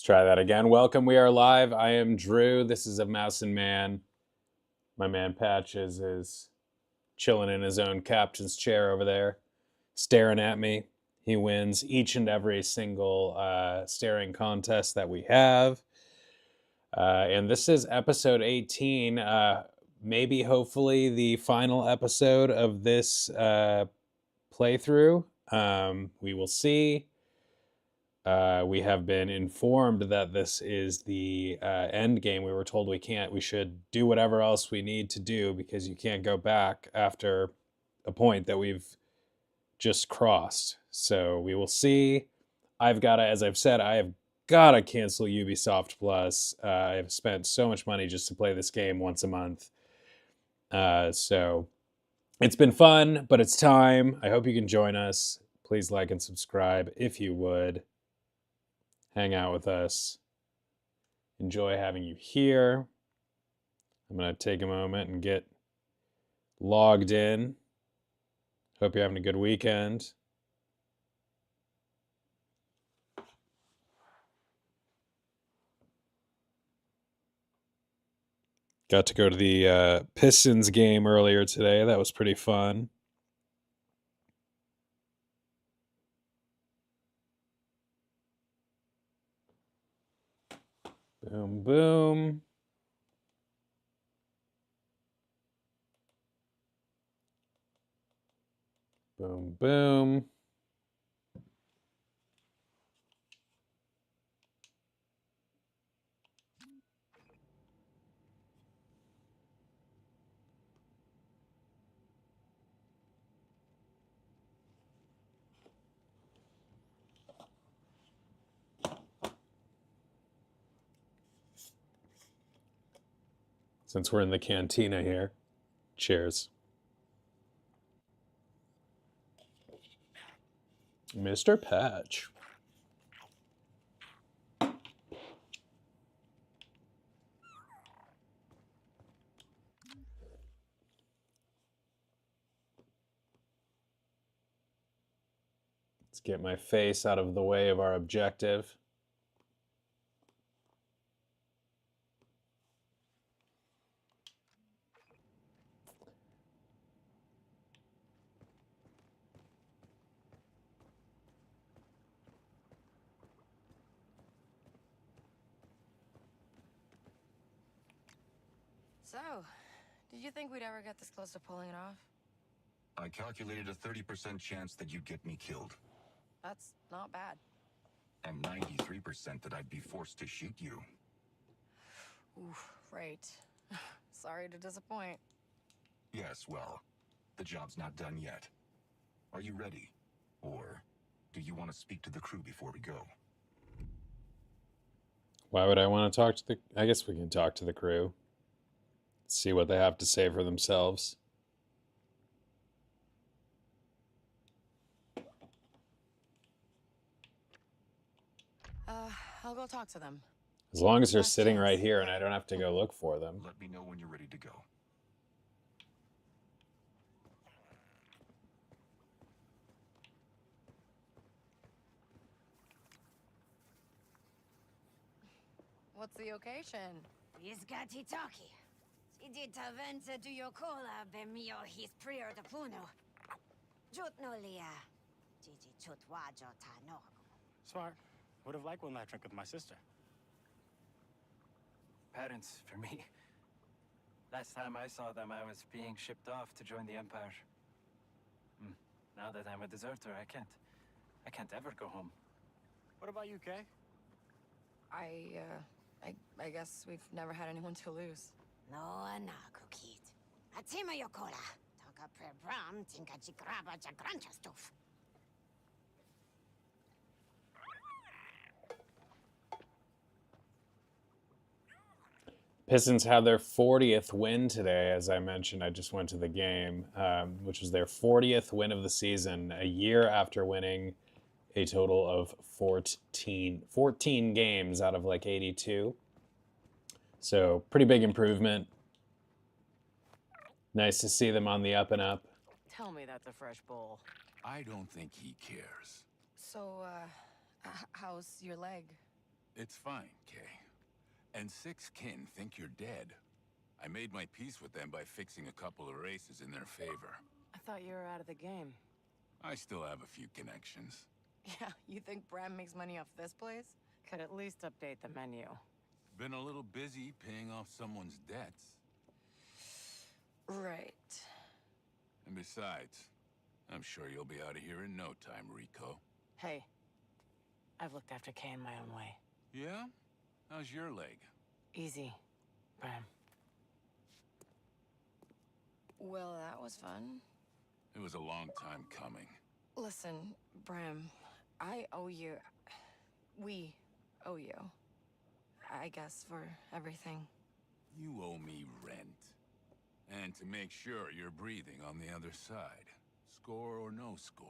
try that again. Welcome, we are live. I am Drew. This is a Mouse and Man. My man Patches is chilling in his own captain's chair over there, staring at me. He wins each and every single staring contest that we have. And this is episode 18. Maybe, hopefully, the final episode of this playthrough. We will see. We have been informed that this is the end game. We were told we should do whatever else we need to do because you can't go back after a point that we've just crossed. So we will see. As I've said, I have got to cancel Ubisoft Plus. I have spent so much money just to play this game once a month. So it's been fun, but it's time. I hope you can join us. Please like and subscribe if you would. Hang out with us. Enjoy having you here. I'm going to take a moment and get logged in. Hope you're having a good weekend. Got to go to the Pistons game earlier today. That was pretty fun. Boom, boom. Boom, boom. Since we're in the cantina here, cheers. Mr. Patch. Let's get my face out of the way of our objective. So, did you think we'd ever get this close to pulling it off? I calculated a 30% chance that you'd get me killed. That's not bad. And 93% that I'd be forced to shoot you. Oof, right. Sorry to disappoint. Yes, well, the job's not done yet. Are you ready? Or do you want to speak to the crew before we go? Why would I want to talk to the... I guess we can talk to the crew. See what they have to say for themselves. I'll go talk to them. As long as they're sitting right here and I don't have to go look for them. Let me know when you're ready to go. What's the occasion? Isgati Taki. Sidita Venza do Yokola Bemio his prior de Puno. Jutnolia. Gigi Chutwajo Tano. Smart. Would have liked one night drink with my sister. Parents, for me. Last time I saw them, I was being shipped off to join the Empire. Now that I'm a deserter, I can't ever go home. What about you, Kay? I guess we've never had anyone to lose. No, Anakukit. Atima Yokola. Toka Prebram, Tinka Chikraba Jagrantastuf. Pistons had their 40th win today. As I mentioned, I just went to the game, which was their 40th win of the season, a year after winning a total of 14 games out of like 82. So pretty big improvement. Nice to see them on the up and up. Tell me that's a fresh bowl. I don't think he cares. So, how's your leg? It's fine, Kay. And 6 kin think you're dead. I made my peace with them by fixing a couple of races in their favor. I thought you were out of the game. I still have a few connections. Yeah, you think Bram makes money off this place? Could at least update the menu. Been a little busy paying off someone's debts. Right. And besides, I'm sure you'll be out of here in no time, Rico. Hey, I've looked after Kay in my own way. Yeah? How's your leg? Easy, Bram. Well, that was fun. It was a long time coming. Listen, Bram, I owe you... We owe you. I guess for everything. You owe me rent. And to make sure you're breathing on the other side. Score or no score.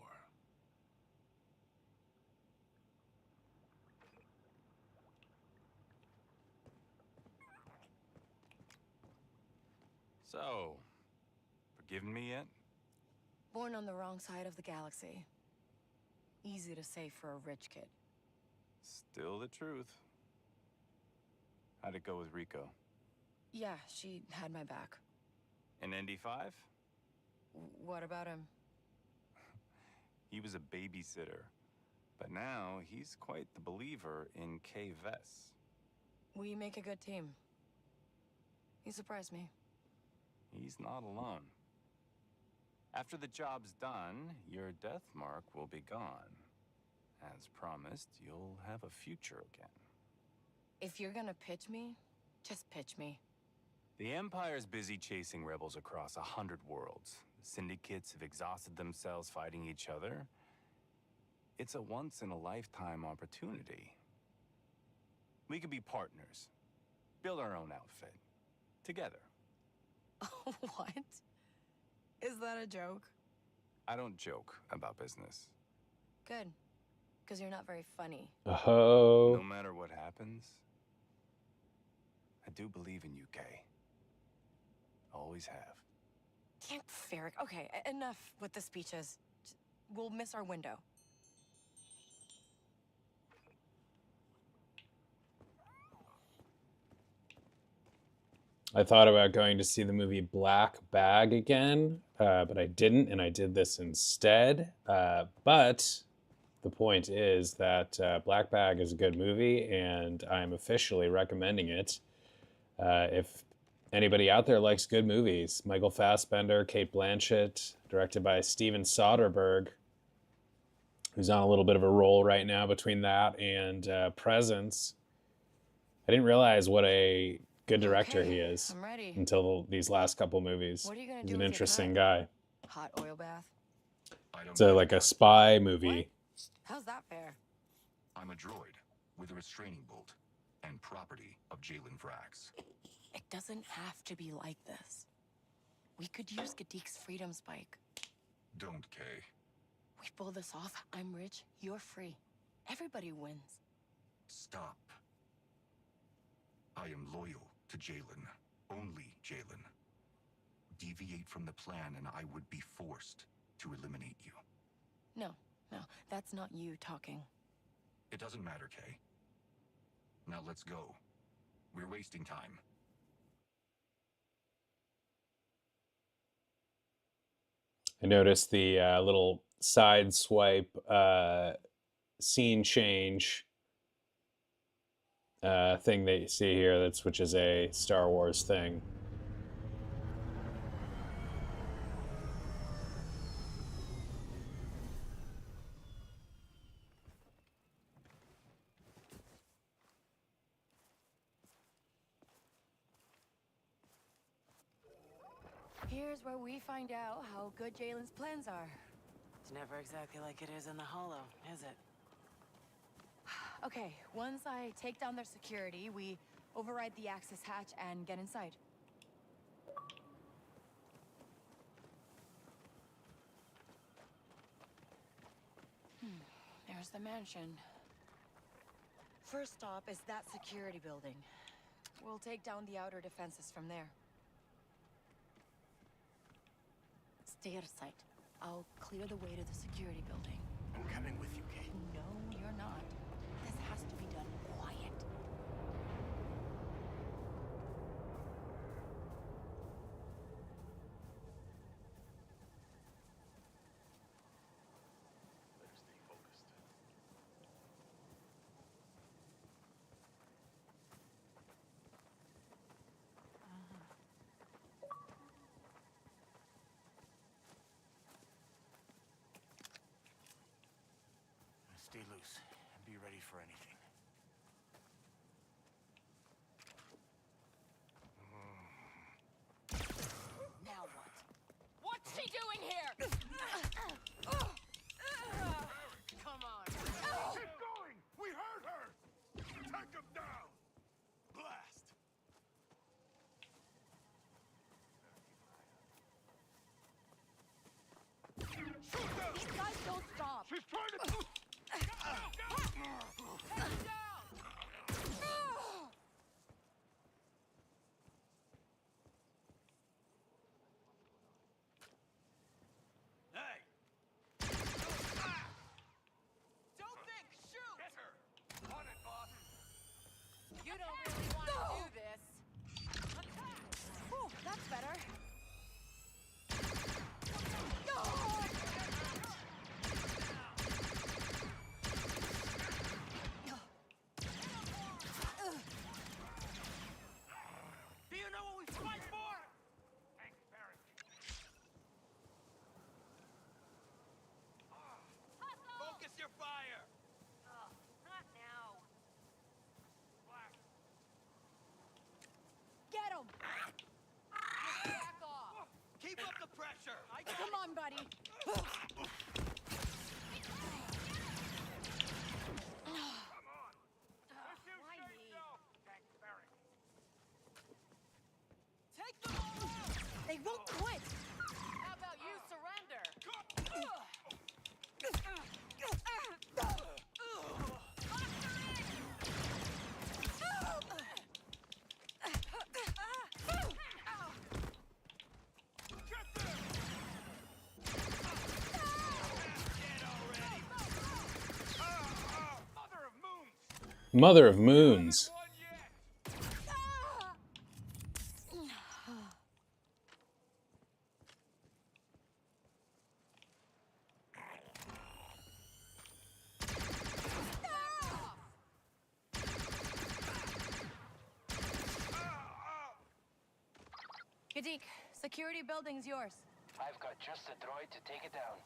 So, forgiven me yet? Born on the wrong side of the galaxy. Easy to say for a rich kid. Still the truth. How'd it go with Rico? Yeah, she had my back. In ND5? What about him? He was a babysitter. But now, he's quite the believer in Kay Vess. We make a good team. He surprised me. He's not alone. After the job's done, your death mark will be gone. As promised, you'll have a future again. If you're gonna pitch me, just pitch me. The Empire's busy chasing rebels across 100 worlds. The syndicates have exhausted themselves fighting each other. It's a once-in-a-lifetime opportunity. We could be partners. Build our own outfit. Together. What? Is that a joke? I don't joke about business. Good. Because you're not very funny. Oh. No matter what happens, I do believe in you, Kay. Always have. Damn, Ferric. Okay, enough with the speeches. We'll miss our window. I thought about going to see the movie Black Bag again, but I didn't, and I did this instead. But the point is that Black Bag is a good movie, and I'm officially recommending it. If anybody out there likes good movies, Michael Fassbender, Cate Blanchett, directed by Steven Soderbergh, who's on a little bit of a roll right now between that and Presence. I didn't realize what a good director Okay, he is I'm ready. until these last couple movies. What are you gonna He's do an with your interesting cut? guy. Hot oil bath? I don't It's like a spy movie. How's that fair? I'm a droid with a restraining bolt and property of Jalen Vrax. It doesn't have to be like this. We could use Gadik's freedom spike. Don't, Kay. We pull this off, I'm rich, you're free. Everybody wins. Stop. I am loyal to Jalen. Only Jalen. Deviate from the plan and I would be forced to eliminate you. No, that's not you talking. It doesn't matter, Kay. Now let's go. We're wasting time. I noticed the little side swipe scene change thing that you see here, which is a Star Wars thing. Here's where we find out how good Jalen's plans are. It's never exactly like it is in the Hollow, is it? Okay, once I take down their security, we override the access hatch and get inside. There's the mansion. First stop is that security building. We'll take down the outer defenses from there. Stay out of sight. I'll clear the way to the security building. I'm coming with you, Kay. No, you're not. This has to be done quiet. for anything. Now what? What's she doing here? Come on. Keep going! We heard her! Take him down! Blast! Shoot them! These guys don't stop. She's trying to... Hey! Don't think, shoot! Get her! On it, boss! You don't really want to do this. Attack! Whew, that's better. Do you know what we fight for? Thanks, Barry. Focus your fire! Not now. Get him. Back off! Keep up the pressure! Come on, buddy. Why me? Thanks, Barry. Take them all out! They won't quit. How about you surrender? Mother of moons! Mother of Moons. One yet! Yadik, security building's yours. I've got just the droid to take it down.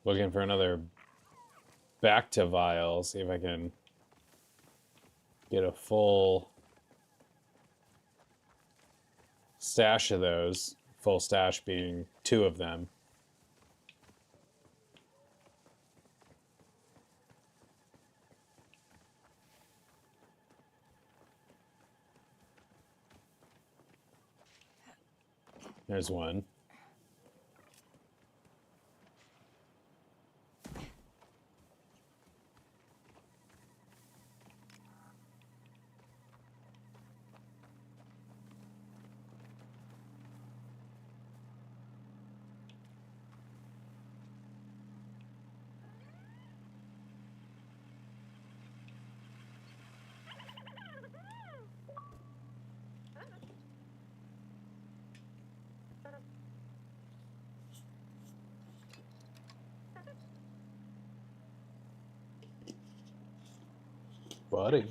Looking for another back to vial. See if I can get a full stash of those. Full stash being 2 of them. There's one. Buddy.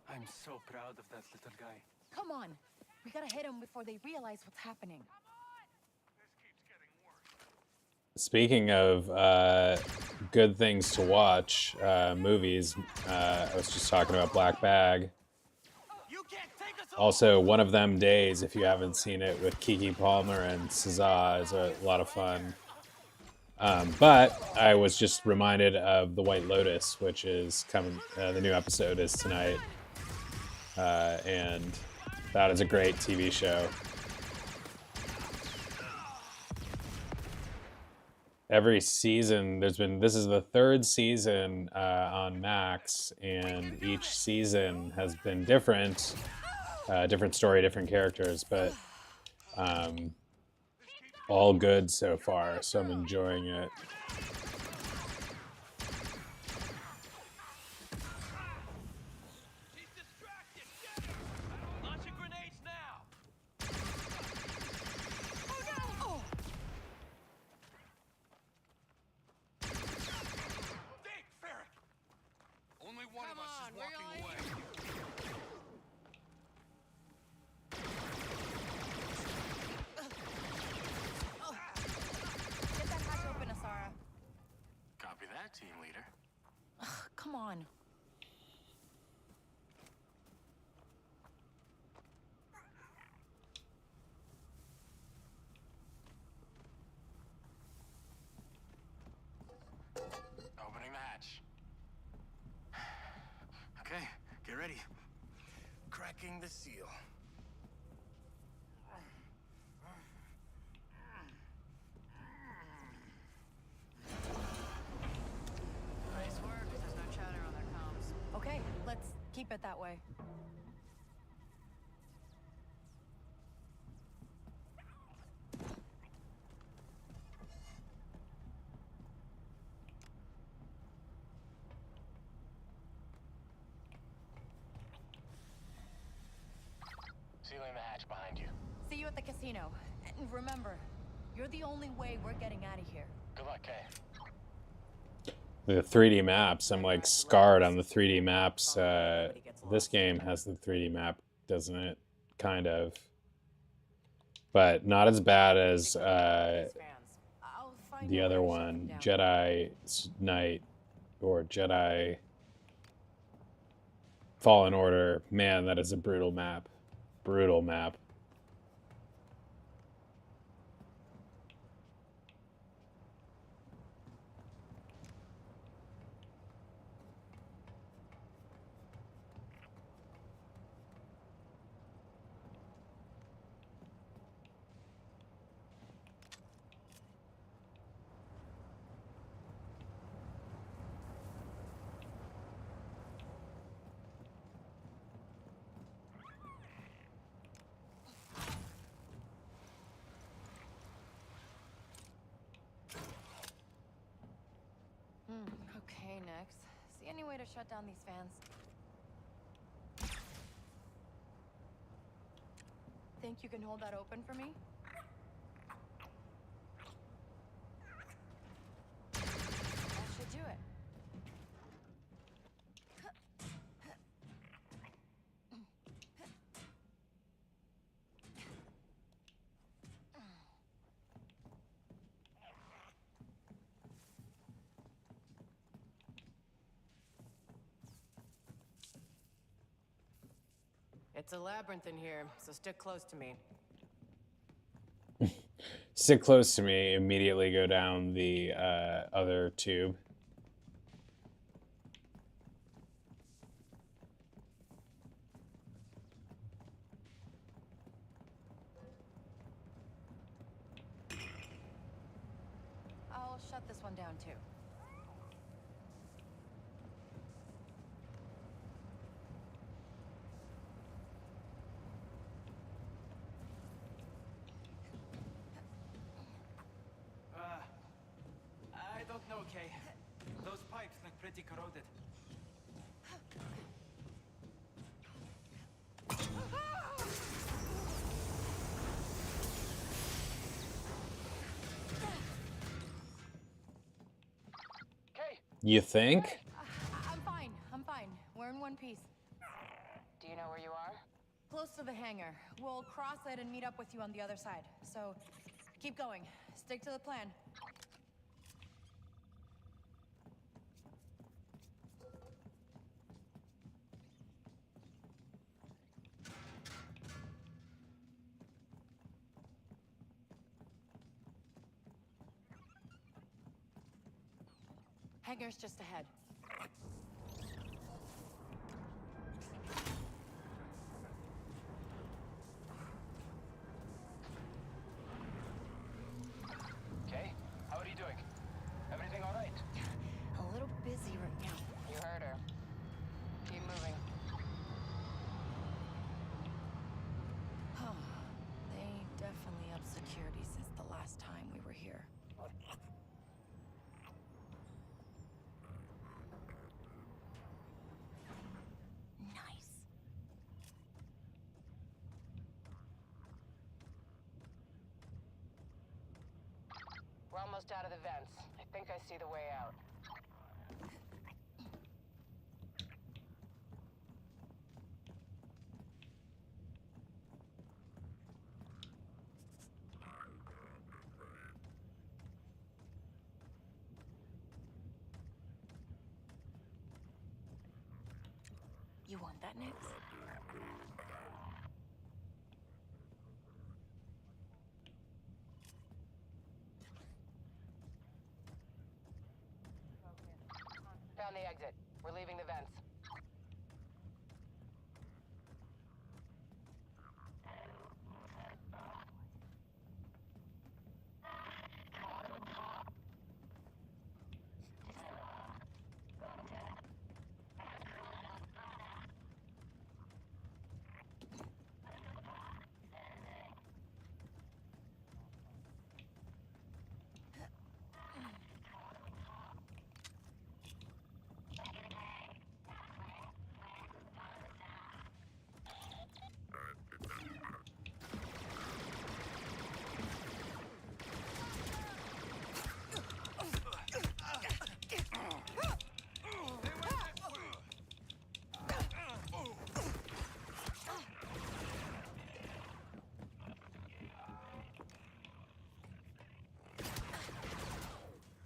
I'm so proud of that little guy. Come on. We gotta hit them before they realize what's happening. Speaking of good things to watch, movies, I was just talking about Black Bag. You can't take us Also, One of Them Days, if you haven't seen it, with Keke Palmer and SZA, is a lot of fun. But I was just reminded of The White Lotus, which is coming. The new episode is tonight, and that is a great TV show. Every season, this is the third season on Max, and each season has been different, different story, different characters, but all good so far. So I'm enjoying it. He's distracted. Get him. Launching grenades now. Think, Ferret! Only one of us is walking away. Get that hatch open, Asara. Copy that, team leader. Come on. Opening the hatch. Okay, get ready. Cracking the seal. Nice work. There's no chatter on their comms. Okay, let's keep it that way. Sealing the hatch behind you. See you at the casino. And remember, you're the only way we're getting out of here. Good luck, Kay. The 3D maps, I'm like scarred on the 3D maps. This game has the 3D map, doesn't it? Kind of. But not as bad as I'll find the a way other to shut one, them down. Jedi Knight or Jedi Fallen Order. Man, that is a brutal map. Brutal map. Okay, next. See any way to shut down these fans? Think you can hold that open for me? That should do it. It's a labyrinth in here, so stick close to me. Sit close to me, immediately go down the other tube. I'll shut this one down too. I don't know, Kay. Those pipes look pretty corroded. Kay! You think? I'm fine. I'm fine. We're in one piece. Do you know where you are? Close to the hangar. We'll cross it and meet up with you on the other side. So, keep going. Stick to the plan. Hangar's just ahead. Okay, how are you doing? Everything all right? A little busy right now. You heard her. Keep moving. They definitely upped security since the last time we were here. Nice. We're almost out of the vents. I think I see the way out. You want that next? Found the exit. We're leaving the vents.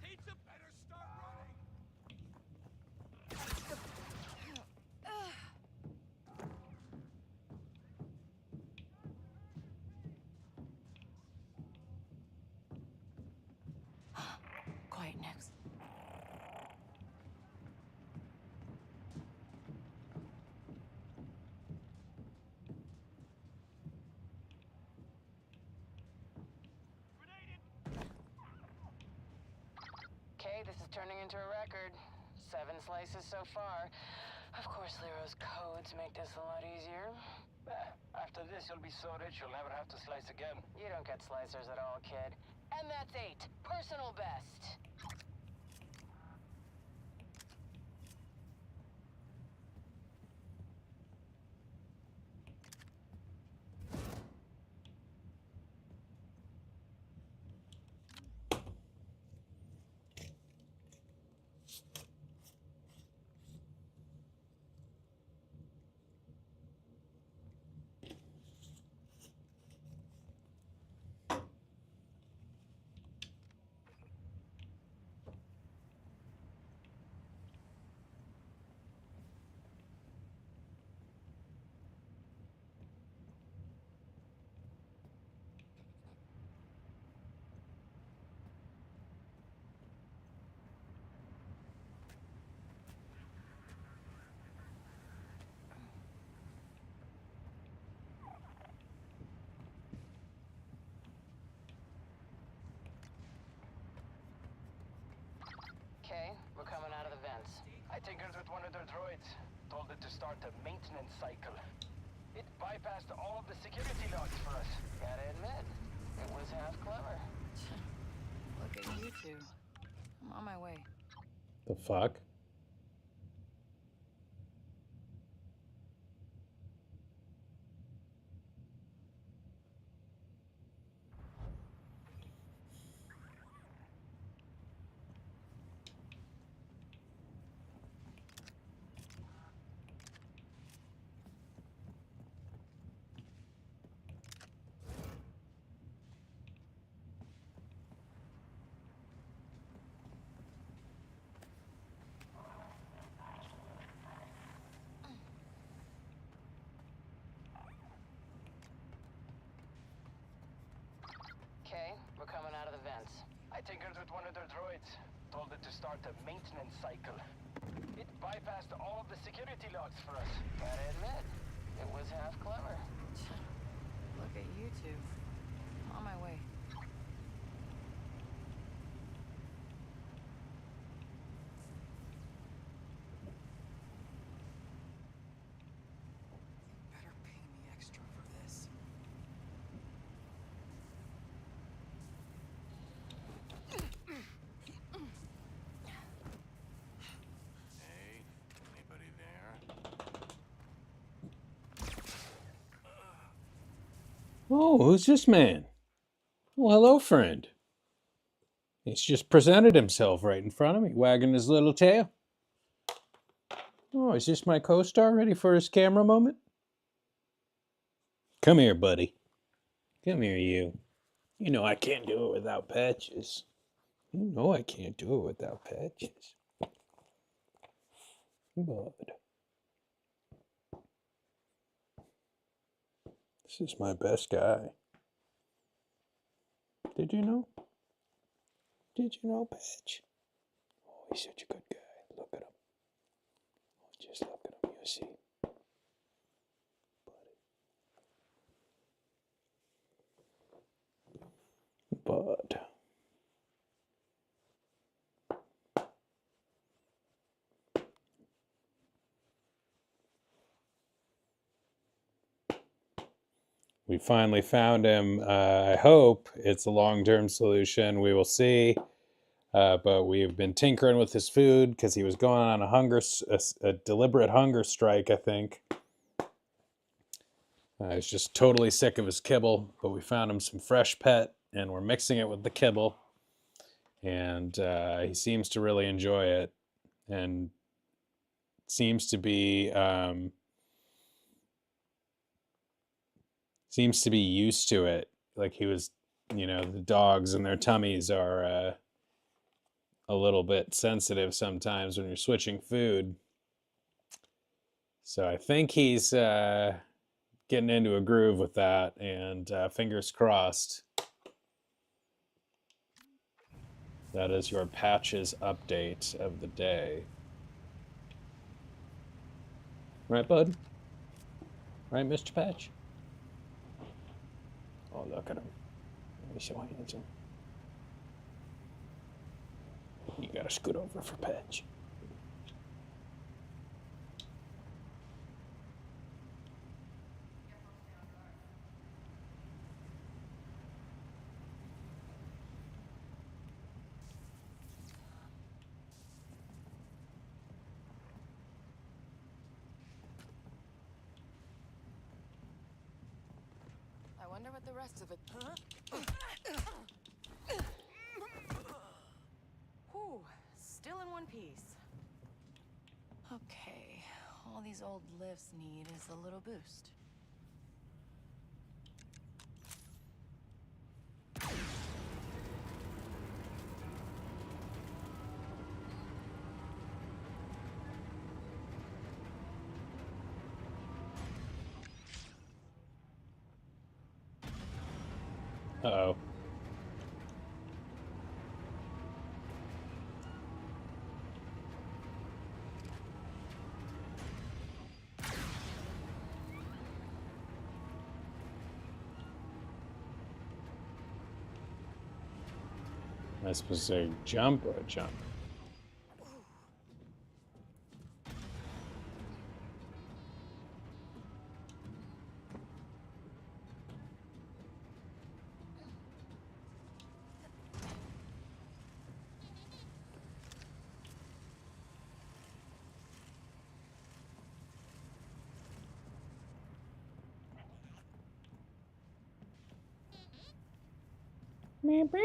Pizza better start running! Quiet next. Okay, this is turning into a record. 7 slices so far. Of course, Lero's codes make this a lot easier. After this, you'll be so rich you'll never have to slice again. You don't get slicers at all, kid. And that's 8. Personal best. Okay, we're coming out of the vents. I tinkered with one of their droids. Told it to start a maintenance cycle. It bypassed all of the security logs for us. Gotta admit, it was half clever. Look at you two. I'm on my way. The fuck? Okay, we're coming out of the vents. I tinkered with one of their droids. told it to start a maintenance cycle. It bypassed all of the security locks for us. Gotta admit, it was half clever. Look at you two. On my way. Better pay me extra for this. Hey, anybody there? Oh, who's this man? Well, hello, friend. He's just presented himself right in front of me, wagging his little tail. Oh, is this my co-star ready for his camera moment? Come here, buddy. Come here, you. You know I can't do it without Patches. You know I can't do it without Patches. Bud. This is my best guy. Did you know? Did you know, Patch? Oh, he's such a good guy. Look at him. Oh, just look at him, you see. Bud. We finally found him. I hope it's a long-term solution. We will see. But we've been tinkering with his food because he was going on a deliberate hunger strike, I think. He's just totally sick of his kibble, but we found him some fresh pet, and we're mixing it with the kibble. And he seems to really enjoy it, and seems to be used to it. Like he was, you know, the dogs and their tummies are a little bit sensitive sometimes when you're switching food. So I think he's getting into a groove with that, and fingers crossed. That is your Patches update of the day. Right, bud? Right, Mr. Patch? Oh, look at him. He's so handsome. You gotta scoot over for Patch. I wonder what the rest of it. Whew, still in one piece. Okay, all these old lifts need is a little boost. Uh-oh. Am I supposed to say jump or jump? Beep, beep.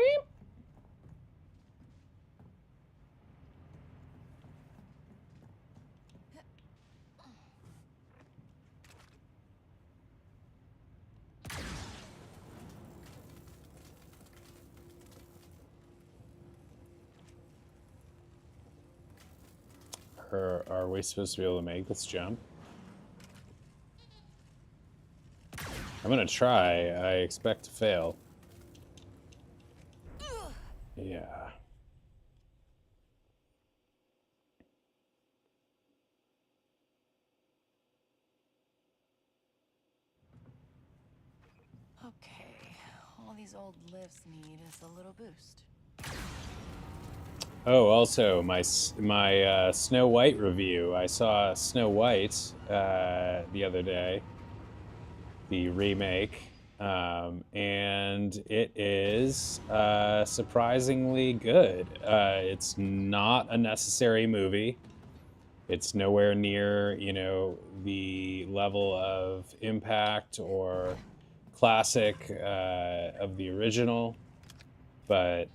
Are we supposed to be able to make this jump? I'm gonna try. I expect to fail. Yeah. these old lifts need is a little boost. Oh, also my Snow White review. I saw Snow White the other day, the remake, and it is surprisingly good. It's not a necessary movie. It's nowhere near, you know, the level of impact or classic of the original. But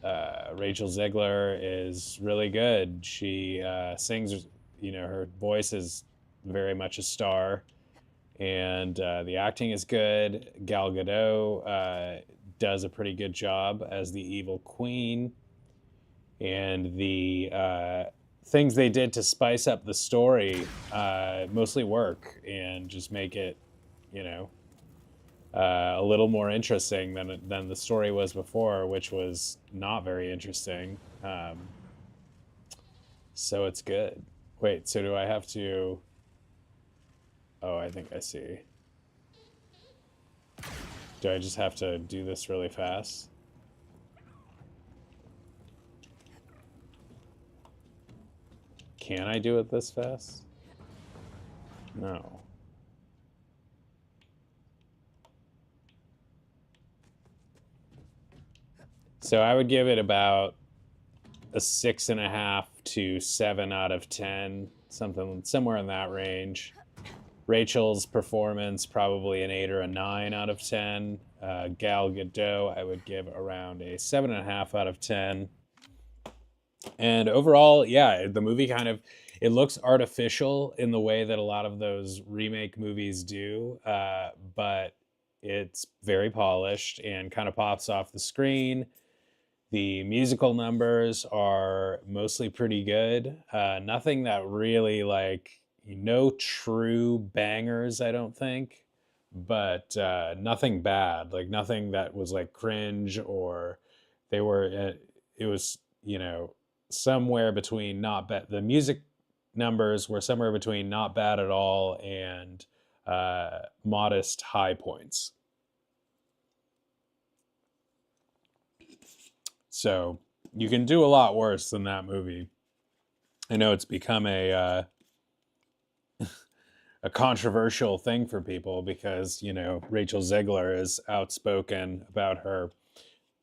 Rachel Zegler is really good. She sings, you know, her voice is very much a star, and the acting is good. Gal Gadot does a pretty good job as the evil queen, and the things they did to spice up the story mostly work and just make it, you know, a little more interesting than the story was before, which was not very interesting. So it's good. Wait, so do I have to? Oh, I think I see. Do I just have to do this really fast? Can I do it this fast? No. So I would give it about a 6.5 to 7 out of 10, somewhere in that range. Rachel's performance, probably an 8 or a 9 out of 10. Gal Gadot, I would give around a 7.5 out of 10. And overall, yeah, the movie kind of, it looks artificial in the way that a lot of those remake movies do, but it's very polished and kind of pops off the screen. The musical numbers are mostly pretty good. Nothing that really, like, no true bangers, I don't think, but nothing bad. Like, nothing that was like cringe, or they were, it was, you know, somewhere between not bad. The music numbers were somewhere between not bad at all and modest high points. So you can do a lot worse than that movie. I know it's become a controversial thing for people because, you know, Rachel Zegler is outspoken about her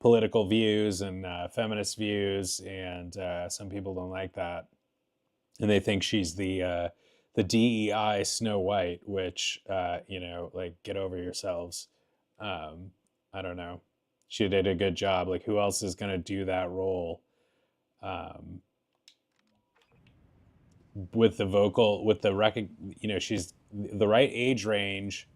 political views and feminist views, and some people don't like that, and they think she's the DEI Snow White, which you know, like, get over yourselves. I don't know. She did a good job. Like, who else is gonna do that role? With the vocal, with the you know, she's the right age range.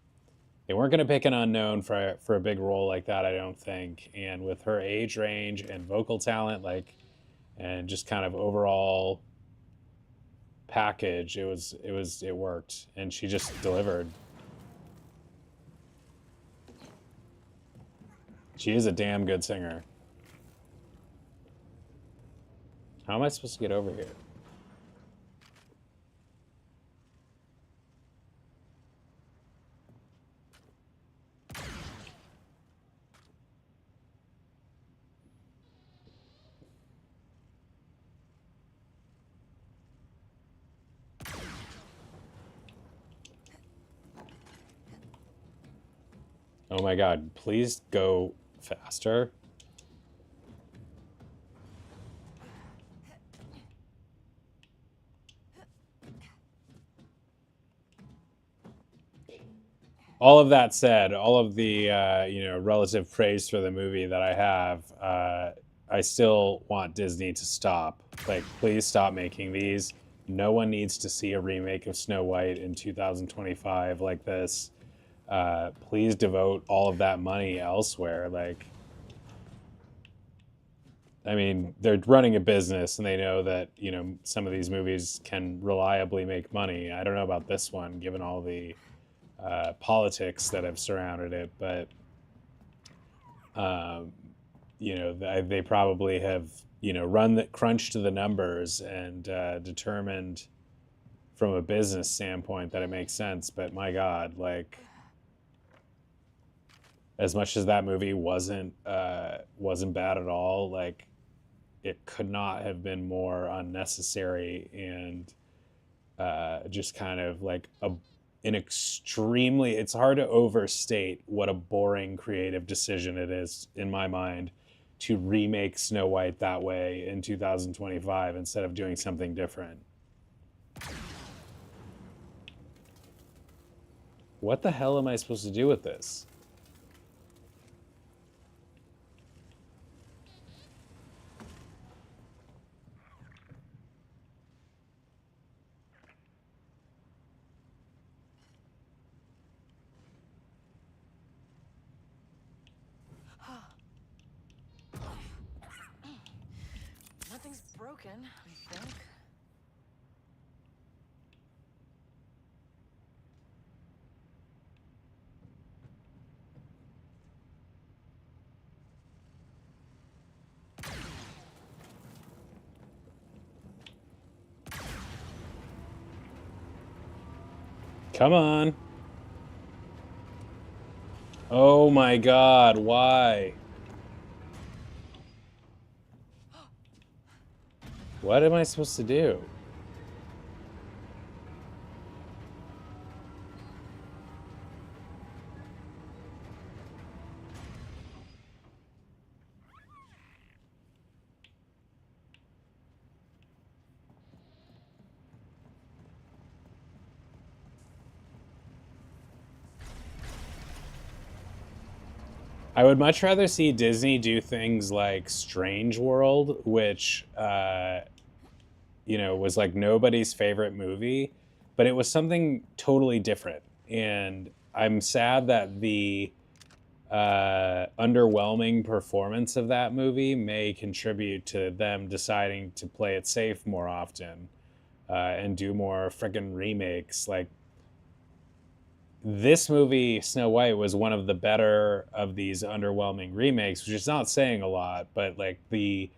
They weren't going to pick an unknown for a big role like that, I don't think. And with her age range and vocal talent, like, and just kind of overall package, it worked, and she just delivered. She is a damn good singer. How am I supposed to get over here? Oh my god, please go faster. All of that said, all of the you know, relative praise for the movie that I have, I still want Disney to stop. Like, please stop making these. No one needs to see a remake of Snow White in 2025 like this. Please devote all of that money elsewhere. Like, I mean, they're running a business and they know that, you know, some of these movies can reliably make money. I don't know about this one, given all the politics that have surrounded it, but you know, they probably have, you know, crunched the numbers and determined from a business standpoint that it makes sense. But my God, like, as much as that movie wasn't bad at all, like it could not have been more unnecessary and just kind of like an extremely, it's hard to overstate what a boring creative decision it is in my mind to remake Snow White that way in 2025 instead of doing something different. What the hell am I supposed to do with this? Nothing's broken, I think. Come on. Oh my god, why? What am I supposed to do? I would much rather see Disney do things like Strange World, which was like nobody's favorite movie, but it was something totally different. And I'm sad that the underwhelming performance of that movie may contribute to them deciding to play it safe more often and do more freaking remakes. Like this movie, Snow White, was one of the better of these underwhelming remakes, which is not saying a lot, but like the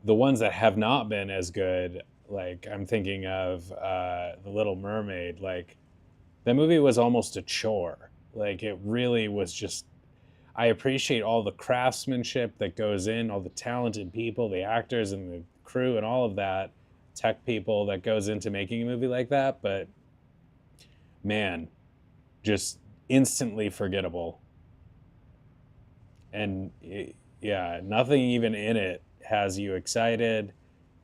ones that have not been as good, like I'm thinking of The Little Mermaid, like that movie was almost a chore. Like it really was just, I appreciate all the craftsmanship that goes in, all the talented people, the actors and the crew and all of that, tech people that goes into making a movie like that, but man, just instantly forgettable. And yeah, nothing even in it has you excited,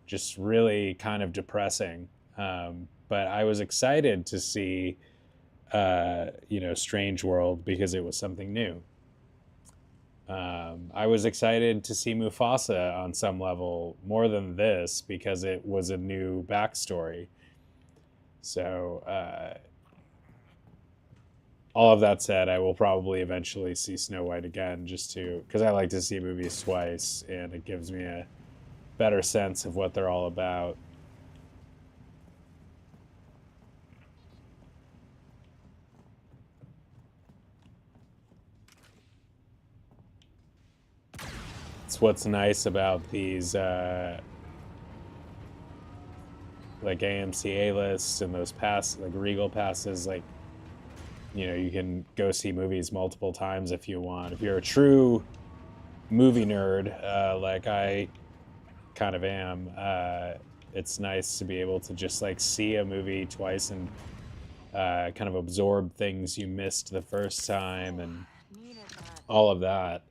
just really kind of depressing. But I was excited to see, Strange World because it was something new. I was excited to see Mufasa on some level more than this because it was a new backstory. So, all of that said, I will probably eventually see Snow White again just to, because I like to see movies twice and it gives me a better sense of what they're all about. It's what's nice about these like AMC A lists and those like Regal passes. Like, you can go see movies multiple times if you want. If you're a true movie nerd, like I kind of am, it's nice to be able to just like see a movie twice and kind of absorb things you missed the first time and all of that.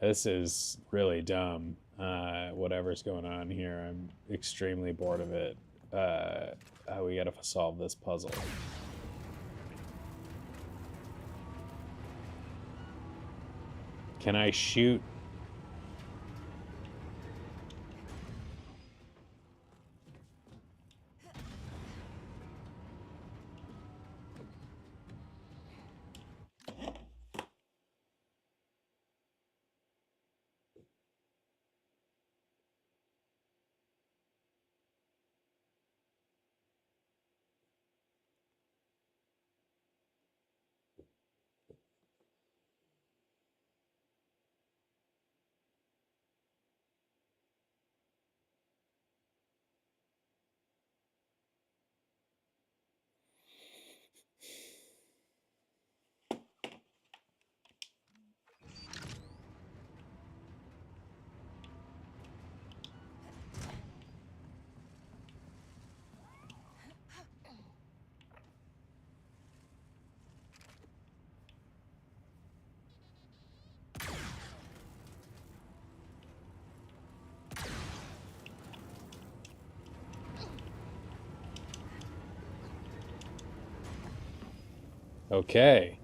This is really dumb. Whatever's going on here, I'm extremely bored of it. We gotta solve this puzzle. Can I shoot? Okay.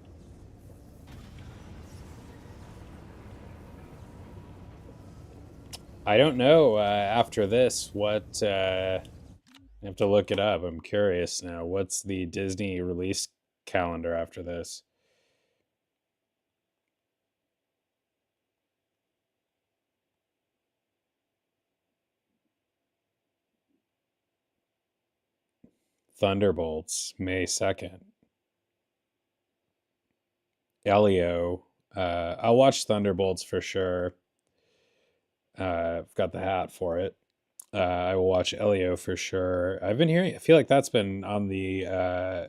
I don't know after this what. I have to look it up. I'm curious now. What's the Disney release calendar after this? Thunderbolts, May 2nd. Elio. I'll watch Thunderbolts for sure. I've got the hat for it. I will watch Elio for sure. I've been hearing, I feel like that's been on the,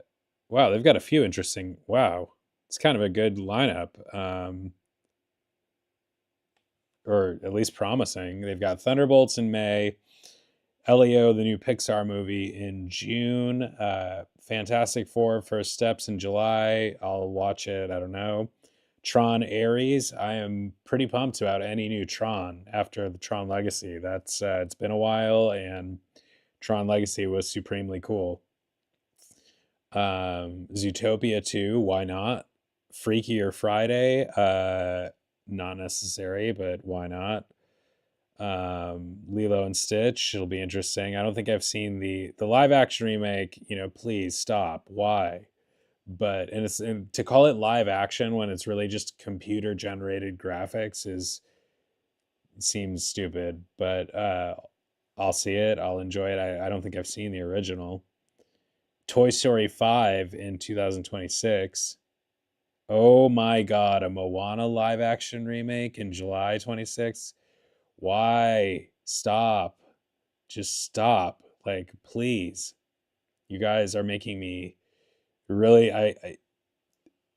wow, they've got a few interesting, wow, it's kind of a good lineup, or at least promising. They've got Thunderbolts in May, Elio, the new Pixar movie, in June, Fantastic Four, First Steps in July. I'll watch it, I don't know. Tron Ares. I am pretty pumped about any new Tron after the Tron Legacy. That's it's been a while, and Tron Legacy was supremely cool. Zootopia 2, why not? Freakier Friday, not necessary, but why not? Lilo and Stitch, it'll be interesting. I don't think I've seen the live action remake. You know, please stop. Why? But and to call it live action when it's really just computer generated graphics seems stupid. But I'll see it. I'll enjoy it. I don't think I've seen the original. Toy Story 5 in 2026. Oh my god, a Moana live action remake in July 26th. Why? Stop. Just stop. Like, please. You guys are making me really, I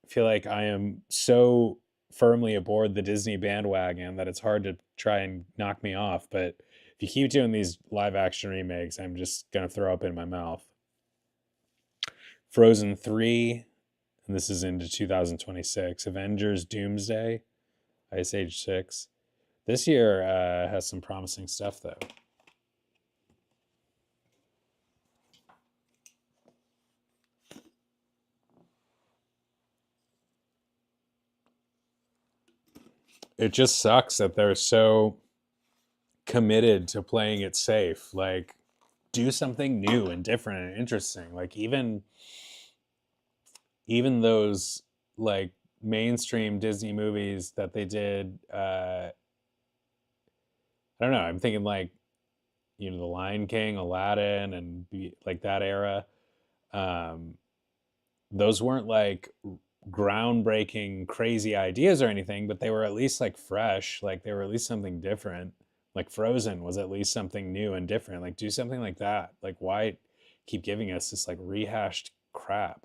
feel like I am so firmly aboard the Disney bandwagon that it's hard to try and knock me off. But if you keep doing these live action remakes, I'm just going to throw up in my mouth. Frozen 3, and this is into 2026. Avengers Doomsday, Ice Age 6. This year has some promising stuff, though. It just sucks that they're so committed to playing it safe. Like, do something new and different and interesting. Like, even those like mainstream Disney movies that they did, I don't know, I'm thinking like, you know, The Lion King, Aladdin, and like that era. Those weren't like groundbreaking crazy ideas or anything, but they were at least like fresh. Like, they were at least something different. Like Frozen was at least something new and different. Like, do something like that. Like, why keep giving us this like rehashed crap?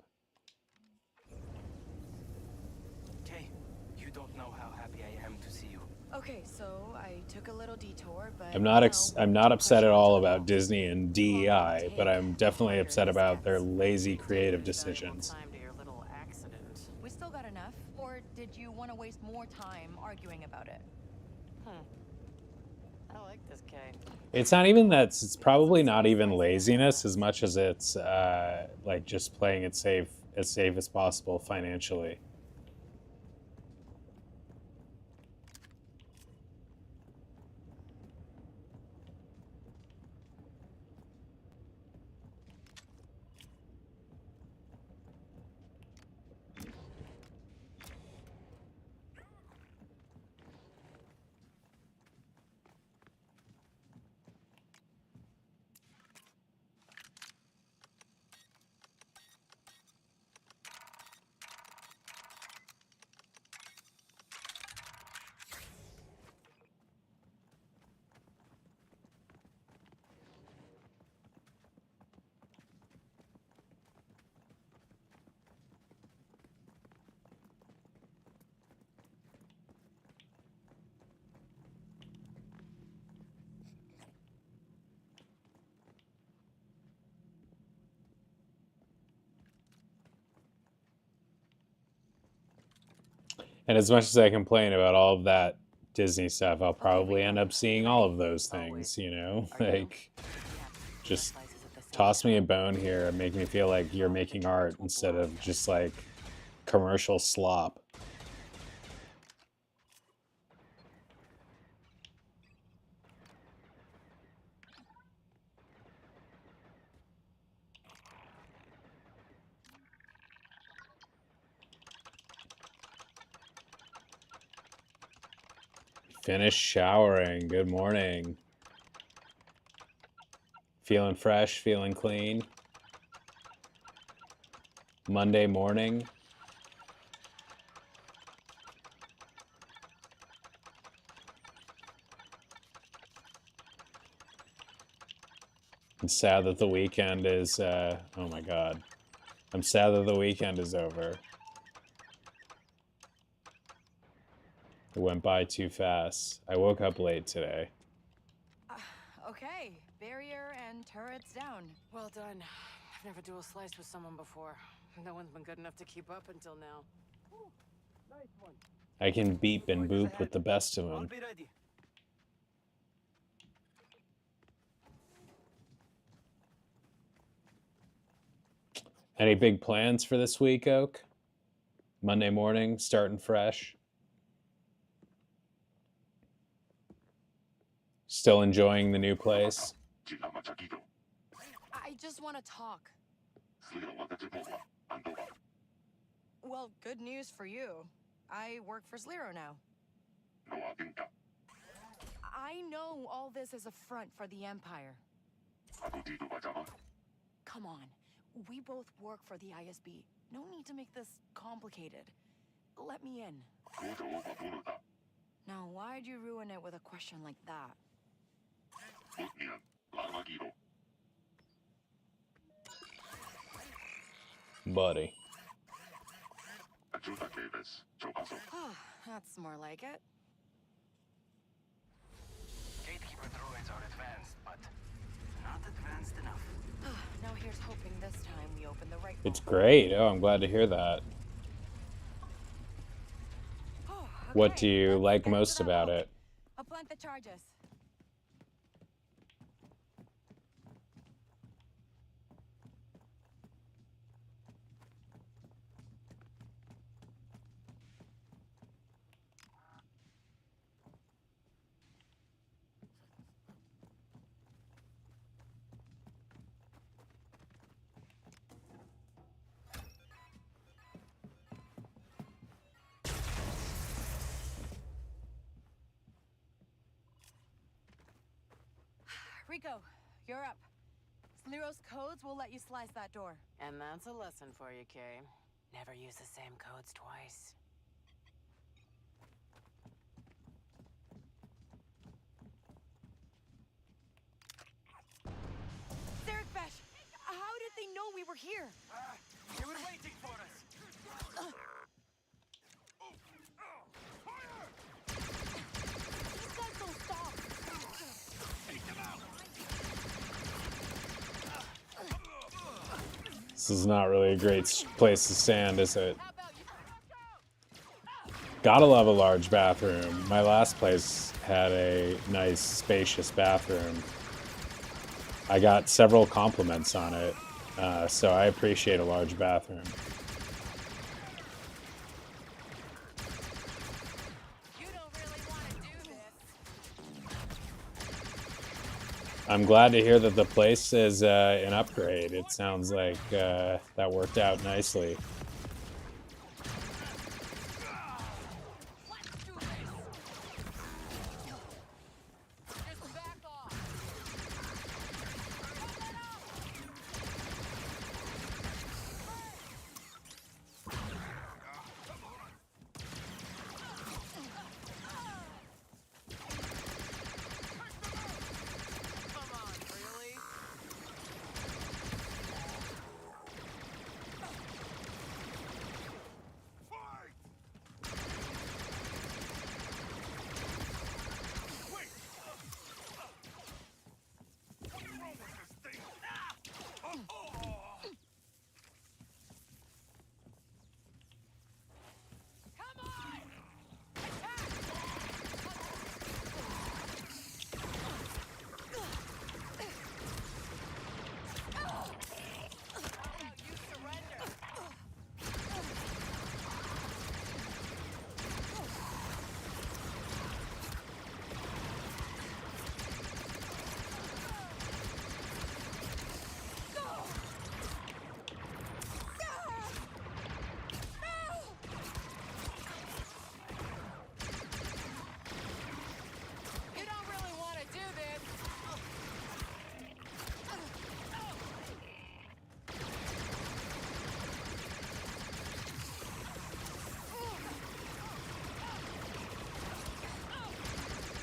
Okay, you don't know how happy I am to see you. Okay, so I took a little detour, but I'm not I'm not upset at all about Disney. Disney and DEI, but I'm definitely upset about their lazy creative decisions. Time to your little accident. We still got enough, or did you want to waste more time arguing about it? I like this guy. It's not even that. It's probably not even laziness as much as it's like just playing it safe as possible financially. And as much as I complain about all of that Disney stuff, I'll probably end up seeing all of those things, you know? Like, just toss me a bone here and make me feel like you're making art instead of just like commercial slop. Finished showering. Good morning. Feeling fresh, feeling clean. Monday morning. I'm sad that the weekend is, oh my God. I'm sad that the weekend is over. It went by too fast. I woke up late today. Okay, barrier and turrets down. Well done. I've never dual sliced with someone before. No one's been good enough to keep up until now. I can beep and boop with the best of I'll them. be ready. Any big plans for this week, Oak? Monday morning, starting fresh. Still enjoying the new place? I just want to talk. Well, good news for you. I work for Sliro now. I know all this is a front for the Empire. Come on. We both work for the ISB. No need to make this complicated. Let me in. Now, why'd you ruin it with a question like that? Buddy. That's more like it. Gatekeeper droids are advanced, but not advanced enough. Now here's hoping this time we open the right It's vault. great. Oh, I'm glad to hear that. Oh, What okay, do you let's like get most to that about vault. it? I'll plant the charges. Rico, you're up. Sliro's codes will let you slice that door. And that's a lesson for you, Kay. Never use the same codes twice. Zergbesh, how did they know we were here? They were waiting for us. These guys don't stop. This is not really a great place to stand, is it? Gotta love a large bathroom. My last place had a nice, spacious bathroom. I got several compliments on it, so I appreciate a large bathroom. You don't really want to do this. I'm glad to hear that the place is an upgrade. It sounds like that worked out nicely. Just back off. Come on, really?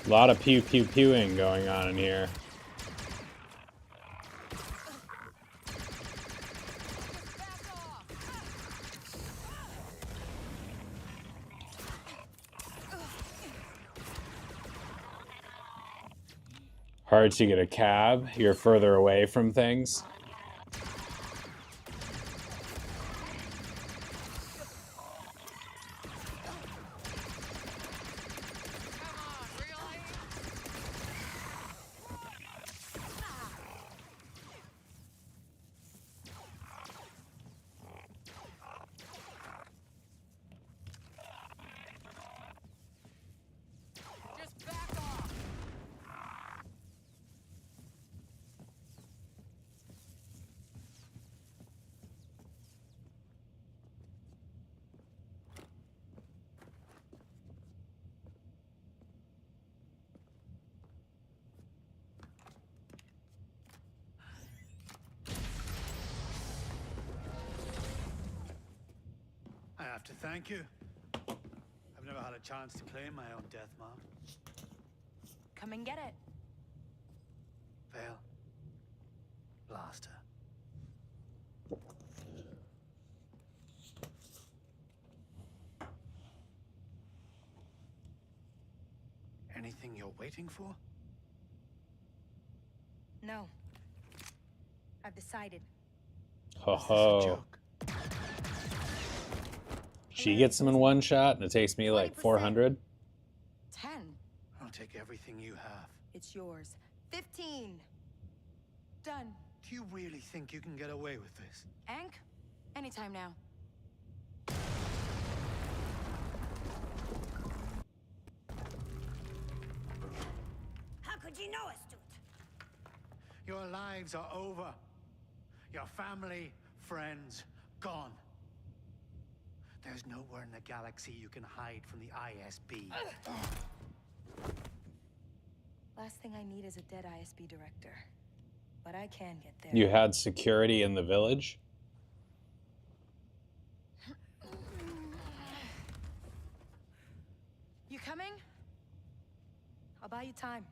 A lot of pew pew pewing going on in here. Hard to get a cab. You're further away from things. I have to thank you. I've never had a chance to claim my own death mark. Come and get it. Vale. Blaster. Anything you're waiting for? No. I've decided. Ho Is this a ho. joke? She gets them in one shot, and it takes me like 20%. 400. 10. I'll take everything you have. It's yours. 15. Done. Do you really think you can get away with this? Ank? Anytime now. How could you know, astute? Your lives are over. Your family, friends, gone. There's nowhere in the galaxy you can hide from the ISB. Last thing I need is a dead ISB director. But I can get there. You had security in the village? You coming? I'll buy you time.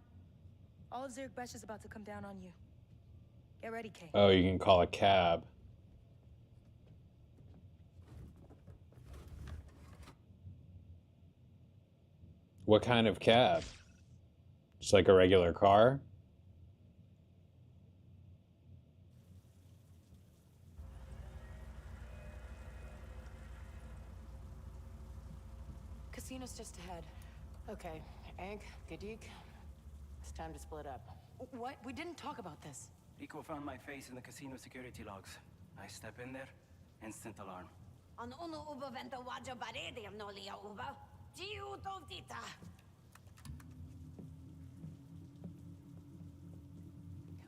All of Zurich Besh is about to come down on you. Get ready, Kay. Oh, you can call a cab. What kind of cab? Just like a regular car? Casino's just ahead. Okay, Ank, Gadik, it's time to split up. What? We didn't talk about this. Rico found my face in the casino security logs. I step in there, instant alarm. On unu uba venta waja baredium no lia uba. Giu dovdita.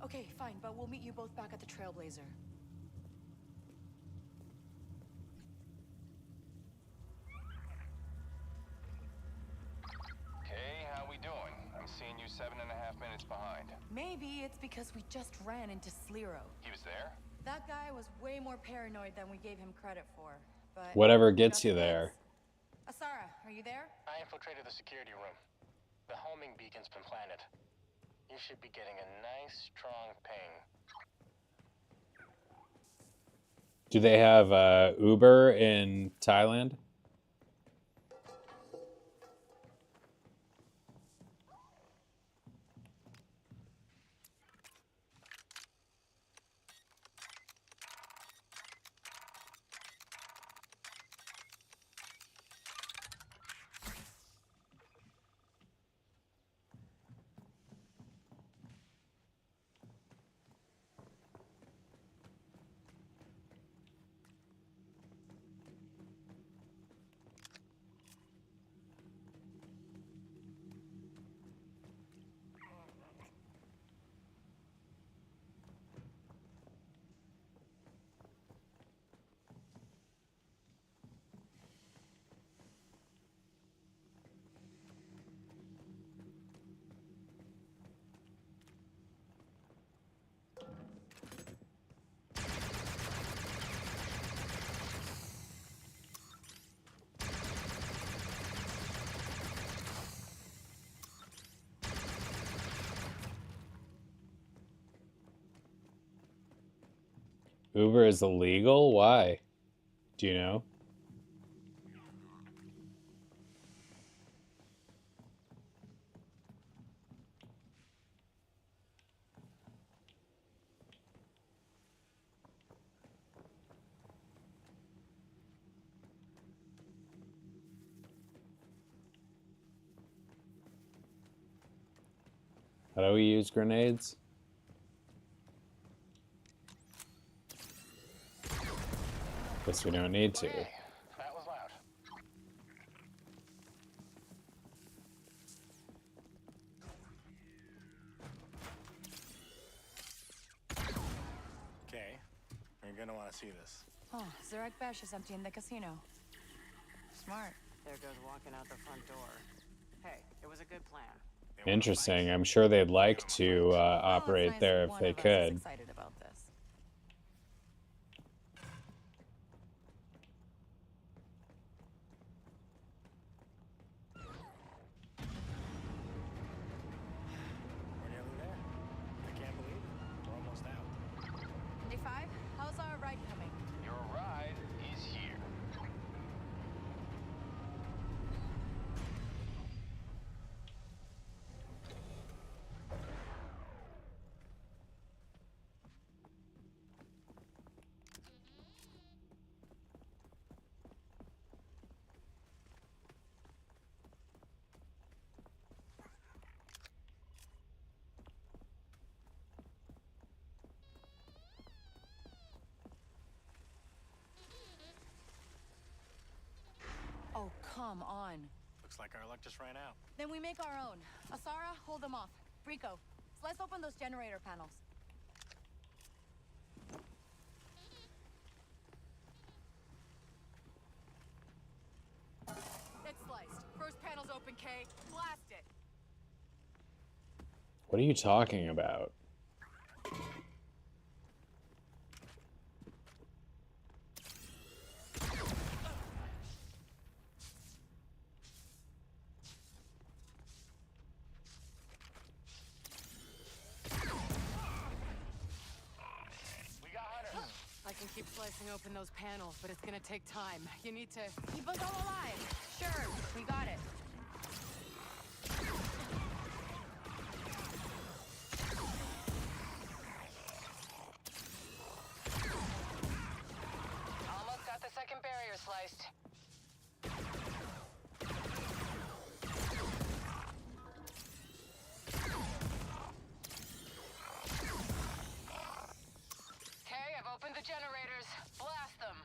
Okay, fine, but we'll meet you both back at the Trailblazer. Okay, how we doing? I'm seeing you 7.5 minutes behind. Maybe it's because we just ran into Slero. He was there? That guy was way more paranoid than we gave him credit for. But Whatever we gets got you the there. goods. Asara, are you there? I infiltrated the security room. The homing beacon's been planted. You should be getting a nice, strong ping. Do they have Uber in Thailand? Uber is illegal? Why? Do you know? How do we use grenades? Guess we don't need to. Okay, that was loud. Okay, you're gonna want to see this. Oh, Zurek Besh is empty in the casino. Smart. There goes walking out the front door. Hey, it was a good plan. Interesting. I'm sure they'd like to operate nice there that if one they of us is could. excited about this. We're nearly there. I can't believe it. We're almost out. 25, how's our ride coming? Your ride is here. Oh, come on. Looks like our luck just ran out. Then we make our own. Asara, hold them off. Rico, let's open those generator panels. It's sliced. First panel's open, Kay. Blast it. What are you talking about? We got Hunter. I can keep slicing open those panels, but it's gonna take time. You need to... Keep us all alive. Sure, we got it. Almost got the second barrier sliced. Okay, I've opened the generators. Blast them.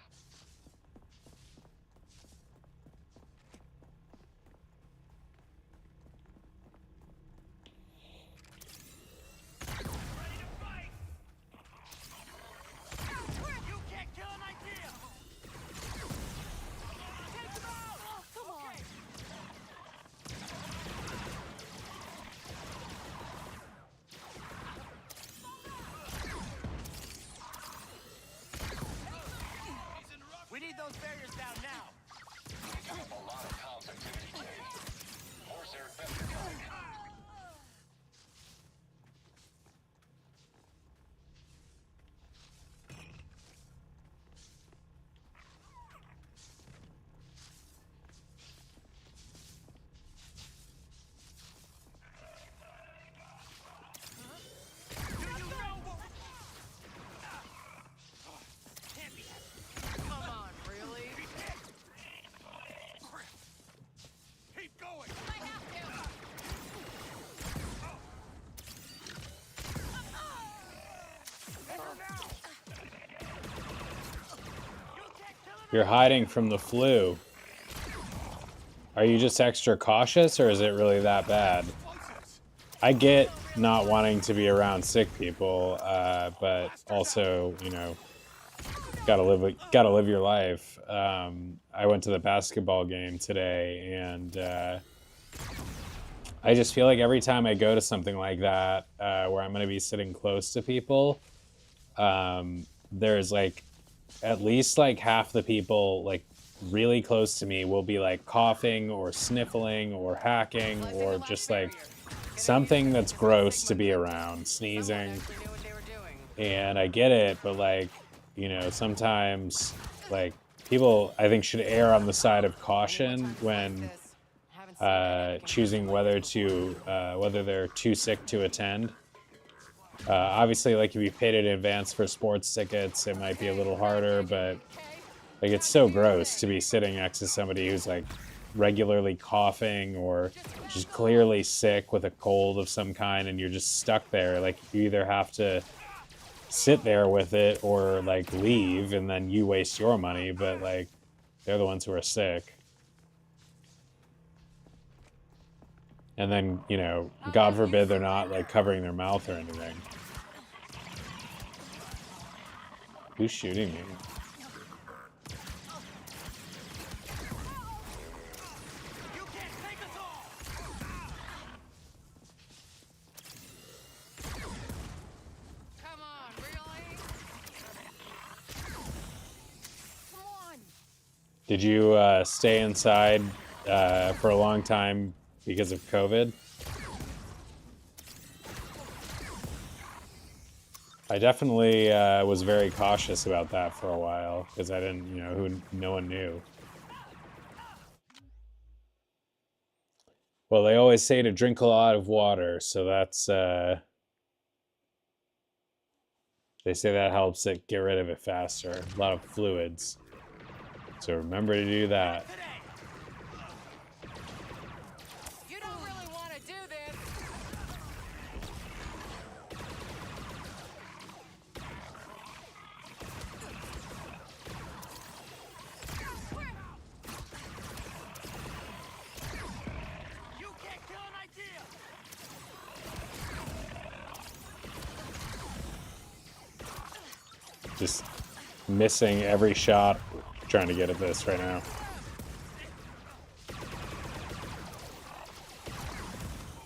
You can't kill an idea! Take him out! Oh, come on. We need those barriers down now. Picking up a lot of comms activity, Kay. Where's Eric Bester going? Come on, really? Keep going! I have to. You're hiding from the flu. Are you just extra cautious, or is it really that bad? I get not wanting to be around sick people, but also, you know, gotta live your life. I went to the basketball game today, and I just feel like every time I go to something like that, where I'm gonna be sitting close to people, there's like at least like half the people like really close to me will be like coughing or sniffling or hacking or just like something that's gross to be around, sneezing. Actually knew what they were doing. And I get it, but like you know, sometimes like people I think should err on the side of caution when choosing whether they're too sick to attend. Obviously, like if you paid in advance for sports tickets, it might be a little harder, but like it's so gross to be sitting next to somebody who's like regularly coughing or just clearly sick with a cold of some kind, and you're just stuck there. Like you either have to sit there with it or like leave, and then you waste your money, but like they're the ones who are sick. And then, you know, God forbid they're not like covering their mouth or anything. Who's shooting me? Come on, really? Come on. Did you stay inside for a long time because of COVID? I definitely was very cautious about that for a while because I didn't, you know, no one knew. Well, they always say to drink a lot of water, so that's they say that helps it get rid of it faster. A lot of fluids. So remember to do that. You don't really want to do this. You can't kill an idea! Just missing every shot trying to get at this right now.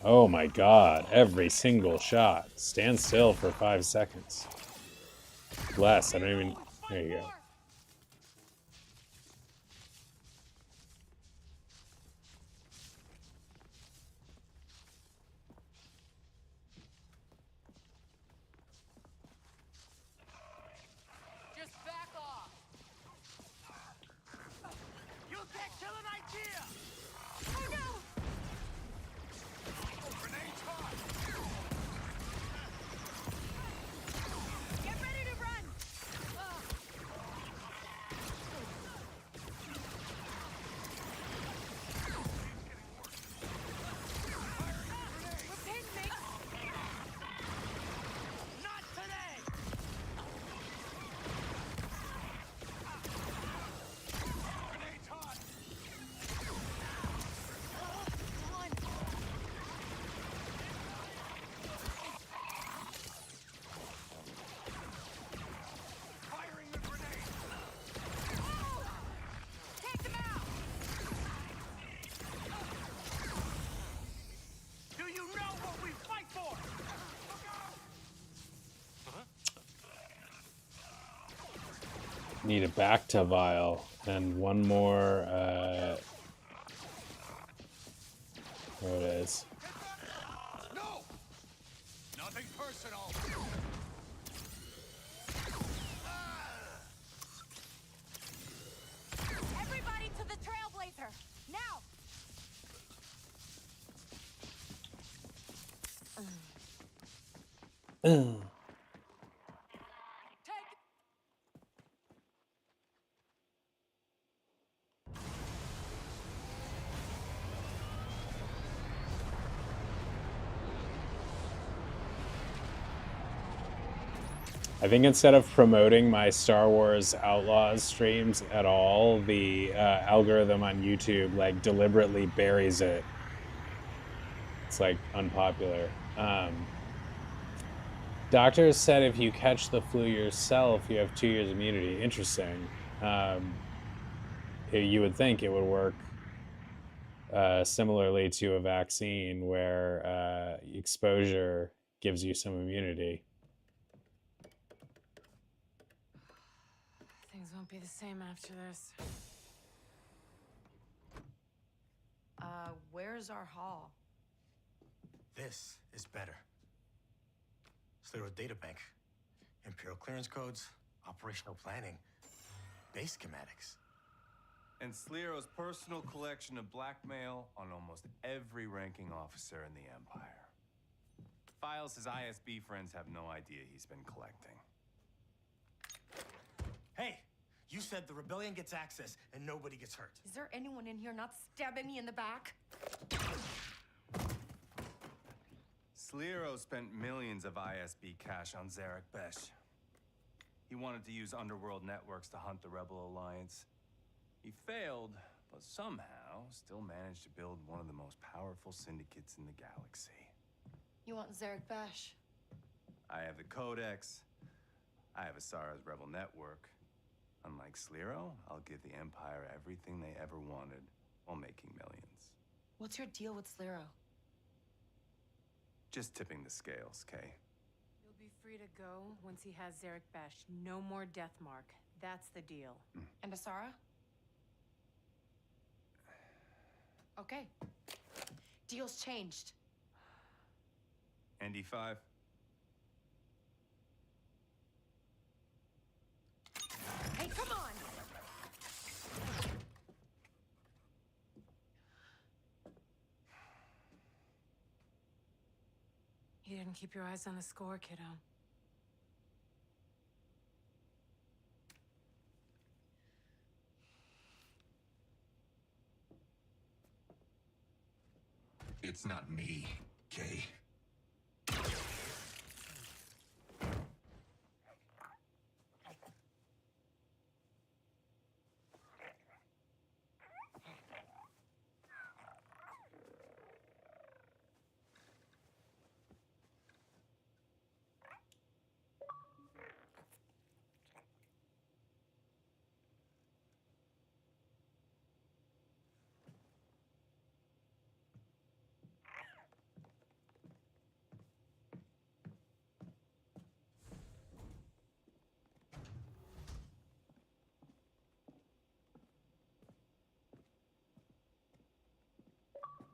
Oh my god, every single shot. Stand still for 5 seconds. Less, I don't even... There you go. Just back off. You can't kill an idea! Oh no! Grenades hot! Get ready to run. Repent me. Not today! Grenades hot! Come on. Firing the grenade! Take them out. Do you know what we fight for? Need a back to vial and one more there it is. No! Nothing personal! Everybody to the Trailblazer. Now. Take. I think instead of promoting my Star Wars Outlaws streams at all, the algorithm on YouTube like deliberately buries it. It's like unpopular. Doctors said if you catch the flu yourself, you have 2 years immunity. Interesting. You would think it would work similarly to a vaccine where exposure gives you some immunity. Things won't be the same after this. Where's our hall? This is better. Sliro databank. Imperial clearance codes, operational planning, base schematics. And Sliro's personal collection of blackmail on almost every ranking officer in the Empire. Files his ISB friends have no idea he's been collecting. Hey, you said the rebellion gets access and nobody gets hurt. Is there anyone in here not stabbing me in the back? Sliro spent millions of ISB cash on Zarek Besh. He wanted to use underworld networks to hunt the Rebel Alliance. He failed, but somehow still managed to build one of the most powerful syndicates in the galaxy. You want Zarek Bash? I have the Codex. I have Asara's Rebel Network. Unlike Sliro, I'll give the Empire everything they ever wanted while making millions. What's your deal with Sliro? Just tipping the scales, Kay. He'll be free to go once he has Zarek Bash. No more Deathmark. That's the deal. And Asara? Okay. Deal's changed. And E5? Hey, come on! You didn't keep your eyes on the score, kiddo. It's not me, Kay.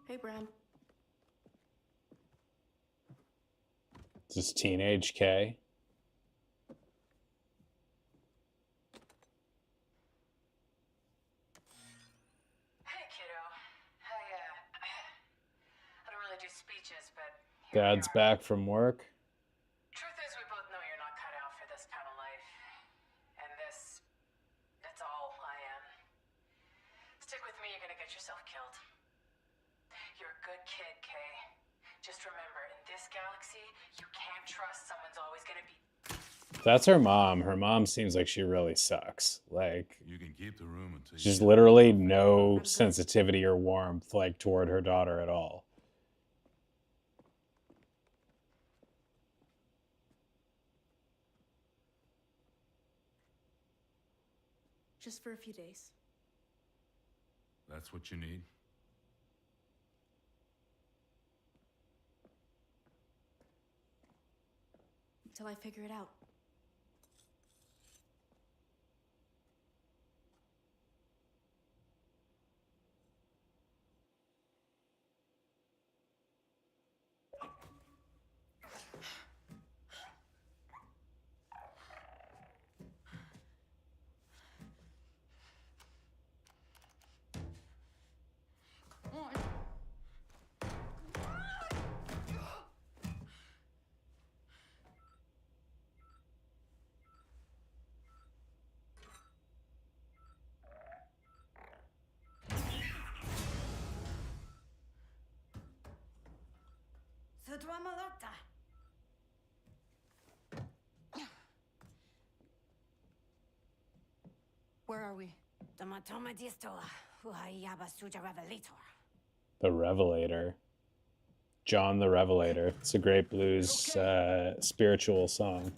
Hey, Bram. Is this teenage Kay? Hey, kiddo. I don't really do speeches, but Dad's back from work. truth is, we both know you're not cut out for this kind of life. And that's all I am. Stick with me, you're gonna get yourself killed. You're a good kid, Kay. Just remember, in this galaxy, you can't trust someone's always gonna be... That's her mom. Her mom seems like she really sucks. Like, You can keep the room until she's you... literally no sensitivity or warmth, like, toward her daughter at all. Just for a few days. That's what you need? Until I figure it out. Where are we? The Revelator. John the Revelator. It's a great blues spiritual song.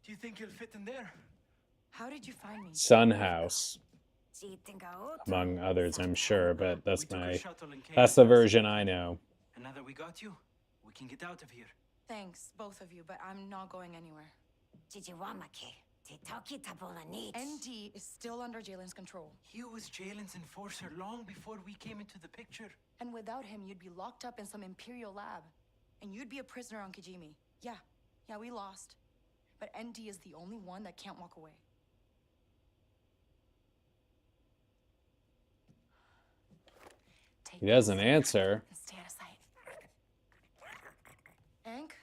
Do you think you'll fit in there? How did you find me? Sun House, among others, I'm sure, but that's the version I know. And now that we got you, we can get out of here. Thanks, both of you, but I'm not going anywhere. ND is still under Jalen's control. He was Jalen's enforcer long before we came into the picture. And without him, you'd be locked up in some Imperial lab. And you'd be a prisoner on Kijimi. Yeah, we lost. but ND is the only one that can't walk away. He doesn't answer. Stay out of sight. Hank,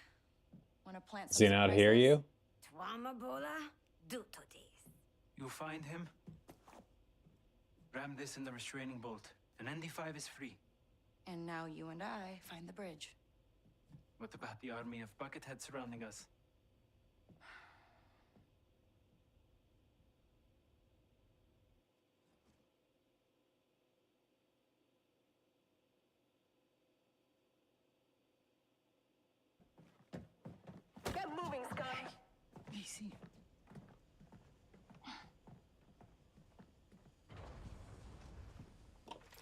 wanna plant Does some he not hear you? Twamabola, do to this. You find him, ram this in the restraining bolt, and ND5 is free. And now you and I find the bridge. What about the army of bucketheads surrounding us? Get moving, Sky. Easy.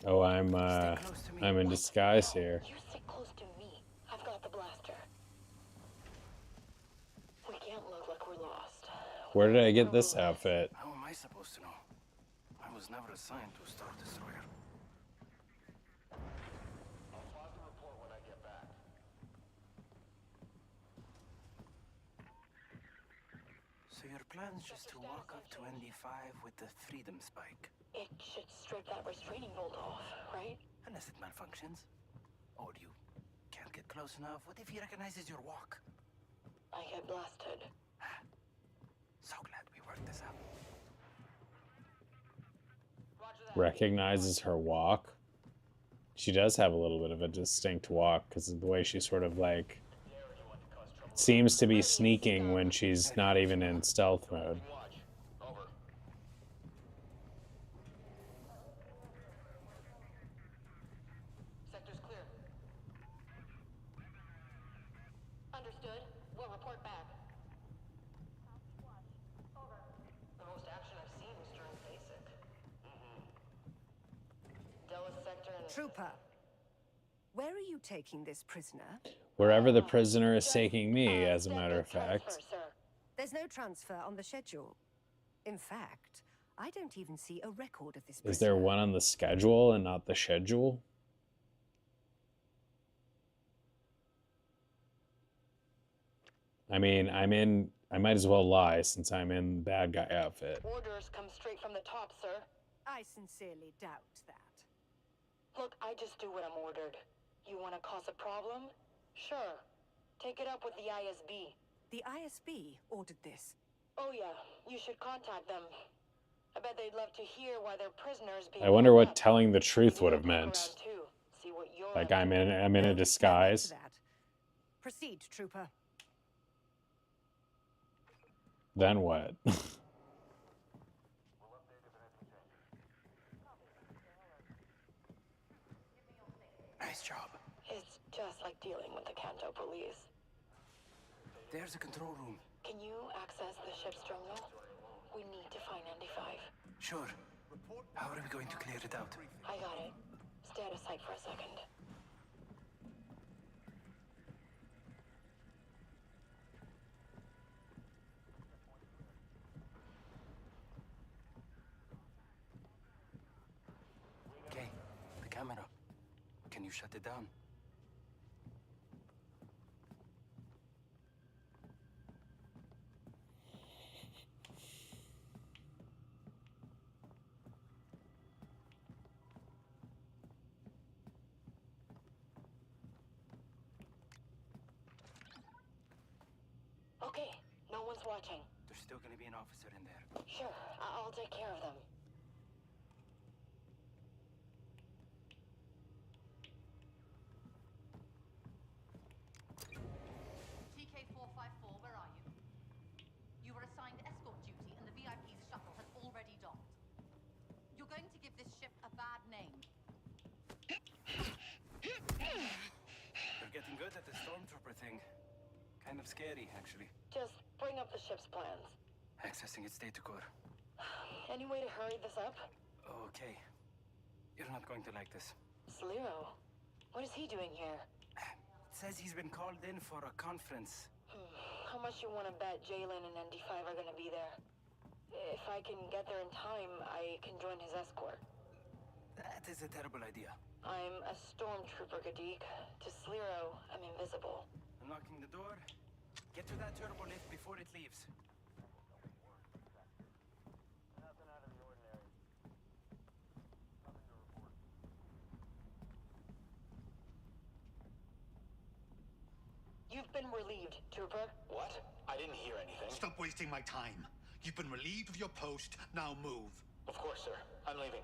Oh, I'm in disguise here. You stick close to me. I've got the blaster. We can't look like we're lost. Where did I get this outfit? How am I supposed to know? I was never assigned to a Star Destroyer. I'll file the report when I get back. So your plan's just to walk up to ND5 with the Freedom Spike? It should strip that restraining bolt off, right? Unless it malfunctions. Or you can't get close enough. What if he recognizes your walk? I get blasted. So glad we worked this out. Recognizes her walk. She does have a little bit of a distinct walk because of the way she sort of like seems to be sneaking when she's not even in stealth mode. Sector's clear. Understood. We'll report back. The most action I've seen was during basic. Dallas sector and... Trooper, where are you taking this prisoner? Wherever the prisoner is taking me, as a matter of fact. There's no transfer on the schedule. In fact, I don't even see a record of this prisoner. Is there one on the schedule and not the schedule? I mean, I might as well lie since I'm in bad guy outfit. Orders come straight from the top, sir. I sincerely doubt that. Look, I just do what I'm ordered. You want to cause a problem? Sure. Take it up with the ISB. The ISB ordered this. Oh yeah, you should contact them. I bet they'd love to hear why their prisoners being... I wonder what telling the truth would have meant. See what you're Like I'm in a disguise. Proceed, Trooper. Then what? Nice job. It's just like dealing with the Kanto police. There's a control room. Can you access the ship's terminal? We need to find ND5. Sure. How are we going to clear it out? I got it. Stay out of sight for a second. Okay, the camera. Can you shut it down? Okay, no one's watching. There's still gonna be an officer in there. Sure, I'll take care of them. TK-454, where are you? You were assigned escort duty and the VIP's shuttle has already docked. You're going to give this ship a bad name. You're getting good at the stormtrooper thing. Kind of scary, actually. Just bring up the ship's plans. Accessing its data core. Any way to hurry this up? Okay. You're not going to like this. Sliro, what is he doing here? It says he's been called in for a conference. How much you want to bet Jalen and ND5 are going to be there? If I can get there in time, I can join his escort. That is a terrible idea. I'm a stormtrooper, Gadik. To Sliro, I'm invisible. Unlocking the door. Get to that turbo lift before it leaves. Nothing out of the ordinary. Nothing to report. You've been relieved, Trooper. What? I didn't hear anything. Stop wasting my time. You've been relieved of your post. Now move. Of course, sir. I'm leaving.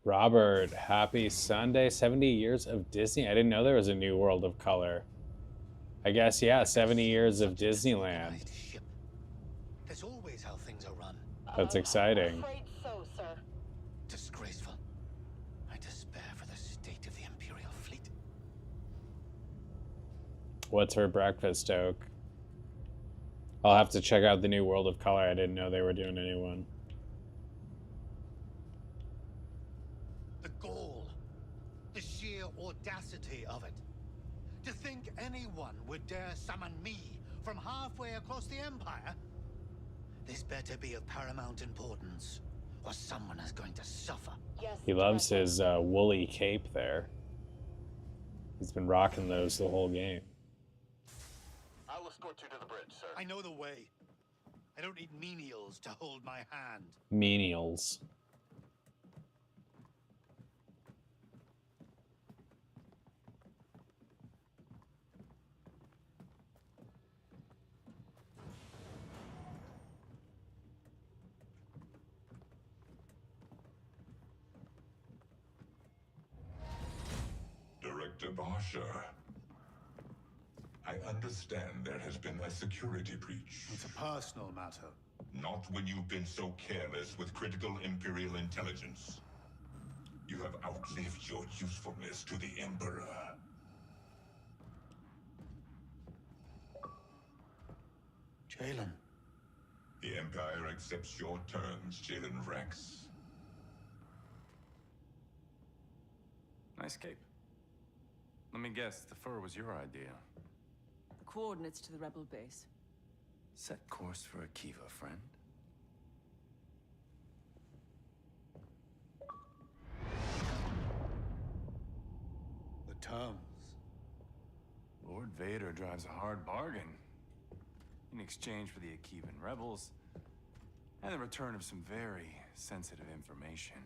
Robert, happy Sunday. 70 years of Disney. I didn't know there was a new World of Color. I guess, yeah, 70 years of Disneyland. That's always how things are run. That's exciting. I'm afraid so, sir. Disgraceful. I despair for the state of the Imperial fleet. What's for breakfast, Oak? I'll have to check out the new World of Color. I didn't know they were doing a new one. The gall, the sheer audacity of it. To think anyone would dare summon me from halfway across the Empire? This better be of paramount importance, or someone is going to suffer. Yes, He loves his woolly cape there. He's been rocking those the whole game. I'll escort you to the bridge, sir. I know the way. I don't need menials to hold my hand. Menials. Director Barsha, I understand there has been a security breach. It's a personal matter. Not when you've been so careless with critical Imperial intelligence. You have outlived your usefulness to the Emperor. Jalen. The Empire accepts your terms, Jalen Rex. Nice cape. Let me guess, the fur was your idea. The coordinates to the rebel base. Set course for Akiva, friend. The terms. Lord Vader drives a hard bargain. In exchange for the Akivan rebels, and the return of some very sensitive information.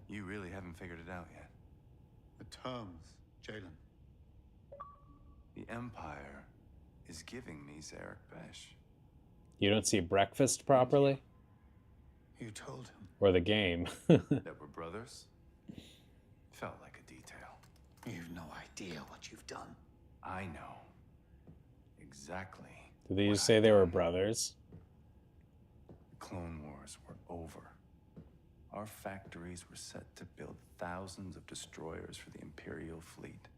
You really haven't figured it out yet. The terms, Jalen. The Empire is giving me Zarek Besh. You don't see breakfast properly? You told him. Or the game. That we're brothers? Felt like a detail. You've no idea what you've done. I know. Exactly. Did they just say they were brothers? The Clone Wars were over. Our factories were set to build thousands of destroyers for the Imperial fleet.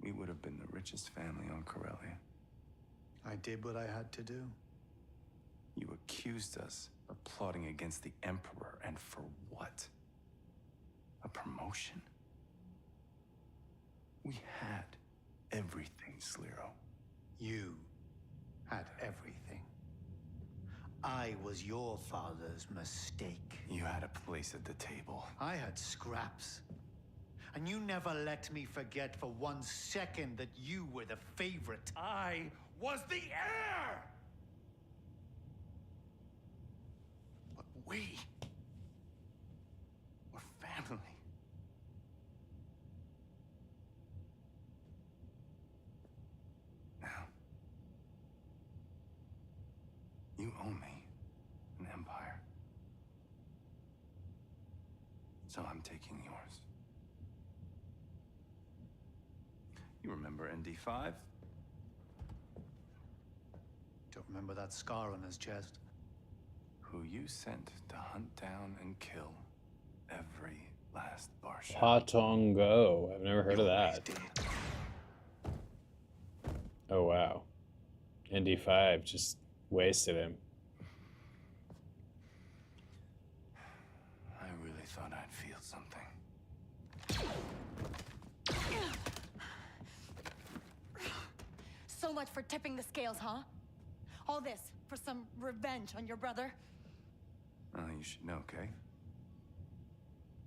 We would have been the richest family on Corellia. I did what I had to do. You accused us of plotting against the Emperor, and for what? A promotion? We had everything, Sliro. You had everything. I was your father's mistake. You had a place at the table. I had scraps. And you never let me forget for 1 second that you were the favorite. I was the heir! But we were family. Now, you owe me an empire. So I'm taking yours. You remember ND5? Don't remember that scar on his chest. Who you sent to hunt down and kill every last Barsha. Patongo. I've never heard of that. Oh, wow. ND5 just wasted him. I really thought I'd feel something. So much for tipping the scales, huh? All this for some revenge on your brother? You should know, Kay.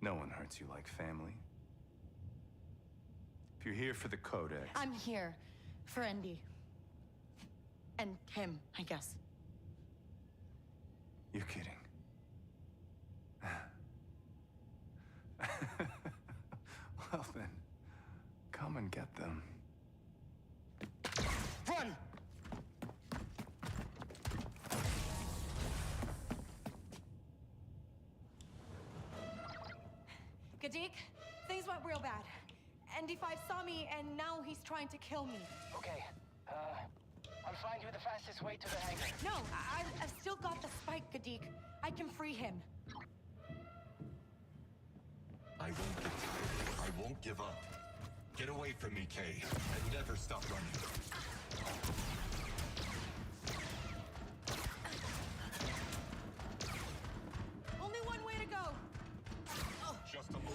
No one hurts you like family. If you're here for the Codex... I'm here for Andy. And him, I guess. You're kidding. Well then, come and get them. Run! Gadik, things went real bad. ND5 saw me, and now he's trying to kill me. Okay, I'll find you the fastest way to the hangar. No, I've still got the spike, Gadik. I can free him. I won't give up. Get away from me, Kay, and never stop running. Only one way to go. Just a moment.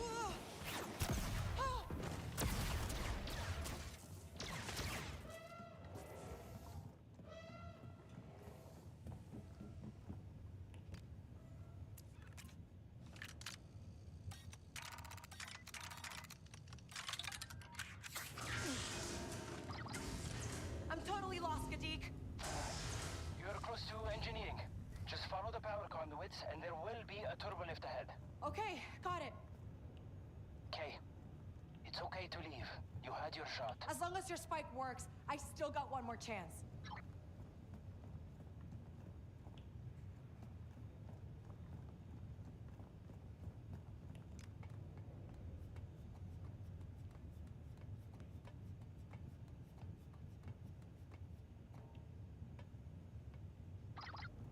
I'm totally lost, Gadik. You're close to engineering. Just follow the power conduits, and there will be a turbo lift ahead. Okay, got it. Kay, it's okay to leave. You had your shot. As long as your spike works, I still got one more chance.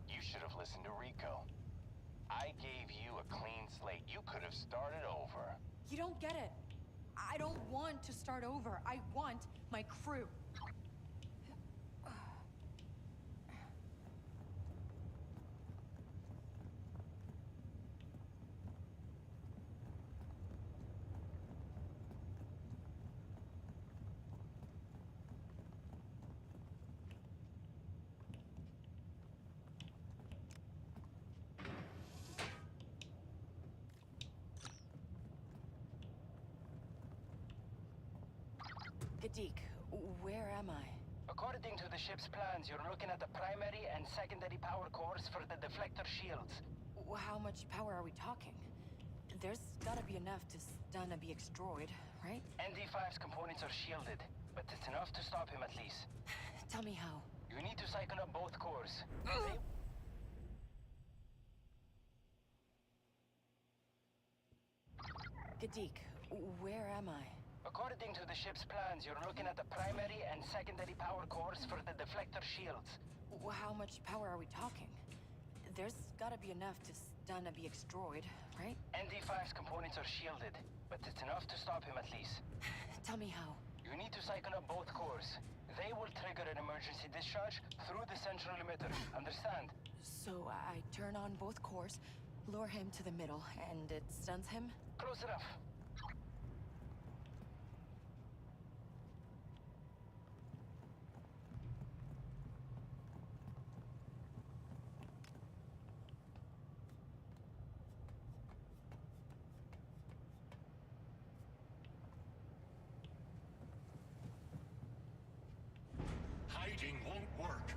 You should have listened to Rico. I gave you a clean slate. You could have started over. You don't get it. I don't want to start over. I want my crew. Gadik, where am I? According to the ship's plans, you're looking at the primary and secondary power cores for the deflector shields. How much power are we talking? There's gotta be enough to stun a BX-droid, right? ND5's components are shielded, but it's enough to stop him at least. Tell me how. You need to cycle up both cores. Gadik, where am I? According to the ship's plans, you're looking at the primary and secondary power cores for the deflector shields. How much power are we talking? There's gotta be enough to stun a BX-droid, right? ND5's components are shielded, but it's enough to stop him at least. Tell me how. You need to cycle up both cores. They will trigger an emergency discharge through the central emitter. Understand? So I turn on both cores, lure him to the middle, and it stuns him? Close enough. Hiding won't work.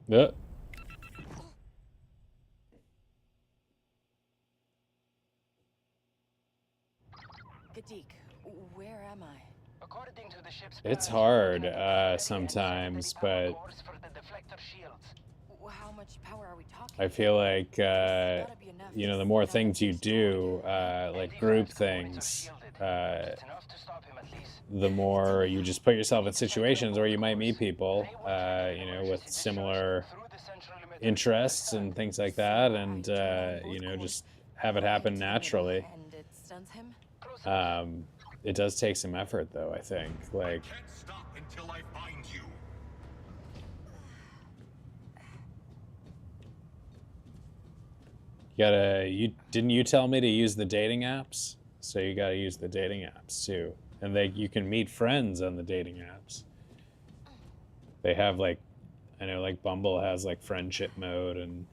Yeah. Gadik, where am I? According to the ship's It's plans, hard you're looking at the sometimes, primary but power cores for the deflector shields. How much power are we talking? I feel like, you know, the more things you do, like group things, the more you just put yourself in situations where you might meet people, you know, with similar interests and things like that, and you know, just have it happen naturally. And it stuns him? It does take some effort, though. I think, like, Can't stop until I find you. didn't you tell me to use the dating apps? So you gotta use the dating apps too, and you can meet friends on the dating apps. They have, like, I know, like, Bumble has, like, friendship mode, and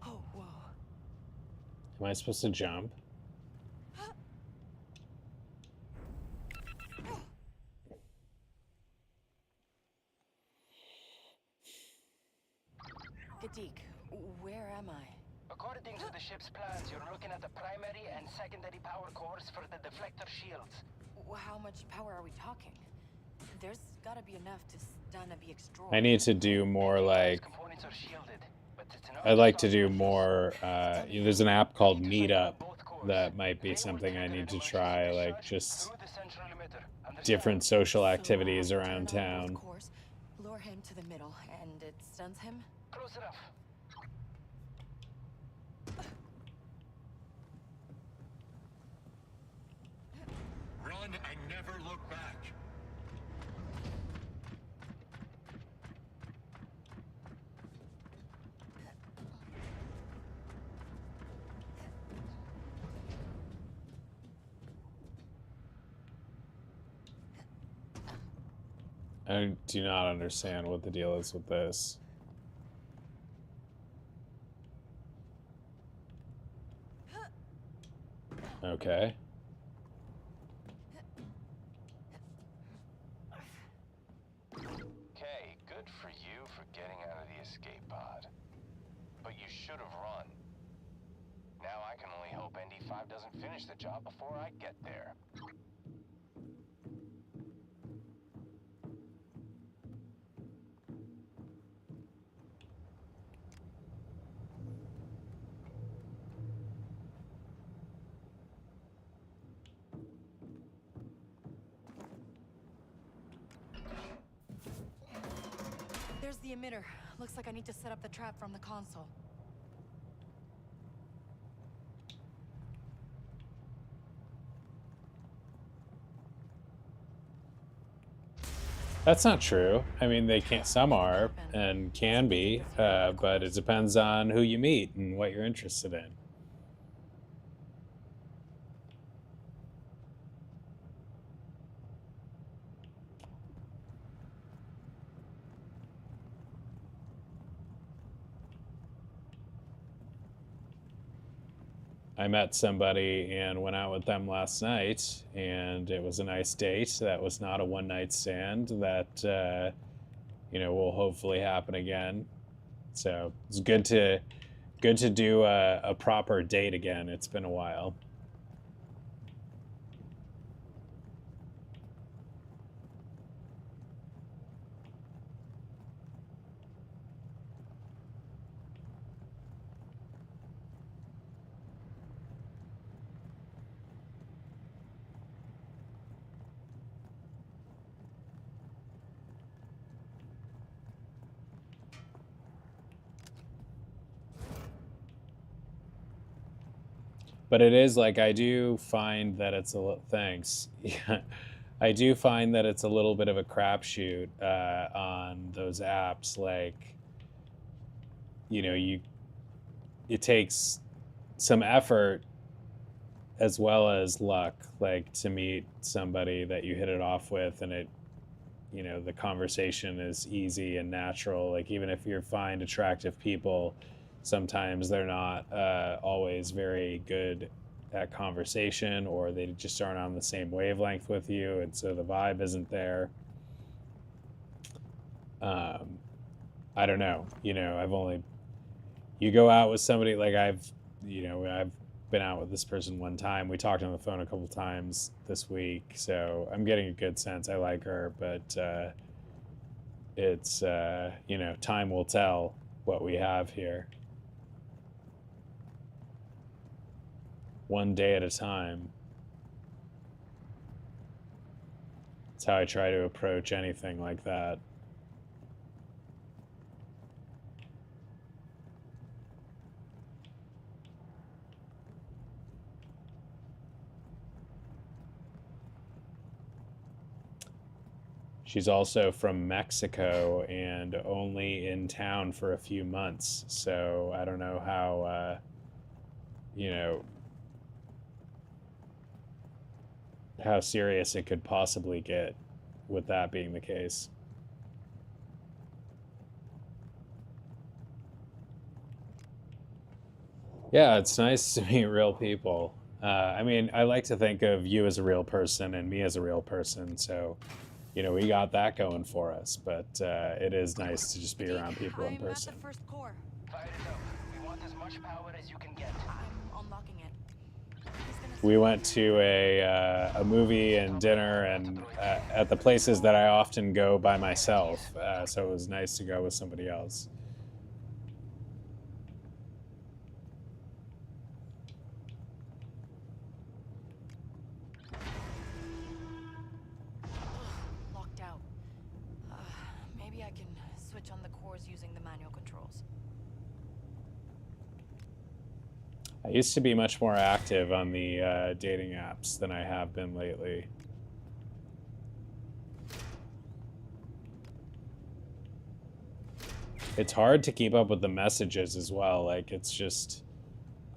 Oh, whoa. am I supposed to jump? Gadik, where am I? According to the ship's plans, you're looking at the primary and secondary power cores for the deflector shields. How much power are we talking? There's gotta be enough to stun a VX-droid. I need to do more, like, I'd like to do more. There's an app called Meetup that might be something I need to try, like, just different social activities around town. Lure him to the middle, and it stuns him? Close enough. Run and never look back. I do not understand what the deal is with this. Okay. Okay, good for you for getting out of the escape pod. But you should have run. Now I can only hope ND5 doesn't finish the job before I get there. There's the emitter. Looks like I need to set up the trap from the console. That's not true. I mean, they can't. Some are and can be, but it depends on who you meet and what you're interested in. I met somebody and went out with them last night, and it was a nice date. That was not a one-night stand. That you know, will hopefully happen again. So it's good to do a proper date again. It's been a while. But it is, like, I do find that it's a little, thanks. Yeah. I do find that it's a little bit of a crapshoot on those apps. Like, you know, it takes some effort as well as luck, like to meet somebody that you hit it off with, and it, you know, the conversation is easy and natural. Like, even if you find attractive people, sometimes they're not always very good at conversation, or they just aren't on the same wavelength with you, and so the vibe isn't there. I don't know. You know, you go out with somebody, like I've been out with this person one time. We talked on the phone a couple times this week, so I'm getting a good sense. I like her, but it's, you know, time will tell what we have here. One day at a time. That's how I try to approach anything like that. She's also from Mexico and only in town for a few months, so I don't know how, you know, how serious it could possibly get with that being the case. Yeah, it's nice to meet real people. I mean, I like to think of you as a real person and me as a real person, so, you know, we got that going for us, but it is nice to just be around people in person. I'm at the first core. Fire it up. We want as much power as you can get. I'm unlocking it. We went to a movie and dinner and at the places that I often go by myself, so it was nice to go with somebody else. Locked out. Maybe I can switch on the cores using the manual controls. I used to be much more active on the dating apps than I have been lately. It's hard to keep up with the messages as well. Like, it's just,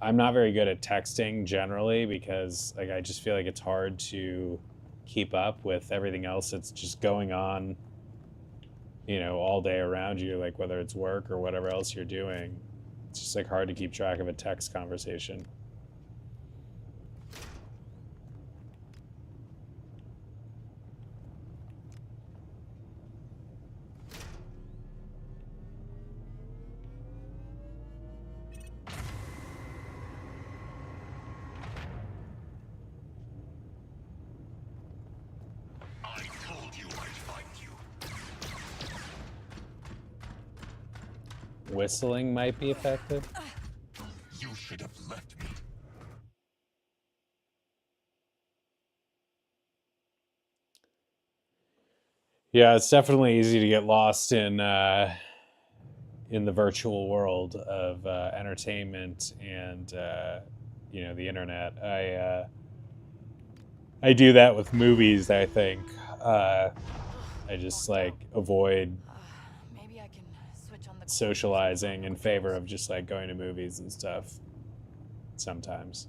I'm not very good at texting generally because, like, I just feel like it's hard to keep up with everything else that's just going on, you know, all day around you, like whether it's work or whatever else you're doing. It's just like hard to keep track of a text conversation. I told you I'd find you. Whistling might be effective. You should have left me. Yeah, it's definitely easy to get lost in the virtual world of entertainment and you know, the internet. I do that with movies. I think I just like avoid Maybe I can switch on the socializing in favor of just like going to movies and stuff sometimes.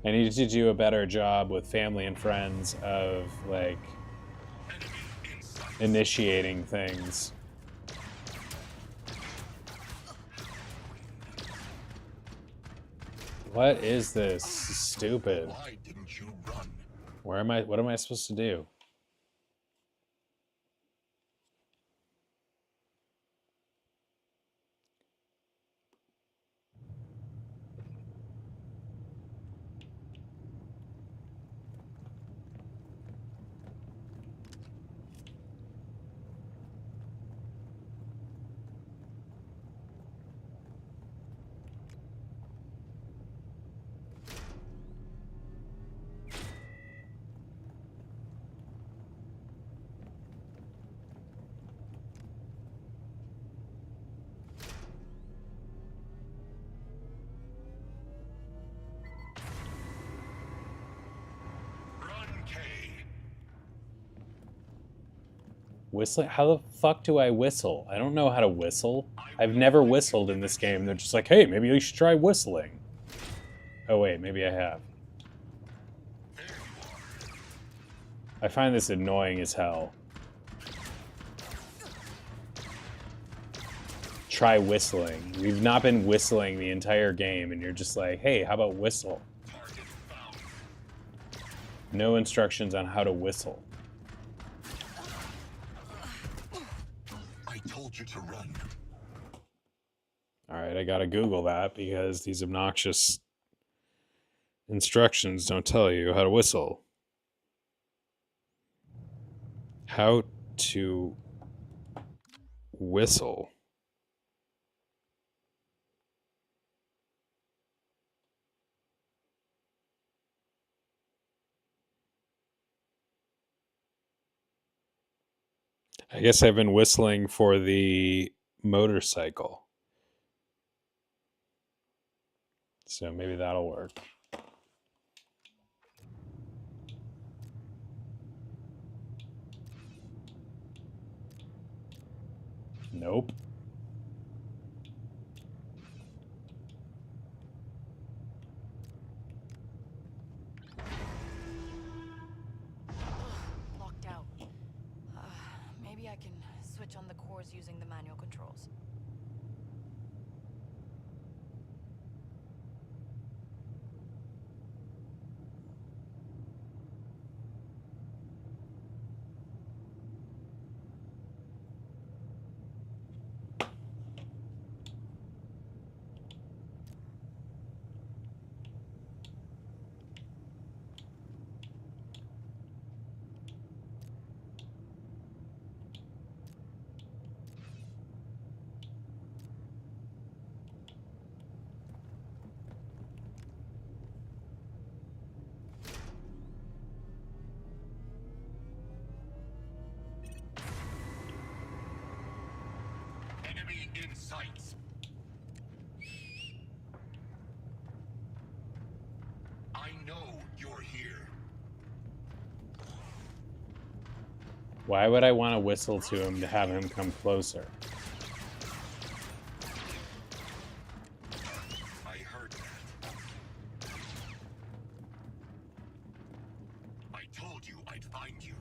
I need to do a better job with family and friends of like initiating things. What is this? This is stupid. Why didn't you run? What am I supposed to do? Whistling? How the fuck do I whistle? I don't know how to whistle. I've never whistled in this game. They're just like, hey, maybe you should try whistling. Oh wait, maybe I have. I find this annoying as hell. Try whistling. We've not been whistling the entire game, and you're just like, hey, how about whistle? No instructions on how to whistle. I told you to run. Alright, I gotta Google that because these obnoxious instructions don't tell you how to whistle. How to whistle. I guess I've been whistling for the motorcycle. So maybe that'll work. Nope. Locked out. Maybe I can switch on the cores using the manual controls. Enemy in sight. I know you're here. Why would I want to whistle to him to have him come closer? I heard that. I told you I'd find you.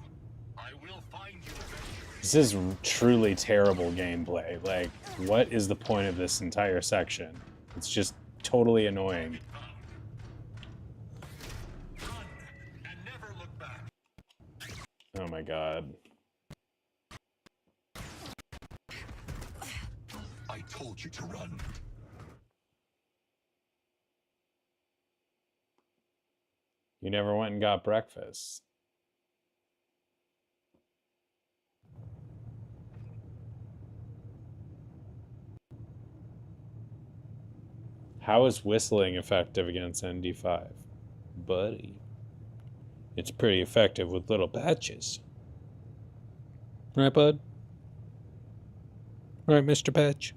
I will find you eventually. This is truly terrible gameplay. Like, what is the point of this entire section? It's just totally annoying. Oh my god. I told you to run. You never went and got breakfast. How is whistling effective against ND5? Buddy. It's pretty effective with little patches. Right, bud? Right, Mr. Patch?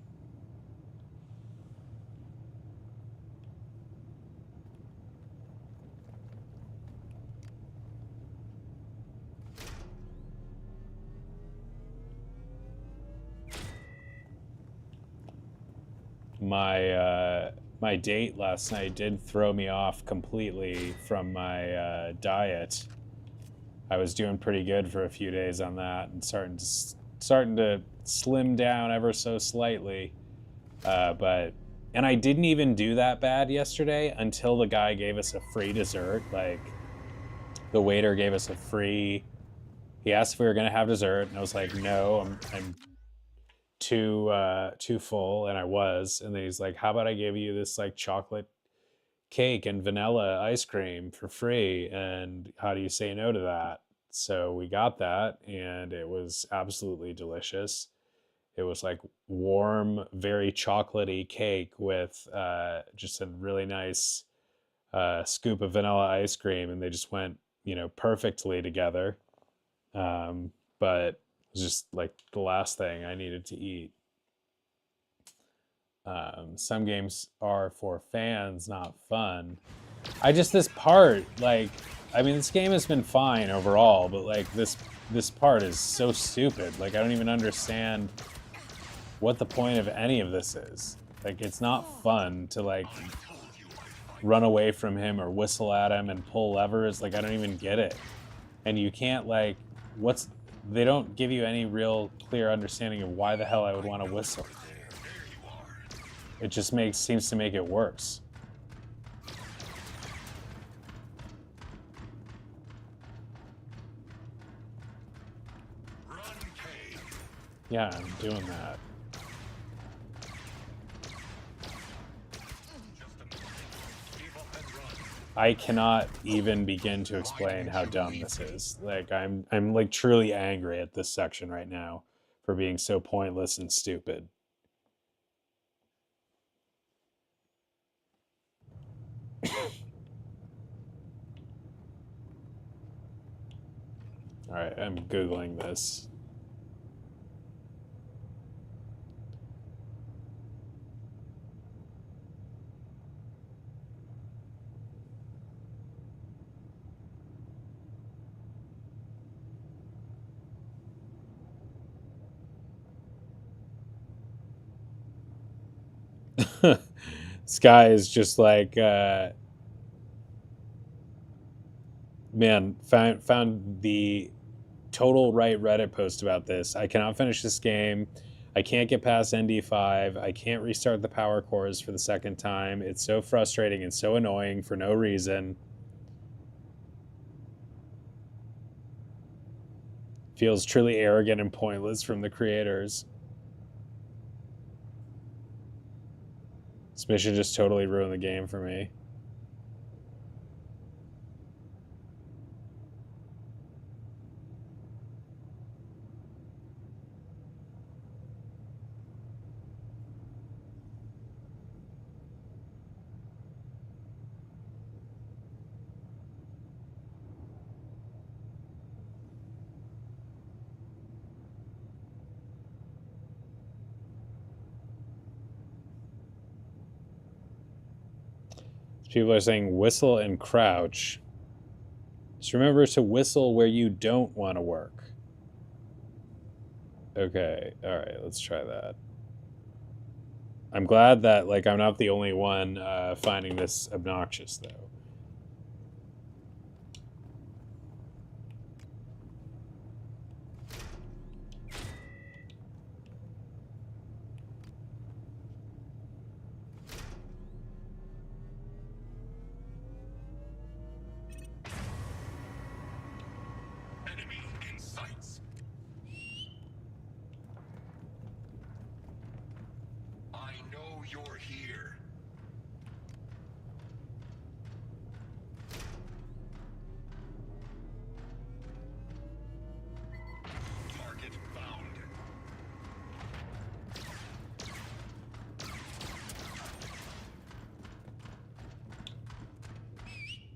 My date last night did throw me off completely from my diet. I was doing pretty good for a few days on that and starting to slim down ever so slightly. And I didn't even do that bad yesterday until the guy gave us a free dessert. Like, the waiter gave us a free. He asked if we were gonna have dessert, and I was like, no, I'm too full, and I was. And then he's like, how about I give you this like chocolate cake and vanilla ice cream for free, and how do you say no to that? So we got that, and it was absolutely delicious. It was like warm, very chocolatey cake with just a really nice scoop of vanilla ice cream, and they just went, perfectly together. But it was just like the last thing I needed to eat. Some games are for fans, not fun. This part, like, I mean, this game has been fine overall, but like this this part is so stupid. Like, I don't even understand what the point of any of this is. Like, it's not fun to, like, run away from him or whistle at him and pull levers. Like, I don't even get it. And you can't, like, they don't give you any real clear understanding of why the hell I would want to whistle. It just seems to make it worse. Yeah, I'm doing that. I cannot even begin to explain how dumb this is. Like, I'm like truly angry at this section right now for being so pointless and stupid. All right, I'm Googling this. This guy is just like, man, found the total right Reddit post about this. I cannot finish this game. I can't get past ND5. I can't restart the power cores for the second time. It's so frustrating and so annoying for no reason. Feels truly arrogant and pointless from the creators. This mission just totally ruined the game for me. People are saying whistle and crouch. Just remember to whistle where you don't want to work. Okay, all right, let's try that. I'm glad that, like, I'm not the only one finding this obnoxious, though. You're here. Target found.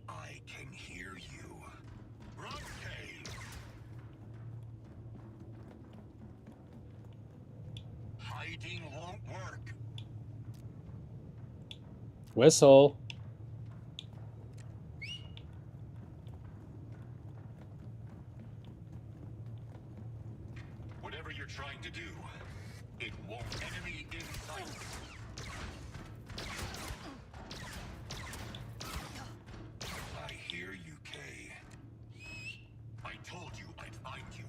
I can hear you. Rotate. Hiding won't work. Whistle. Whatever you're trying to do, it won't. Enemy in sight. I hear you, Kay. I told you I'd find you.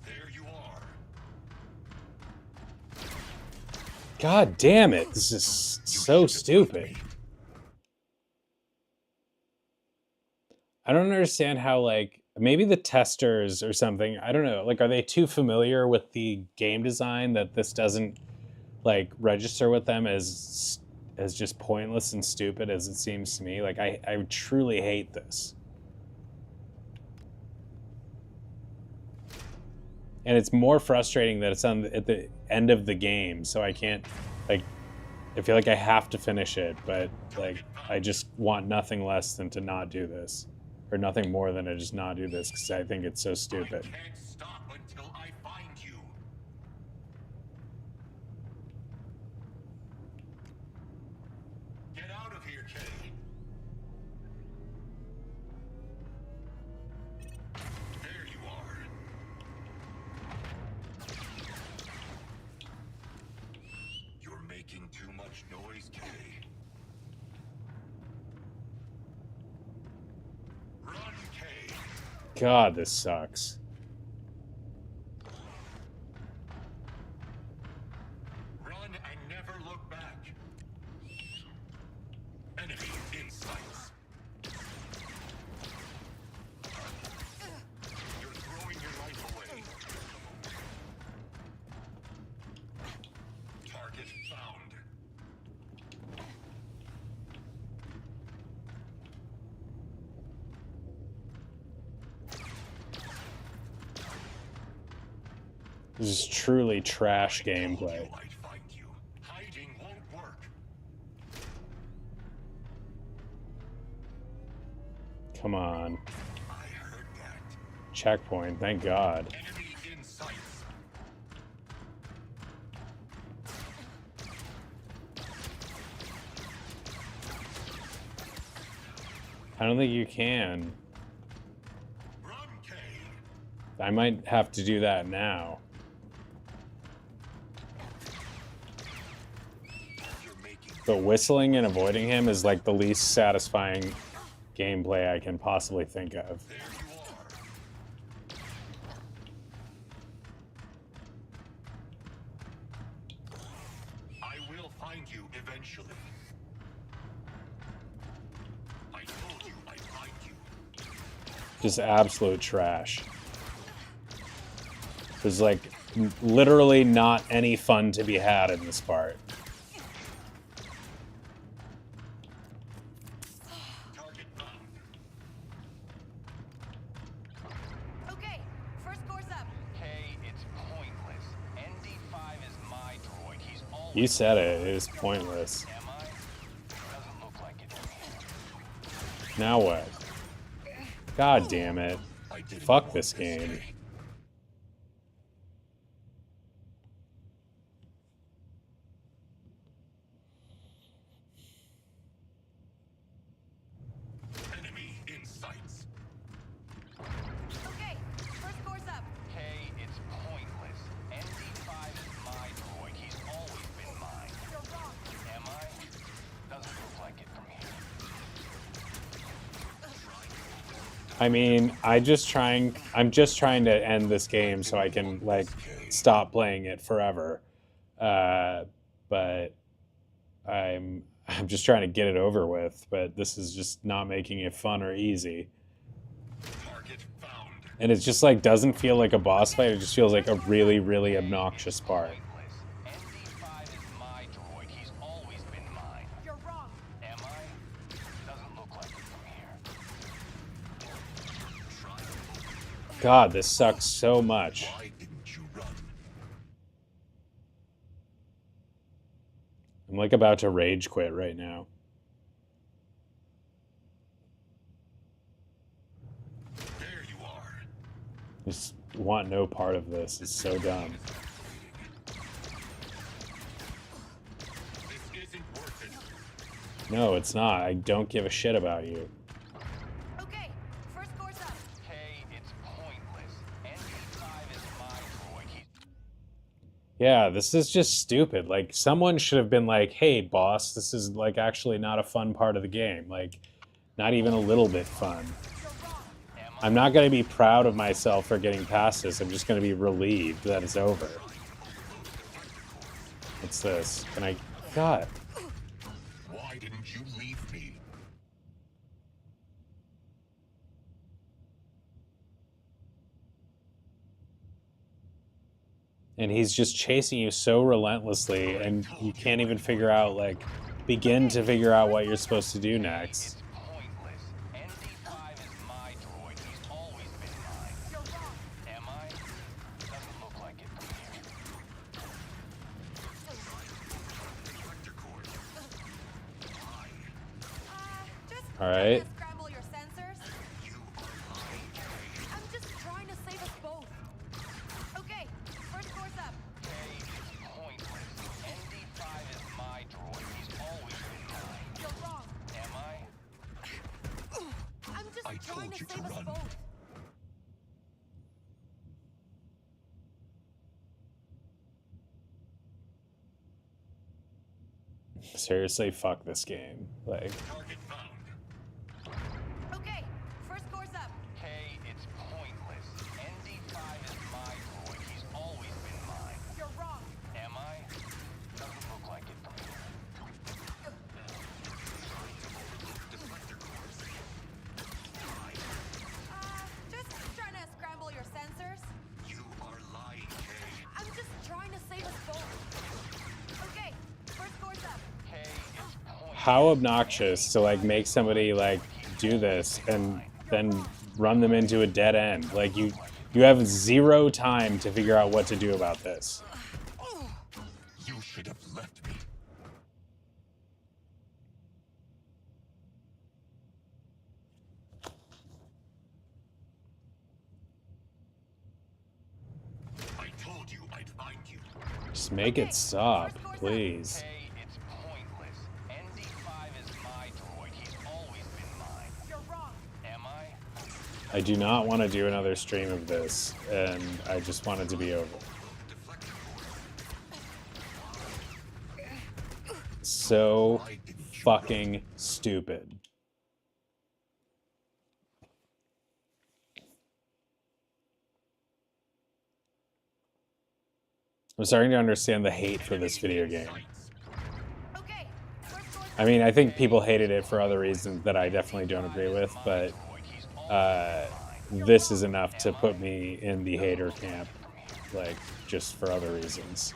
There you are. God damn it. This is so stupid. I don't understand how, like, maybe the testers or something, I don't know, like, are they too familiar with the game design that this doesn't, like, register with them as just pointless and stupid as it seems to me? Like, I truly hate this. And it's more frustrating that it's at the end of the game, so I can't, like, I feel like I have to finish it, but, like, I just want nothing less than to not do this. Or nothing more than to just not do this, because I think it's so stupid. I can't stop until I find you. God, this sucks. Run and never look back. Enemy in sight. You're throwing your life away. Target found. This is truly trash gameplay. Hiding won't work. Come on. Checkpoint, thank God. Enemy in sight. I don't think you can. I might have to do that now. But whistling and avoiding him is like the least satisfying gameplay I can possibly think of. I will find you eventually. I told you I'd find you. Just absolute trash. There's like literally not any fun to be had in this part. Okay, first course up. Hey, it's pointless. ND5 is my droid. He's always You said it is pointless. doesn't look like it. Now what? God damn it. Fuck this game. Enemy in sight. Okay, first course up. Hey, it's pointless. ND5 is my droid. He's always been mine. You're wrong. Am I? Doesn't look like it from here. I mean, I'm just trying to end this game so I can like stop playing it forever. But I'm just trying to get it over with, but this is just not making it fun or easy. And it just like doesn't feel like a boss fight, it just feels like a really, really obnoxious part. ND5 is my droid. He's always been mine. You're wrong. Am I? Doesn't look like it from here. God, this sucks so much. I'm like about to rage quit right now. There you are. Just want no part of this. It's so dumb. This isn't worth it. No, it's not. I don't give a shit about you. Okay, first course up. Hey, it's pointless. ND5 is my droid. He's Yeah, this is just stupid. Like, someone should have been like, hey, boss, this is, like, actually not a fun part of the game. Like, not even a little bit fun. I'm not going to be proud of myself for getting past this. I'm just going to be relieved that it's over. What's this? Can I... God. Why didn't you leave me? And he's just chasing you so relentlessly, and you can't even figure out, like, begin to figure out what you're supposed to do next. pointless. ND5 is my droid. He's always been mine. You're wrong. Am I? Doesn't look like it from here. Just All right. scramble your sensors. I'm just trying to save us both. Okay, first course up. Hey, it's pointless. ND5 is my droid. He's always been mine. You're wrong. Am I? I'm just trying to save us both. Seriously, fuck this game. Like, Okay, first course up. Hey, it's how obnoxious to like make somebody like do this and then run them into a dead end. Like you have 0 time to figure out what to do about this. You should have left me. I told you I'd find you. Just make it stop, please. Hey, it's pointless. ND5 is my droid. He's always been mine. You're wrong. Am I? I do not want to do another stream of this, and I just want it to be over. So fucking stupid. I'm starting to understand the hate for this video game. I mean, I think people hated it for other reasons that I definitely don't agree with, but this is enough to put me in the hater camp, like, just for other reasons.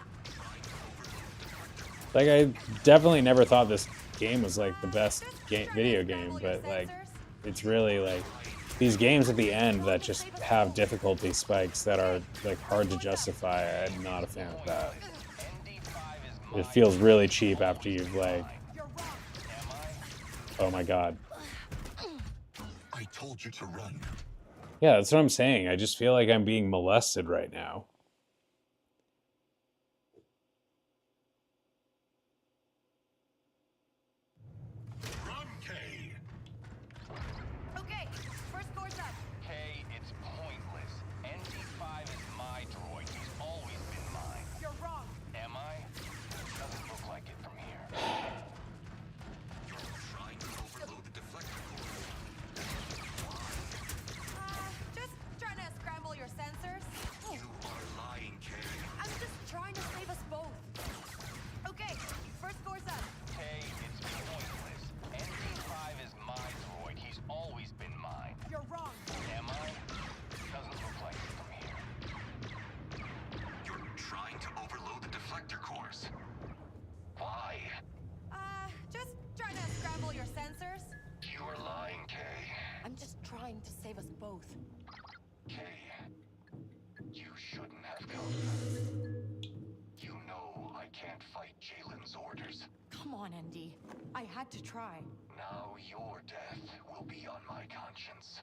Like, I definitely never thought this game was, like, the best video game, but, like, it's really, like, these games at the end that just have difficulty spikes that are, like, hard to justify, I'm not a fan of that. It feels really cheap after you've, like... Oh my god. I told you to run. Yeah, that's what I'm saying. I just feel like I'm being molested right now. Run, Kay. Okay, first course up. Kay, it's pointless. ND5 is my droid. He's always been mine. You're wrong. Am I? Doesn't look like it from here. You're trying to overload the deflector core. Just trying to scramble your sensors. You are lying, Kay. I'm just trying to save us both. Okay, first course up. Kay, it's pointless. ND5 is my droid. He's always been mine. You're wrong. Am I? Doesn't look like it from here. You're trying to overload the deflector cores. Why? Just trying to scramble your sensors. You're lying, Kay. I'm just trying to save us both. Kay, you shouldn't have come. You know I can't fight Jalen's orders. Come on, Andy. I had to try. Now your death will be on my conscience.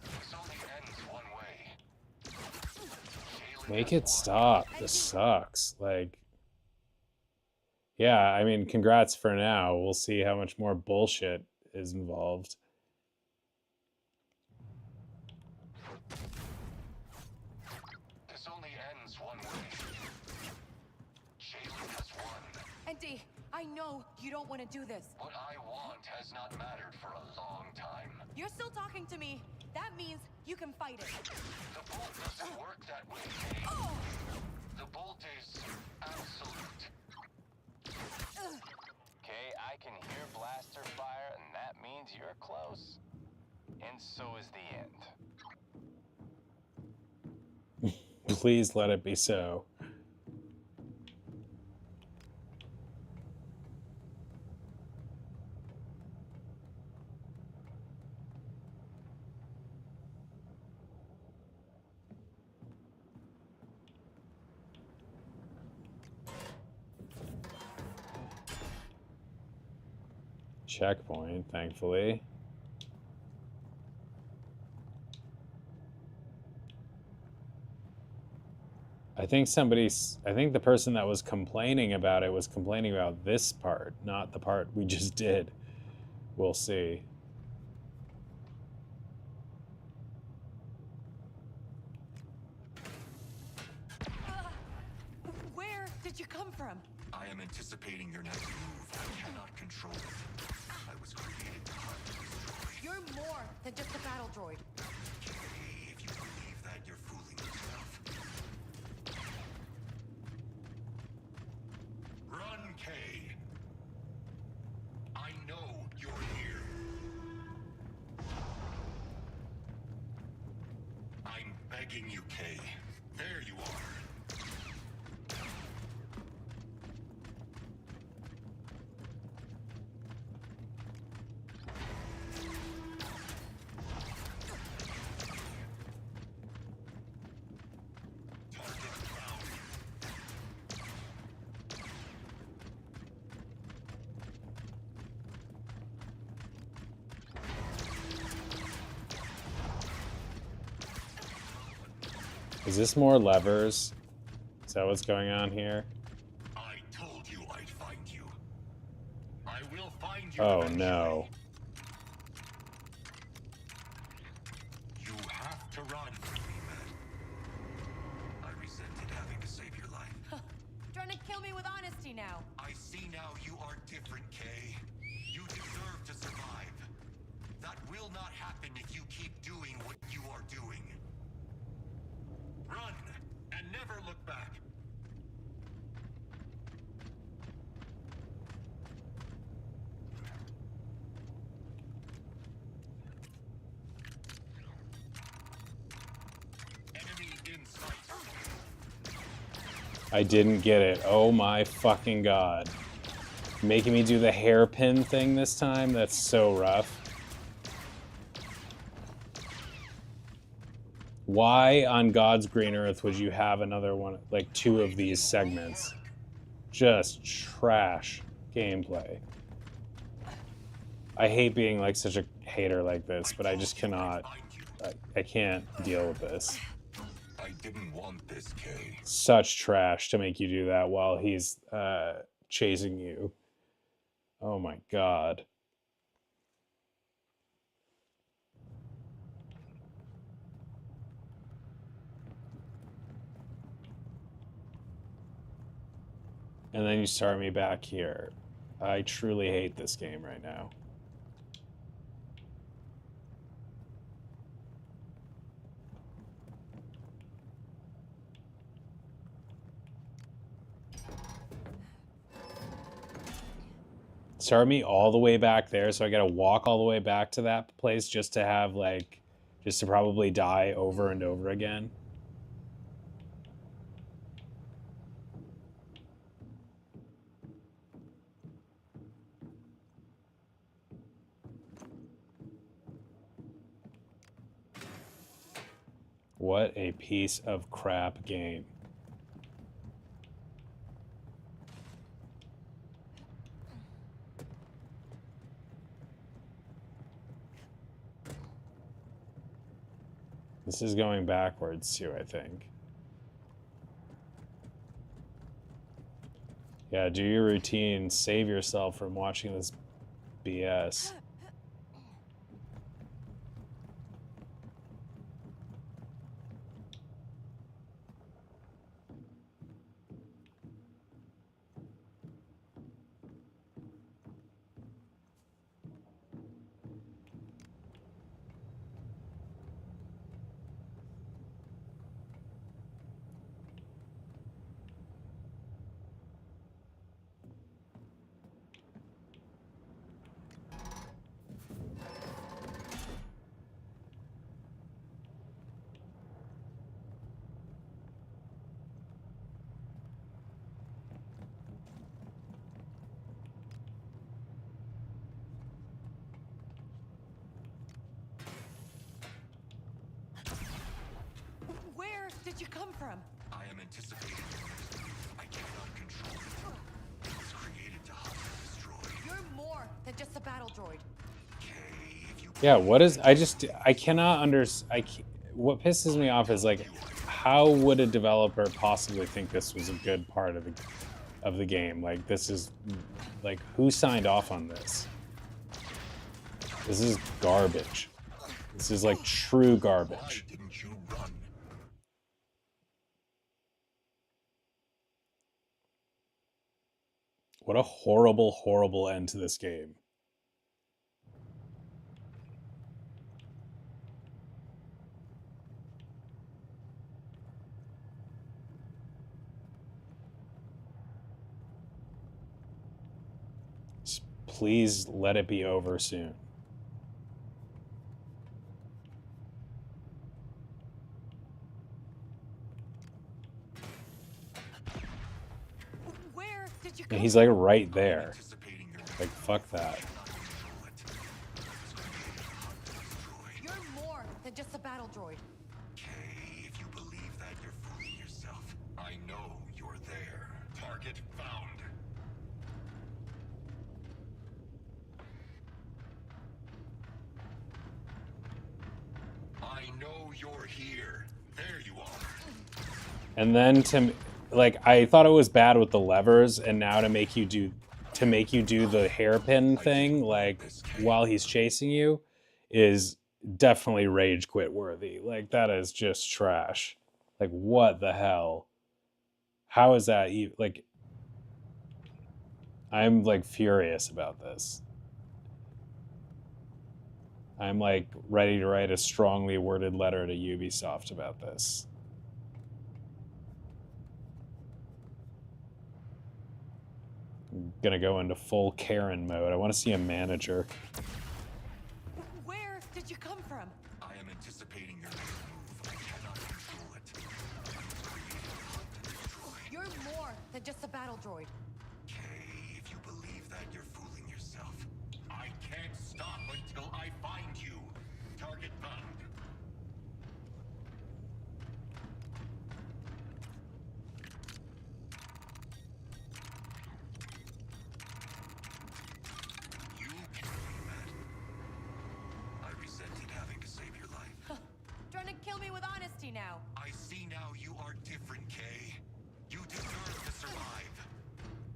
This only ends one way. Make it stop. This sucks. Like... Yeah, I mean, congrats for now. We'll see how much more bullshit is involved. This only ends one way. Jalen has won. Andy, I know you don't want to do this. What I want has not mattered for a long time. You're still talking to me. That means you can fight it. The bolt doesn't work that way, Kay. Oh. The bolt is absolute. Kay, I can hear blaster fire, and that means you're close. And so is the end. Please let it be so. Checkpoint, thankfully. I think the person that was complaining about it was complaining about this part, not the part we just did. We'll see. Where did you come from? I am anticipating your next move. I cannot control it. I was created to hunt and destroy. You're more than just a battle droid. Kay, if you believe that, you're fooling yourself. Run, Kay. I know you're here. I'm begging you, Kay. There you are. Is this more levers? Is that what's going on here? I told you I'd find you. I will find you. Oh, eventually. no. You have to run from me, man. I resented having to save your life. Trying to kill me with honesty now. I see now you are different, Kay. You deserve to survive. That will not happen if you keep doing what you are doing. Run and never look back. Enemy in sight. I didn't get it. Oh my fucking god. Making me do the hairpin thing this time? That's so rough. Why on God's green earth would you have another one, like 2 of these segments? Just trash gameplay. I hate being like such a hater like this, but I just cannot, I can't deal with this. I didn't want this, Kay. Such trash to make you do that while he's chasing you. Oh my god. And then you start me back here. I truly hate this game right now. Start me all the way back there, so I gotta walk all the way back to that place just to have, like, just to probably die over and over again. What a piece of crap game. This is going backwards too, I think. Yeah, do your routine. Save yourself from watching this BS. Where did you come from? I am anticipating. I cannot control it. It was created to hunt and destroy. You're more than just a battle droid. Yeah, what is... I cannot what pisses me off is, like, how would a developer possibly think this was a good part of the game? Like, this is... Like, who signed off on this? This is garbage. This is, like, true garbage. Didn't you run? What a horrible, horrible end to this game. Please let it be over soon. And he's like right there. Like, fuck that. You're more than just a battle droid. Kay, if you believe that, you're fooling yourself. I know you're there. Target found. I know you're here. There you are. And then like, I thought it was bad with the levers, and now to make you do the hairpin thing, like, while he's chasing you, is definitely rage quit worthy. Like, that is just trash. Like, what the hell? How is that even, like, I'm, like, furious about this. I'm, like, ready to write a strongly worded letter to Ubisoft about this. I'm gonna go into full Karen mode. I want to see a manager. Where did you come from? I am anticipating your next move. I cannot control it. You're more than just a battle droid. Kay, if you believe that, you're fooling yourself. I can't stop until I find you. Target found. You can be mad. I resented having to save your life. Trying to kill me with honesty now. I see now you are different, Kay. You deserve to survive.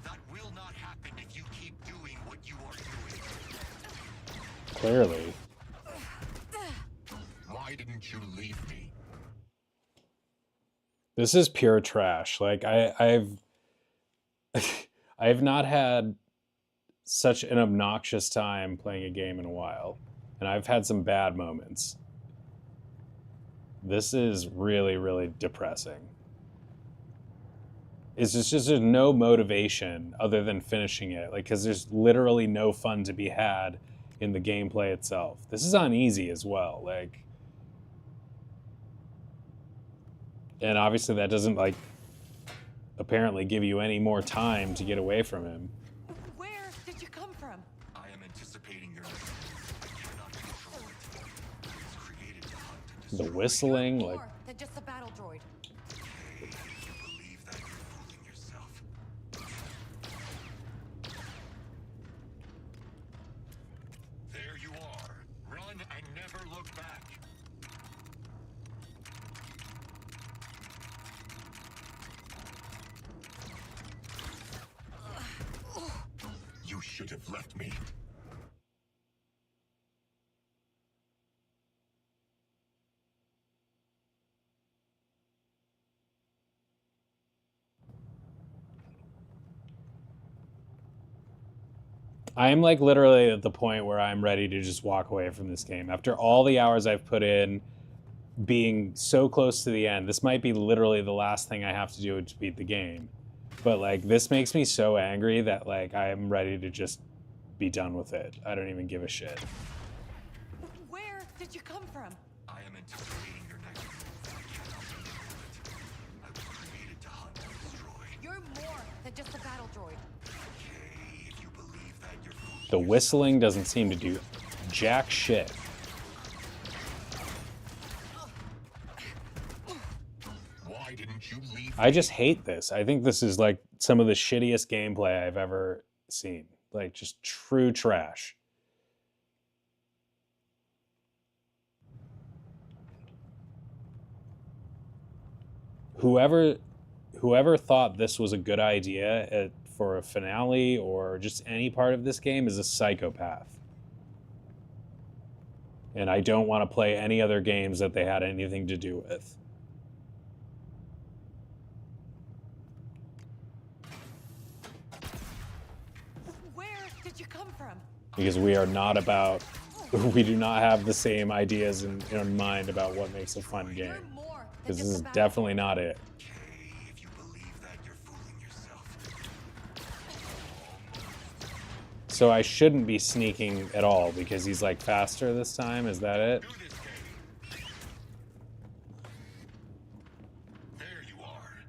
That will not happen if you keep doing what you are doing. Clearly. Why didn't you leave me? This is pure trash. Like, I've I've not had such an obnoxious time playing a game in a while, and I've had some bad moments. This is really, really depressing. It's just there's no motivation other than finishing it, like, because there's literally no fun to be had in the gameplay itself. This is on easy as well, like, and obviously that doesn't, like, apparently give you any more time to get away from him. Where did you come from? I am anticipating your next move. I cannot control it. It was created to hunt and The whistling, like, More than just a battle droid. Kay, if you believe that, you're fooling yourself. There you are. Run and never look back. You should have left me. I'm, like, literally at the point where I'm ready to just walk away from this game. After all the hours I've put in, being so close to the end, this might be literally the last thing I have to do to beat the game. But, like, this makes me so angry that, like, I'm ready to just be done with it. I don't even give a shit. Where did you come from? I am anticipating your next move. I cannot control it. I was created to hunt and destroy. You're more than just a battle droid. Kay, if you believe that, you're fooling The whistling doesn't seem to do jack shit. Why didn't you leave? I just hate this. I think this is, like, some of the shittiest gameplay I've ever seen. Like, just true trash. Whoever thought this was a good idea for a finale or just any part of this game is a psychopath. And I don't want to play any other games that they had anything to do with. Where did you come from? Because we are not about... We do not have the same ideas in mind about what makes a fun game. Because this is definitely not it. Kay, if you believe that, you're fooling yourself. So I shouldn't be sneaking at all because he's, like, faster this time? Is that it? Do this, Kay. There you are.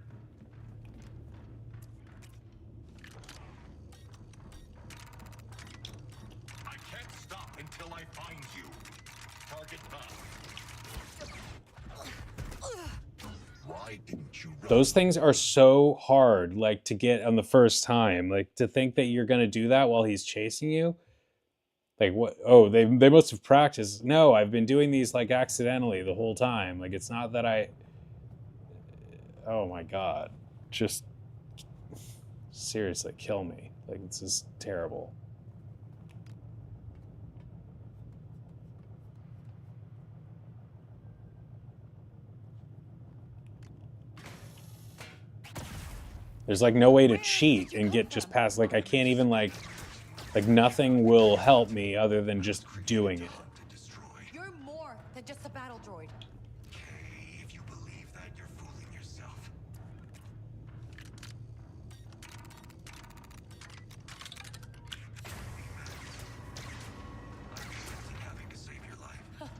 Why didn't you run? Those things are so hard, like, to get on the first time. Like, to think that you're gonna do that while he's chasing you. Like, what? Oh, they must have practiced. No, I've been doing these, like, accidentally the whole time. Like, it's not that I... Oh my god. Just... Seriously, kill me. Like, this is terrible. There's, like, no way to cheat and get just past... Like, I can't even, like, nothing will help me other than just doing it. You're more than just a battle droid. Kay, if you believe that, you're fooling yourself. I'm having to save your life.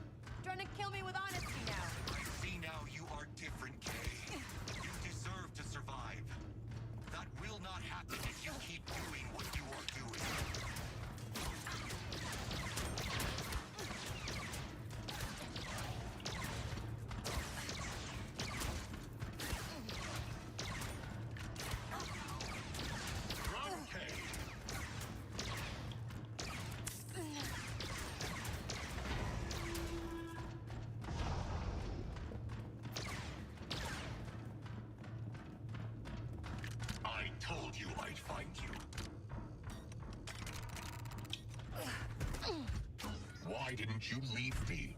Trying to kill me with honesty now. I see now you are different, Kay. You deserve to survive. That will not happen if you keep doing what you are doing. Run, Kay. I told you I'd find you. Why didn't you leave me?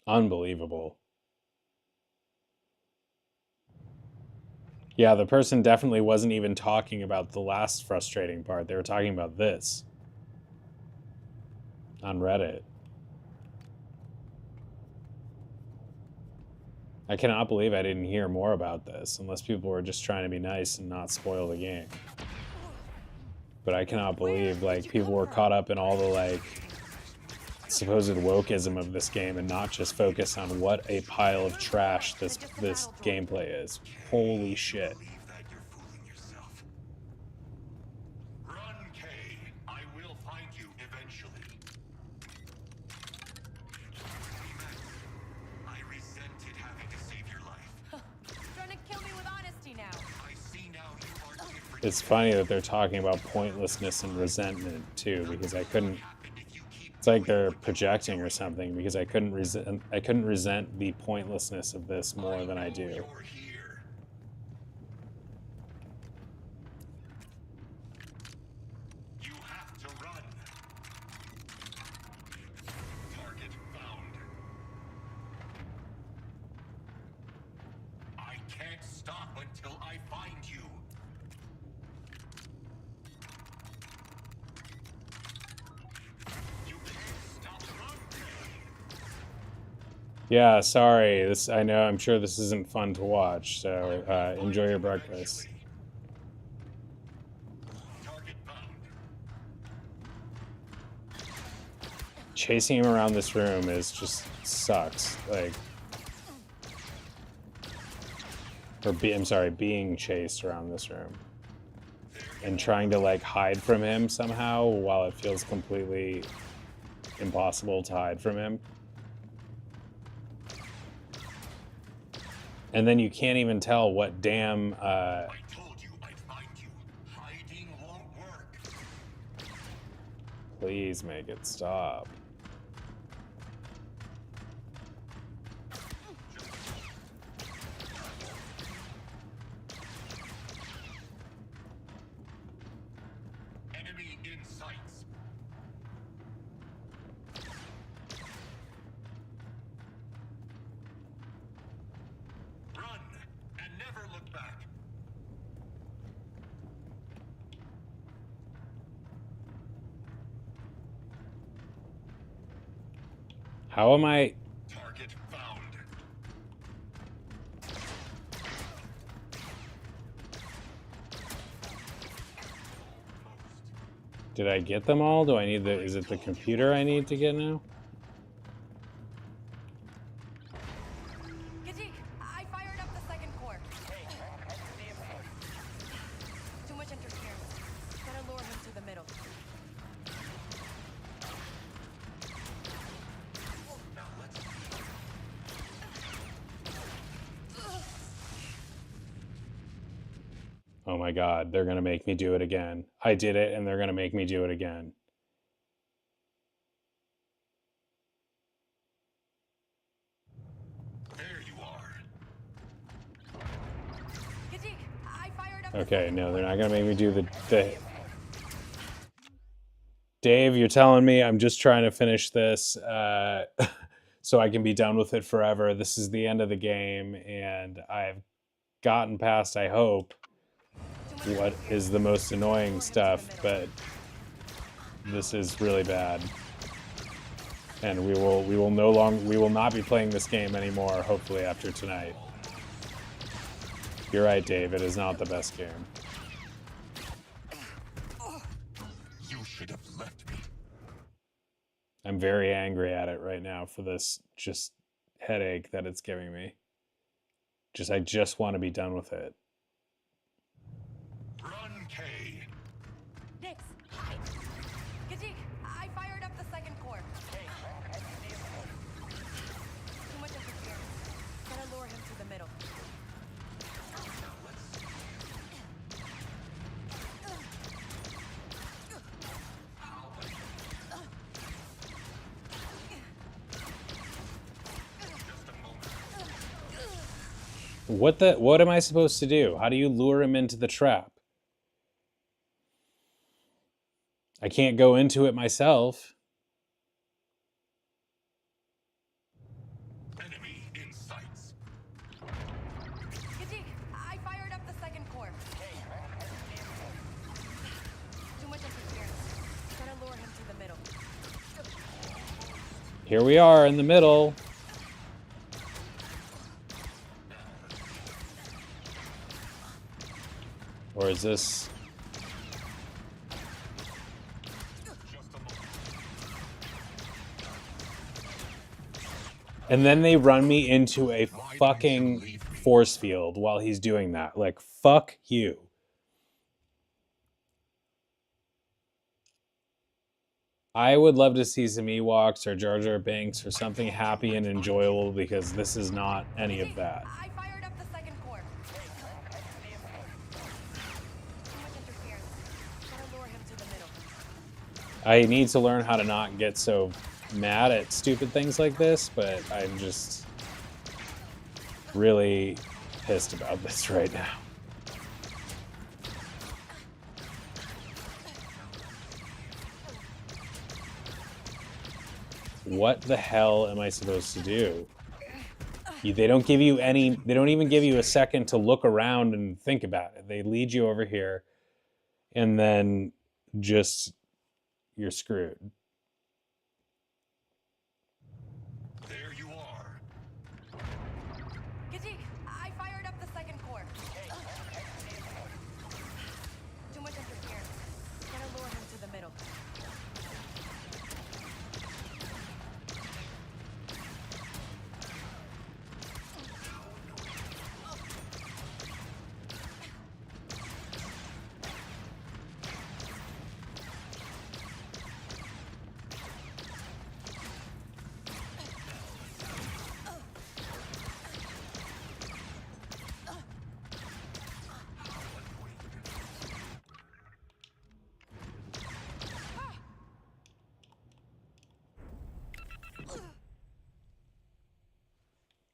Unbelievable. Yeah, the person definitely wasn't even talking about the last frustrating part. They were talking about this. On Reddit. I cannot believe I didn't hear more about this, unless people were just trying to be nice and not spoil the game. But I cannot believe, like, people were caught up in all the, like, supposed wokeism of this game and not just focus on what a pile of trash this gameplay is. Holy shit. Run, Kay. I will find you eventually. I resented having to save your life. Trying to kill me with honesty now. I see now you are different. It's funny that they're talking about pointlessness and resentment, too, because I couldn't... It's like they're projecting or something, because I couldn't resent the pointlessness of this more than I do. You have to run. Target found. I can't stop until I find you. You can't stop running. Yeah, sorry. I know, I'm sure this isn't fun to watch, so enjoy your breakfast. Chasing him around this room is just sucks. Like, I'm sorry, being chased around this room. And trying to, like, hide from him somehow while it feels completely impossible to hide from him. And then you can't even tell what damn, I told you I'd find you. Hiding won't work. Please make it stop. Enemy in sights. Run and never look back. How am I... Target found. Did I get them all? Do I need the... Is it the computer I need to get now? Gajik, I fired up the second core. Too much interference. Gotta lure him to the middle. Oh my god, they're gonna make me do it again. I did it, and they're gonna make me do it again. There you are. Okay, no, they're not gonna make me do the... Dave, you're telling me I'm just trying to finish this so I can be done with it forever. This is the end of the game, and I've gotten past, I hope, what is the most annoying stuff, but this is really bad. And we will not be playing this game anymore, hopefully, after tonight. You're right, Dave, it is not the best game. You should have left me. I'm very angry at it right now for this just headache that it's giving me. I just want to be done with it. Run, Kay. Nix, hide. Kadik, I fired up the second core. Too much interference. Gotta lure him to the middle. What am I supposed to do? How do you lure him into the trap? I can't go into it myself. Enemy in sights. Kadik, I fired up the second core. Too much interference. Gotta lure him to the middle. Here we are in the middle. Or is this... And then they run me into a fucking force field while he's doing that. Like, fuck you. I would love to see some Ewoks or Jar Jar Binks or something happy and enjoyable, because this is not any of that. I fired up the second core. Too much interference. Gotta lure him to the middle. I need to learn how to not get so mad at stupid things like this, but I'm just really pissed about this right now. What the hell am I supposed to do? They don't give you any, they don't even give you a second to look around and think about it. They lead you over here and then just, you're screwed. There you are. Kadik, I fired up the second core. Too much interference. Gotta lure him to the middle.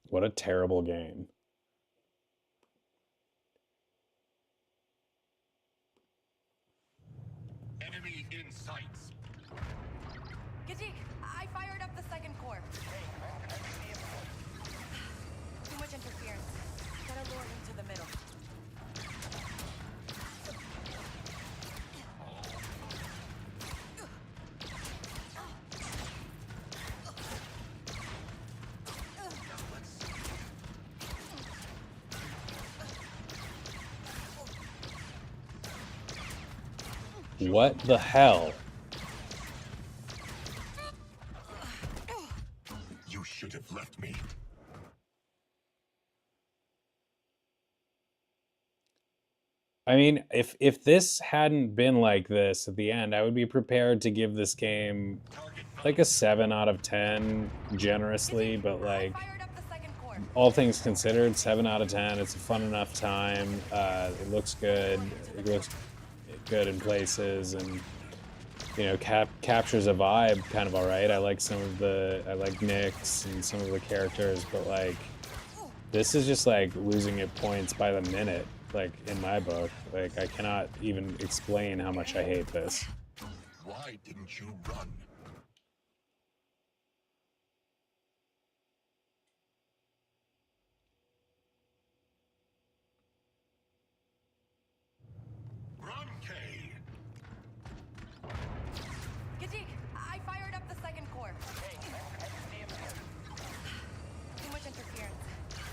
What a terrible game. Enemy in sights. Kadik, I fired up the second core. Too much interference. Gotta lure him to the middle. What the hell? You should have left me. I mean, if this hadn't been like this at the end, I would be prepared to give this game like a 7 out of 10 generously, but like all things considered, 7 out of 10. It's a fun enough time. It looks good. It looks good in places, and you know, captures a vibe kind of all right. I like Nyx and some of the characters, but like this is just like losing it points by the minute. Like in my book, like I cannot even explain how much I hate this. Why didn't you run? Run, Kay! Gadik, I fired up the second core. Too much interference.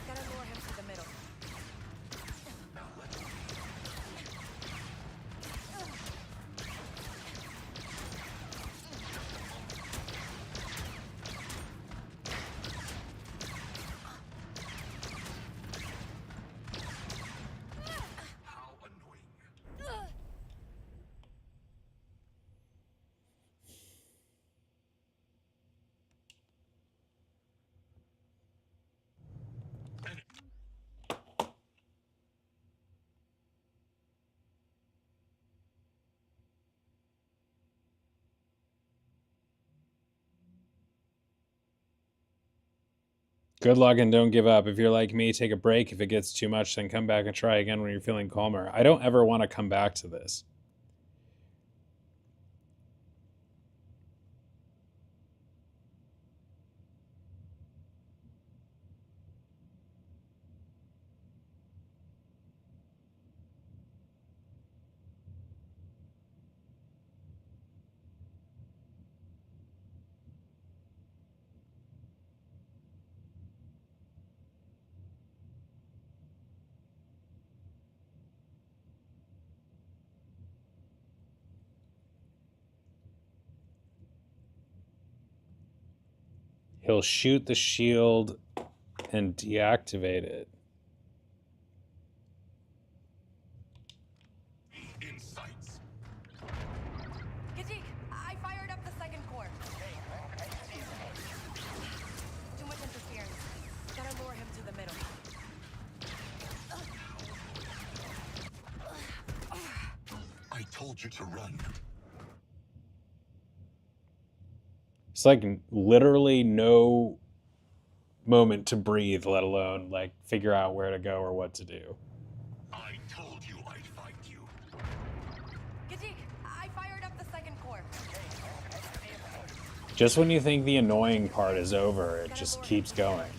Gotta lure him to the middle. How annoying. Good luck and don't give up. If you're like me, take a break. If it gets too much, then come back and try again when you're feeling calmer. I don't ever want to come back to this. He'll shoot the shield and deactivate it. In sights. Gadik, I fired up the second core. Too much interference. Gotta lure him to the middle. I told you to run. It's like literally no moment to breathe, let alone like figure out where to go or what to do. I told you I'd fight you. Gadik, I fired up the second core. Just when you think the annoying part is over, it just keeps going.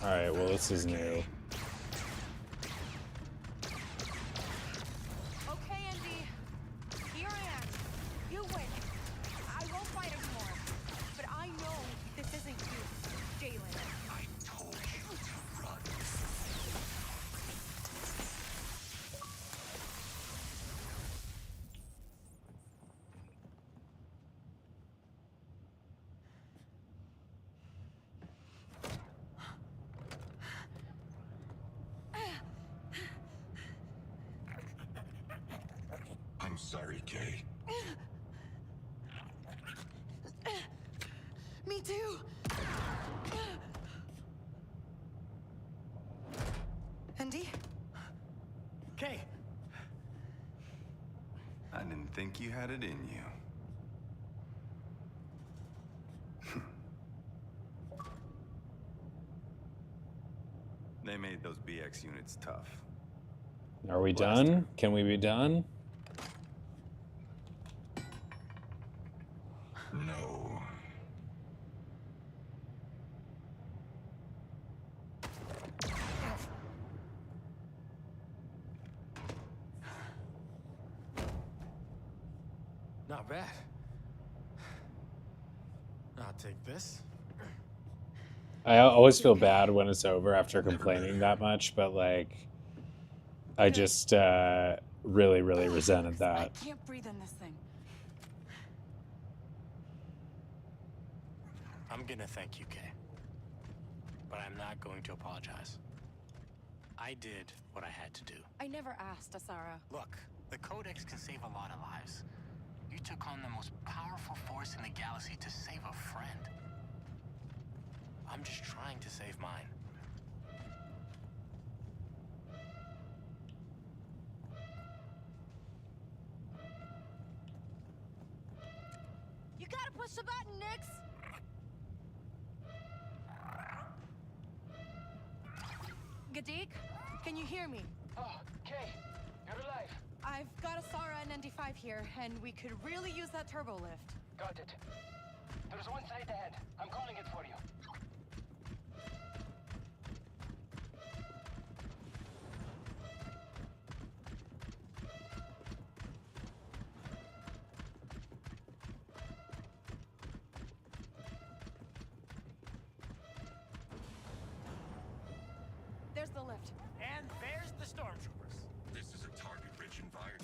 Alright, well this is new. Okay, Andy. Here I am. You win. I won't fight anymore. But I know this isn't you, Jalen. I told you to run. I'm sorry, Kay. Me too. Andy? Kay! I didn't think you had it in you. They made those BX units tough. Are we done? Can we be done? No. Not bad. I'll take this. I always feel bad when it's over after complaining that much, but like, I just really, really resented that. I can't breathe in this thing. I'm gonna thank you, Kay. But I'm not going to apologize. I did what I had to do. I never asked, Asara. Look, the Codex can save a lot of lives. You took on the most powerful force in the galaxy to save a friend. I'm just trying to save mine. You gotta push the button, Nix! Gadik, can you hear me? Oh, Kay, you're alive. I've got a Sara N95 here, and we could really use that turbo lift. Got it. There's one site ahead. I'm calling it for you. There's the lift. And there's the stormtroopers. This is a target-rich environment.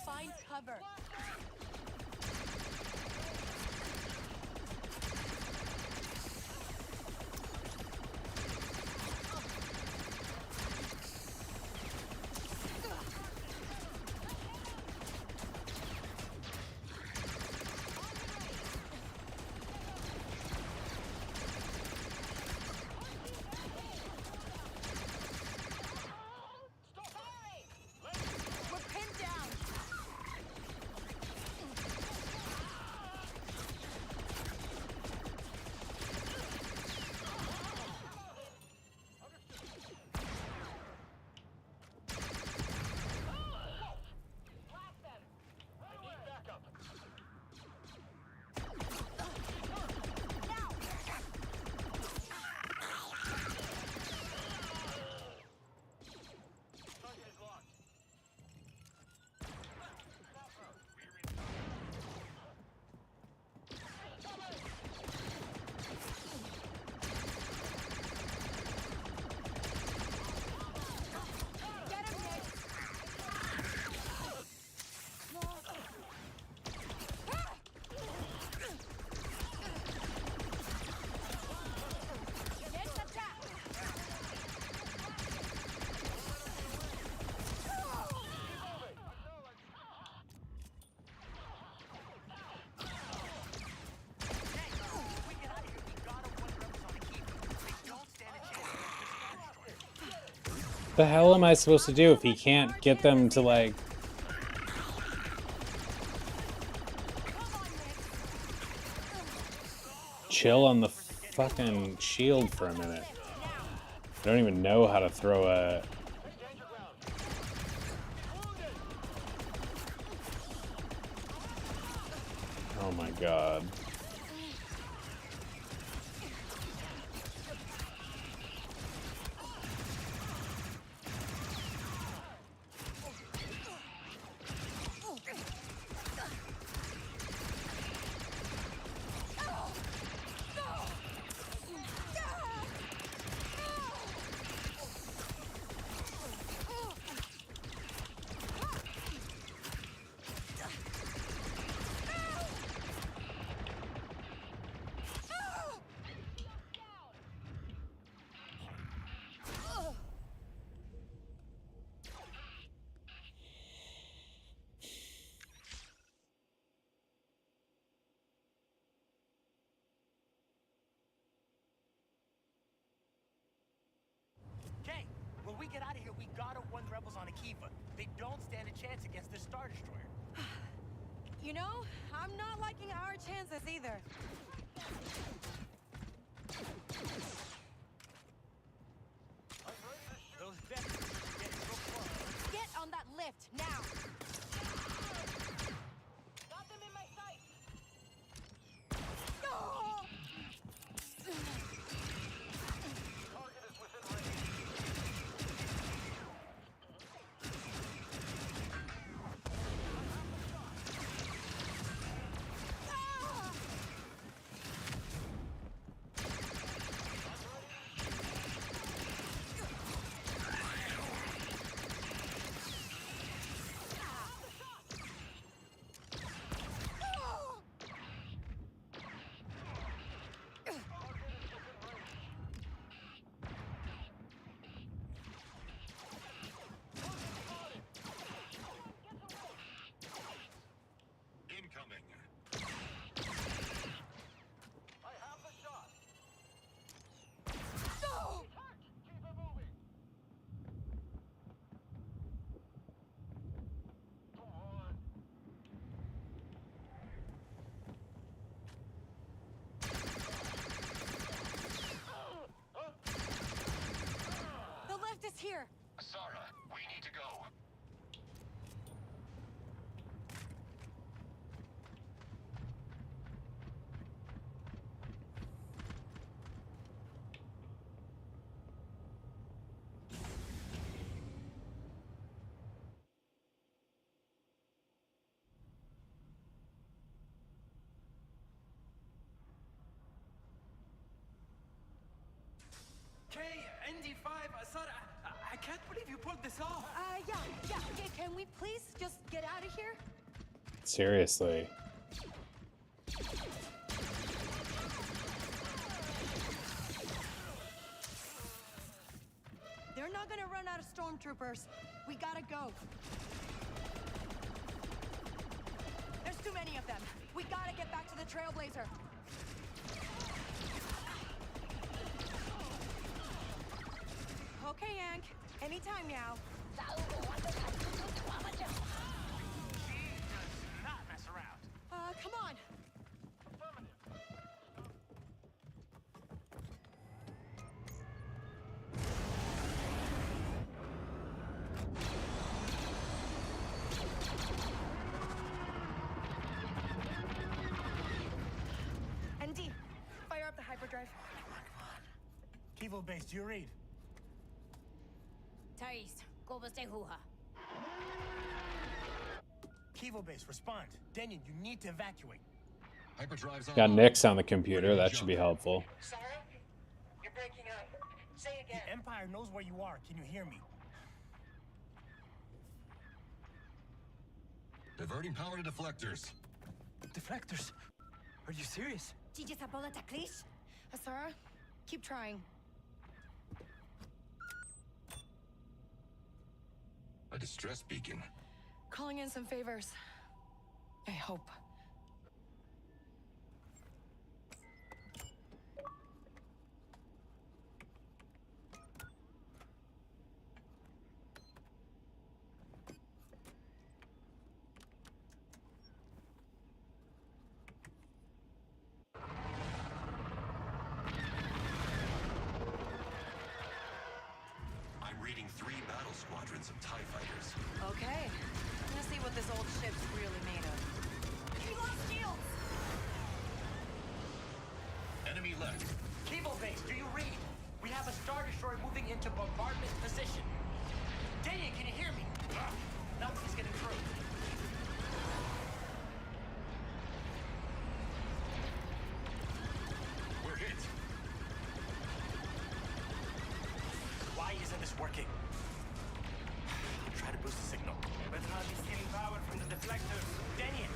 Find cover. The hell am I supposed to do if he can't get them to, like... chill on the fucking shield for a minute? I don't even know how to throw a... Oh my god. Kay, when we get out of here, we gotta warn the rebels on Akiva. They don't stand a chance against this Star Destroyer. You know, I'm not liking our chances either. Those veterans are getting real close. Get on that lift now. Got them in my sight. No! Target is within range. Incoming. I have the shot. No! Keep it moving. Come on. The lift is here. Sarah, we need to go. ND5, Sarah, I can't believe you pulled this off. Yeah. Okay, can we please just get out of here? Seriously. They're not gonna run out of stormtroopers. We gotta go. There's too many of them. We gotta get back to the Trailblazer. Okay, Yank. Anytime now. She does not mess around. Come on. ND, fire up the hyperdrive. Kivo base, do you read? Thais, Gobaste Huha. Kivo base, respond. Denyon, you need to evacuate. Hyperdrive's on. Got Nyx on the computer. That should be helpful. Sarah? You're breaking up. Say again. The Empire knows where you are. Can you hear me? Diverting power to deflectors. Deflectors? Are you serious? Gigi Sabola Taklish? Asara, keep trying. A distress beacon. Calling in some favors. I hope. I'm reading 3 battle squadrons of TIE fighters. Okay. Let's see what this old ship's really made of. We lost shields! Enemy left. Kivo base, do you read? We have a Star Destroyer moving into bombardment position. Denyon, can you hear me? Nothing's getting through. We're hit. Why isn't this working? Try to boost the signal. Better not be stealing power from the deflectors. Denyon!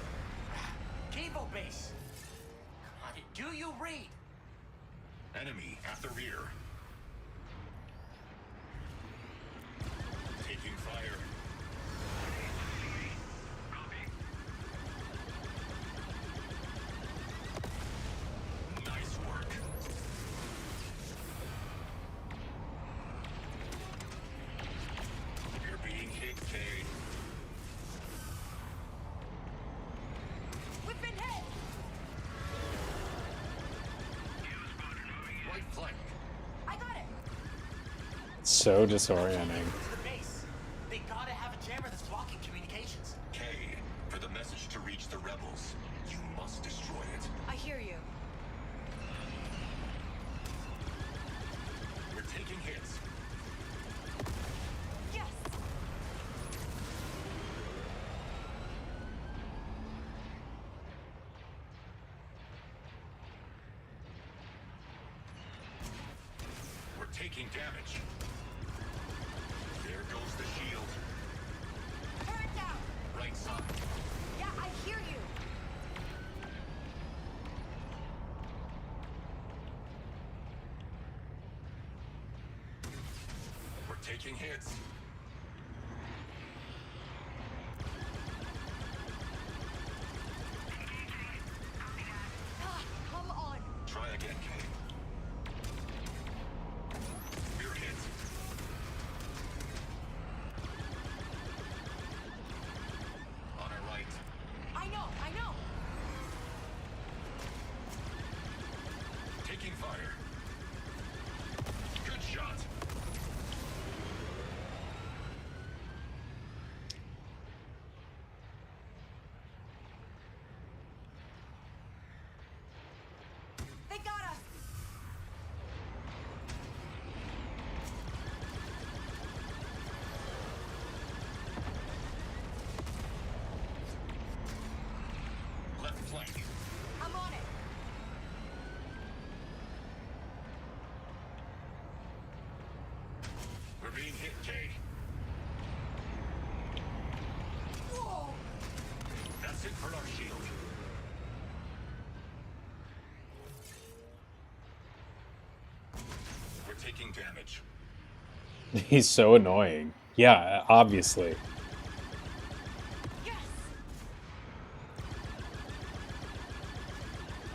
Kivo base! Come on, do you read? Enemy at the rear. Taking fire. Nice work. You're being hit, Cade. We've been hit! So disorienting. To the base. They gotta have a jammer that's blocking communications. Kay, for the message to reach the rebels, you must destroy it. I hear you. We're taking hits. Yes! We're taking damage. There goes the shield. Turn down! Right side. Yeah, I hear you. We're taking hits. Ah, come on. Try again, Kay. We're hit. On our right. I know, I know. Taking fire. Good shot. They got us. Left flank. I'm on it. We're being hit, Kay. Whoa! That's it for our shield. We're taking damage. He's so annoying. Yeah, obviously. Yes!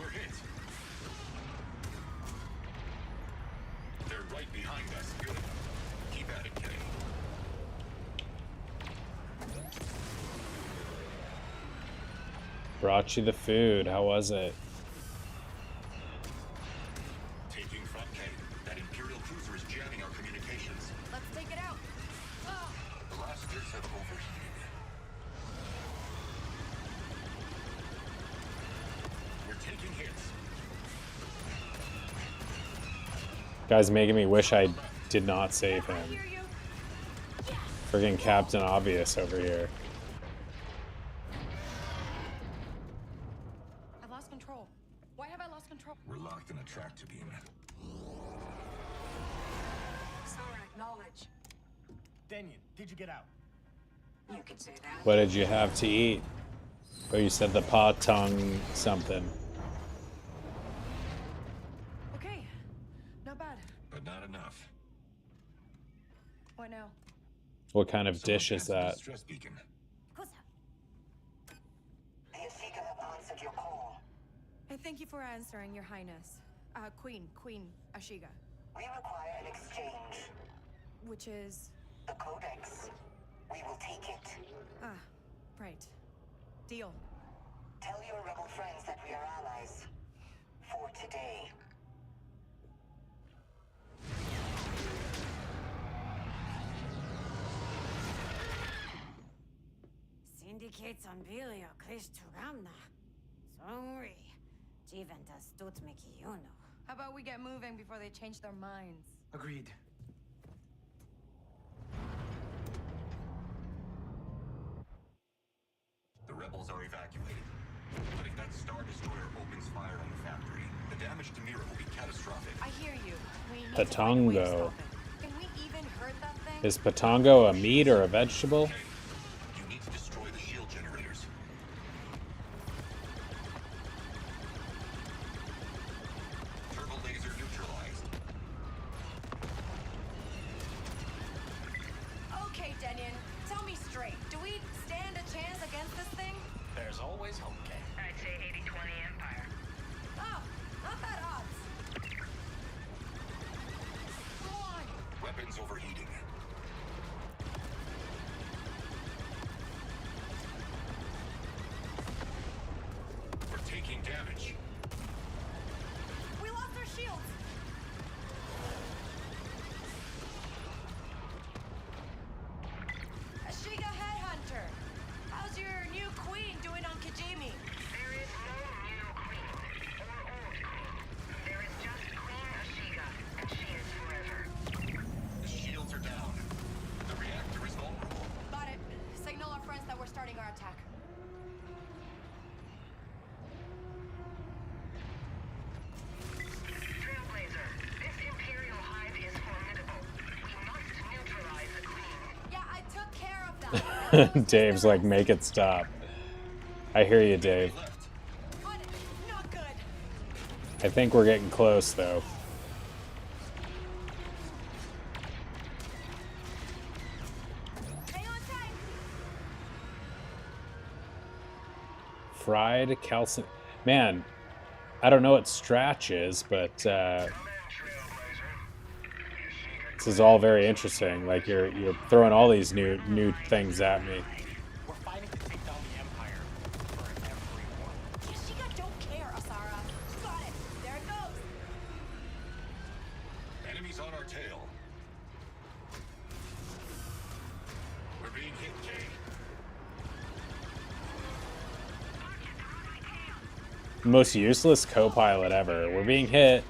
We're hit. They're right behind us. Good. Keep at it, Kay. Brought you the food. How was it? Taking front, Kay. That Imperial cruiser is jamming our communications. Let's take it out. Ah, Blasters have overheated. We're taking hits. Guy's making me wish I did not save I him. hear you. Friggin' Captain Obvious over here. I've lost control. Why have I lost control? We're locked in a tractor beam. Sir, acknowledge. Daniel, did you get out? You can say that. What did you have to eat? Oh, you said the pot tongue something. Okay. Not bad. But not enough. What now? What kind of dish is Someone that? cancel the Stress beacon. The Asika have answered your call. Thank you for answering, Your Highness. Queen Ashiga. We require an exchange. Which is... The Codex. We will take it. Ah, right. Deal. Tell your rebel friends that we are allies. For today. Syndicates on Bilio Kristugamna. Songri. Jiventa Stutmiki Yuno. How about we get moving before they change their minds? Agreed. The rebels are evacuated. But if that Star Destroyer opens fire on the factory, the damage to Mira will be catastrophic. I hear you. We need to find a way to Patongo. stop it. Can we even hurt that thing? Is patongo a meat or a vegetable? Okay. You need to destroy the shield generators. Turbo laser neutralized. Okay, Denyon. Tell me straight. Do we stand a chance against this thing? There's always hope, Kay. I'd say 80-20 Empire. Oh, not bad odds. Go on. Weapons overheating. We're taking damage. We lost our shields. Dave's like, make it stop. I hear you, Dave. I think we're getting close, though. Fried calcium. Man, I don't know what Stratch is, but this is all very interesting. Like you're throwing all these new things at me. We're fighting to take down the Empire for everyone. Yashiga don't care, Asara. Got it. There it goes. Enemies on our tail. We're being hit, Kay. Most useless co-pilot ever. We're being hit.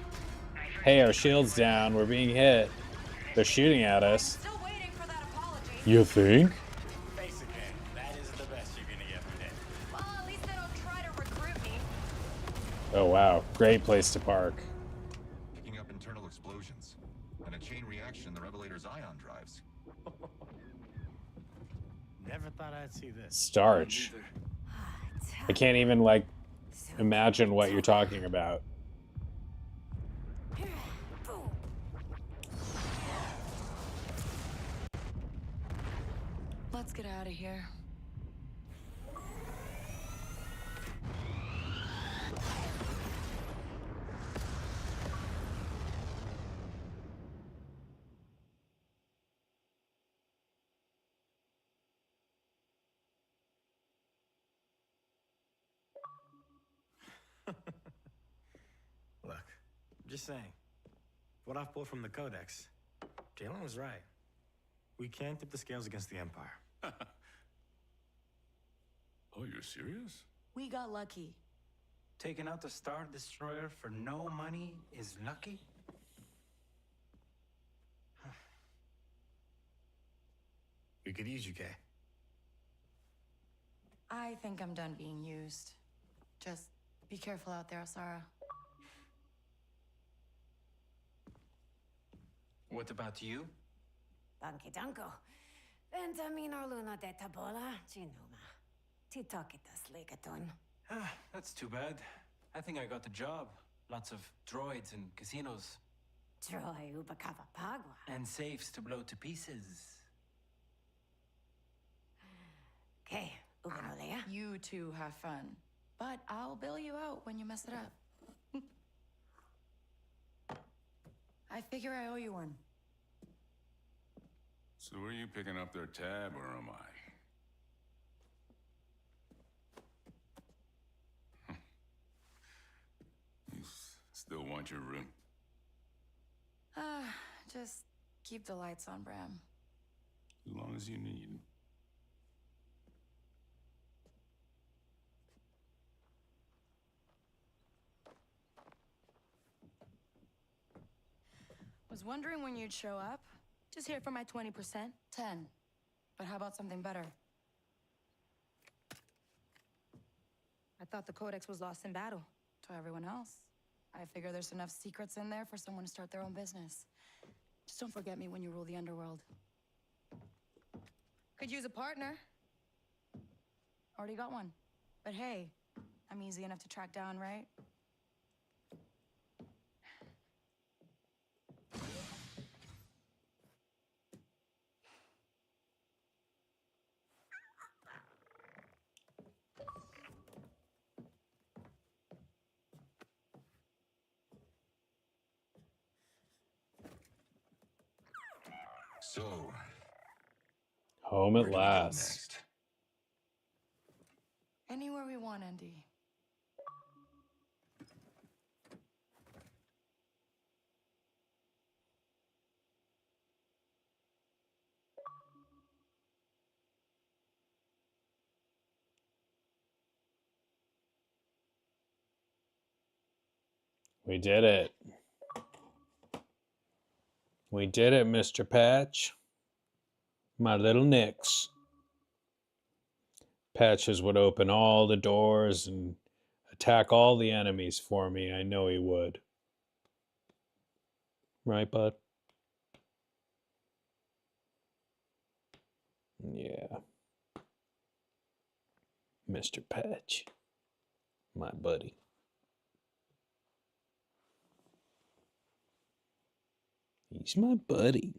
Hey, our shield's down. We're being hit. They're shooting at us. You think? Face again. That is the best you're gonna get today. Well, at least they don't try to recruit me. Oh wow, great place to park. Picking up internal explosions and a chain reaction in the Revelator's ion drives. Never thought I'd see this. Starch. I can't even like imagine what you're talking about. Let's get out of here. Look, I'm just saying. What I've pulled from the Codex, Jalen was right. We can't tip the scales against the Empire. Oh, you're serious? We got lucky. Taking out the Star Destroyer for no money is lucky? We could use you, Kay. I think I'm done being used. Just be careful out there, Asara. What about you? Banki danko. Ventamino luna de tabola, chinuma. Titokitas ligaton. That's too bad. I think I got the job. Lots of droids and casinos. Troy ubakava pagua. And safes to blow to pieces. Okay, uganolea. You two have fun. But I'll bail you out when you mess it up. I figure I owe you one. So are you picking up their tab, or am I? You still want your room? Just keep the lights on, Bram. As long as you need. Was wondering when you'd show up. Just here for my 20%. 10. But how about something better? I thought the Codex was lost in battle. To everyone else. I figure there's enough secrets in there for someone to start their own business. Just don't forget me when you rule the underworld. Could use a partner. Already got one. But hey, I'm easy enough to track down, right? So, Home at last. Anywhere we want, Andy. We did it. We did it, Mr. Patch. My little Nix. Patches would open all the doors and attack all the enemies for me. I know he would. Right, bud? Yeah. Mr. Patch. My buddy. He's my buddy.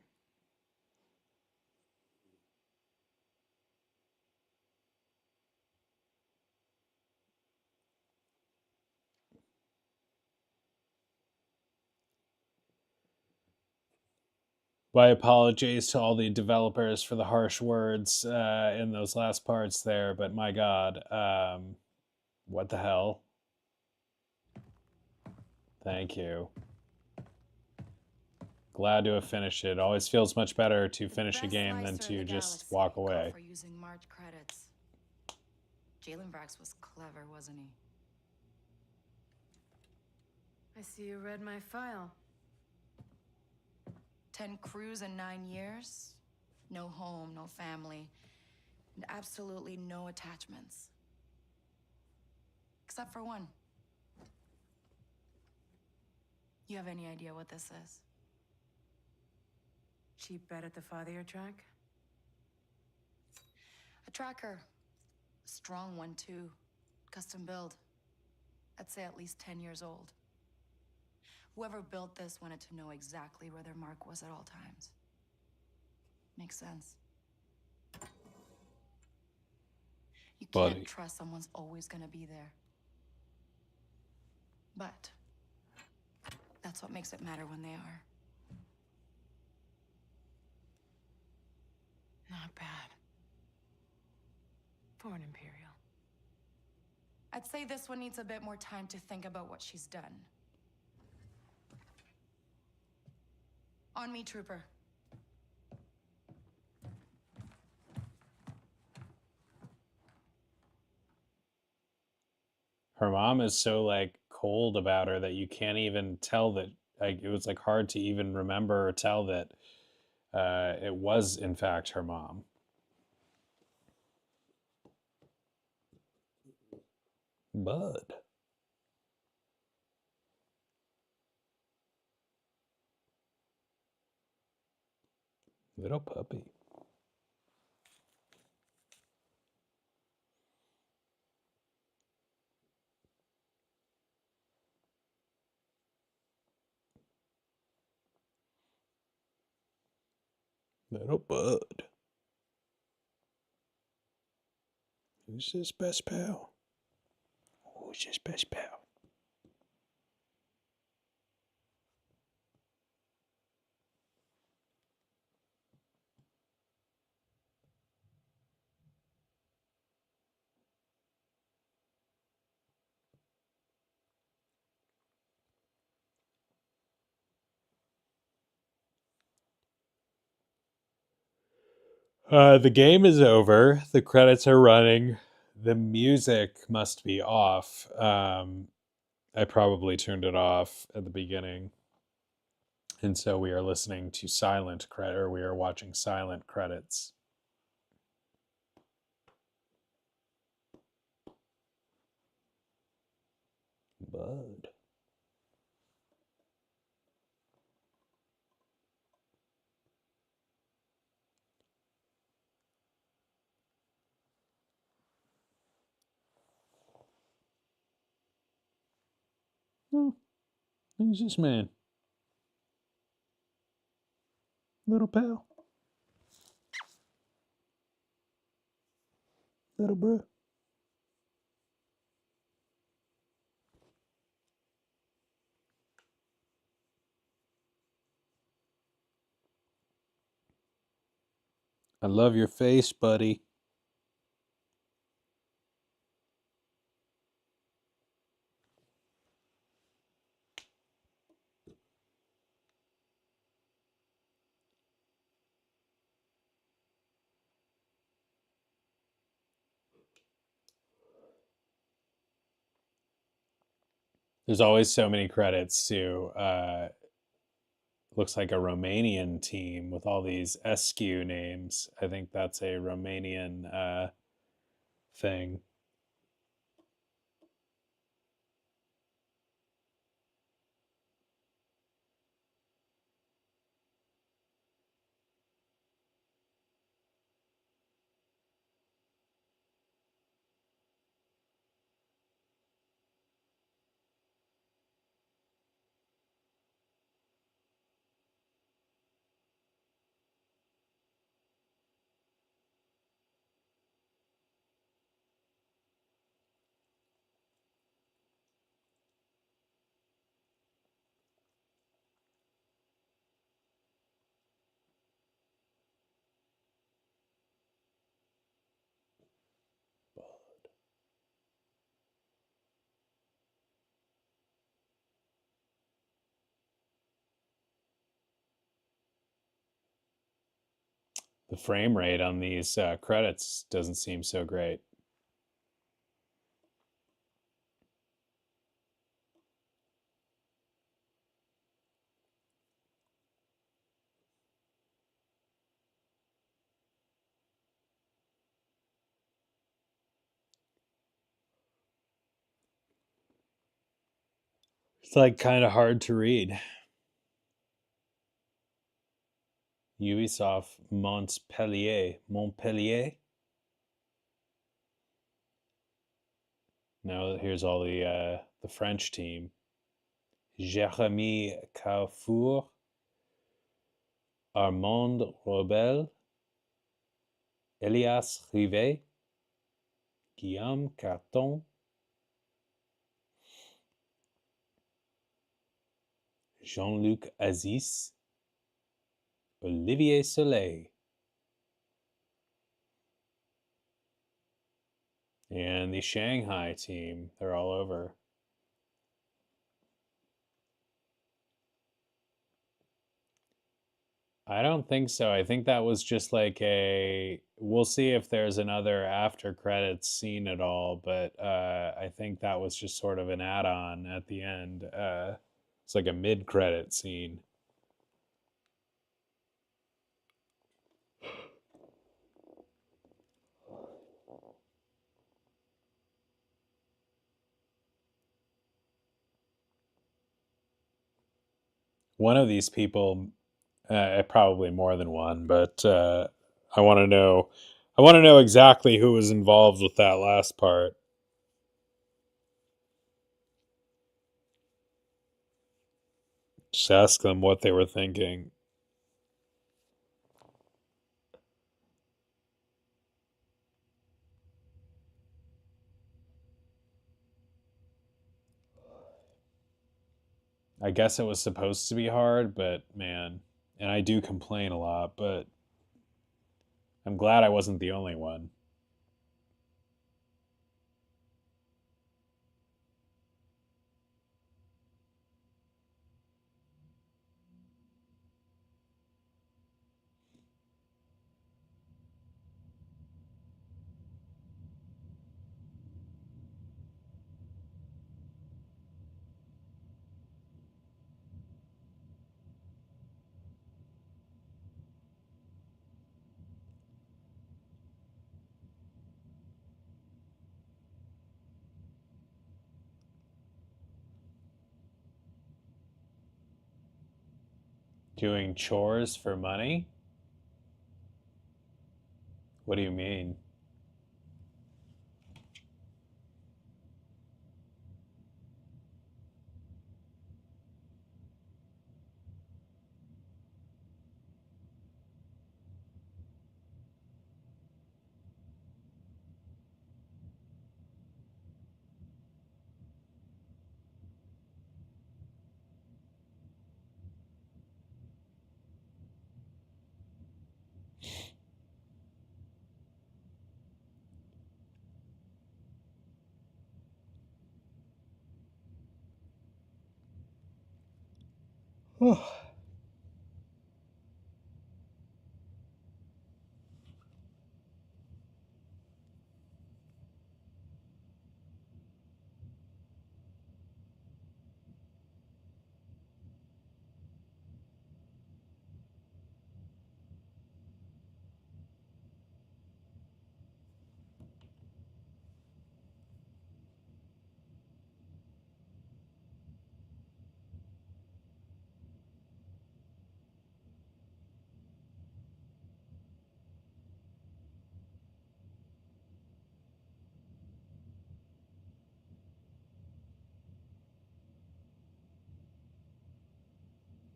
My apologies to all the developers for the harsh words in those last parts there, but my God, what the hell? Thank you. Glad to have finished it. Always feels much better to finish a game than to just walk away. For using March credits. Jalen Brax was clever, wasn't he? I see you read my file. 10 crews in 9 years. No home, no family, and absolutely no attachments. Except for one. You have any idea what this is? Cheap bet at the father track? A tracker. A strong one, too. Custom build. I'd say at least 10 years old. Whoever built this wanted to know exactly where their mark was at all times. Makes sense. You can't trust someone's always gonna be there. But that's what makes it matter when they are. Not bad. For an Imperial. I'd say this one needs a bit more time to think about what she's done. On me, Trooper. Her mom is so like cold about her that you can't even tell that, like, it was like hard to even remember or tell that it was in fact her mom. Bud. Little puppy. Little Bud. Who's his best pal? Who's his best pal? The game is over. The credits are running. The music must be off. I probably turned it off at the beginning. And so we are listening to silent credit, or we are watching silent credits. Bud. Oh, who's this man? Little pal. Little bro. I love your face, buddy. There's always so many credits to looks like a Romanian team with all these SQ names. I think that's a Romanian thing. The frame rate on these credits doesn't seem so great. It's like kind of hard to read. Ubisoft Montpellier. Now here's all the French team. Jérémy Carrefour, Armand Robel, Elias Rivet, Guillaume Carton, Jean-Luc Aziz, Olivier Soleil. And the Shanghai team, they're all over. I don't think so. I think that was just like we'll see if there's another after credits scene at all, but I think that was just sort of an add-on at the end. It's like a mid-credit scene. One of these people, probably more than one, but I want to know. I want to know exactly who was involved with that last part. Just ask them what they were thinking. I guess it was supposed to be hard, but man, and I do complain a lot, but I'm glad I wasn't the only one. Doing chores for money? What do you mean?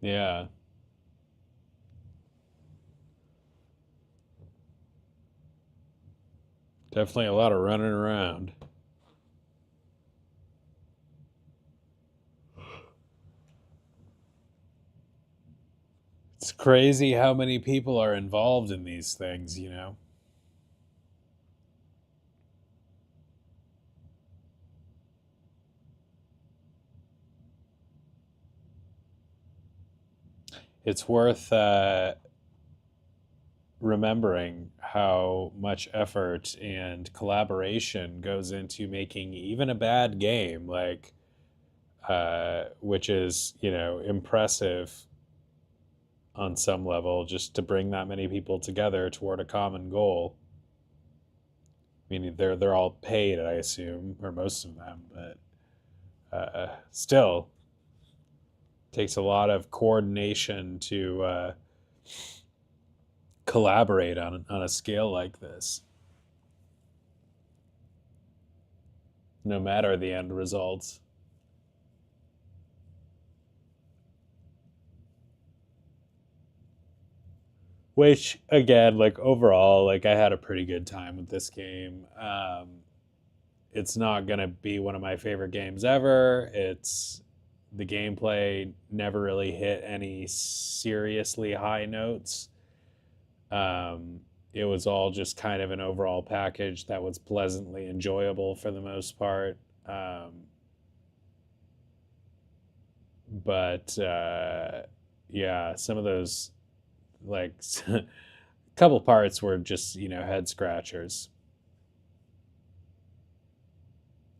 Yeah. Definitely a lot of running around. It's crazy how many people are involved in these things, you know? It's worth remembering how much effort and collaboration goes into making even a bad game, like which is, you know, impressive on some level, just to bring that many people together toward a common goal. I mean, they're all paid, I assume, or most of them, but still takes a lot of coordination to collaborate on a scale like this, no matter the end results. Which again, like overall, like I had a pretty good time with this game. It's not gonna be one of my favorite games ever. It's the gameplay never really hit any seriously high notes. It was all just kind of an overall package that was pleasantly enjoyable for the most part. But yeah, some of those, like, a couple parts were just, you know, head scratchers.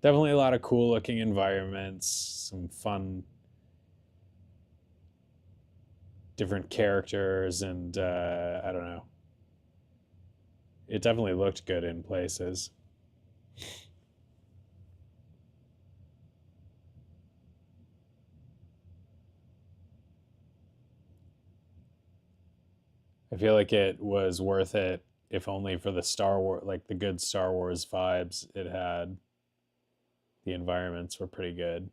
Definitely a lot of cool looking environments, some fun different characters, and I don't know. It definitely looked good in places. I feel like it was worth it, if only for the Star Wars, like the good Star Wars vibes it had. The environments were pretty good.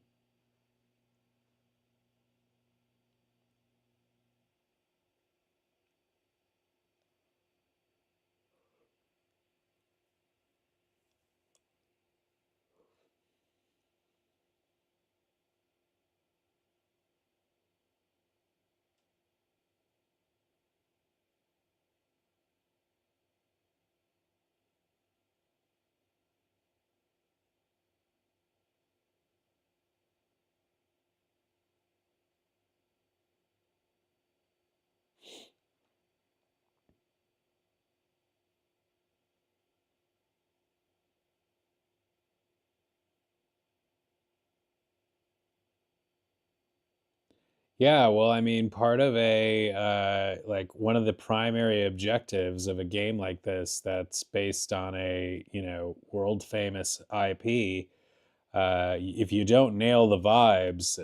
Yeah, well, I mean, part of a like one of the primary objectives of a game like this that's based on a, you know, world famous IP, if you don't nail the vibes,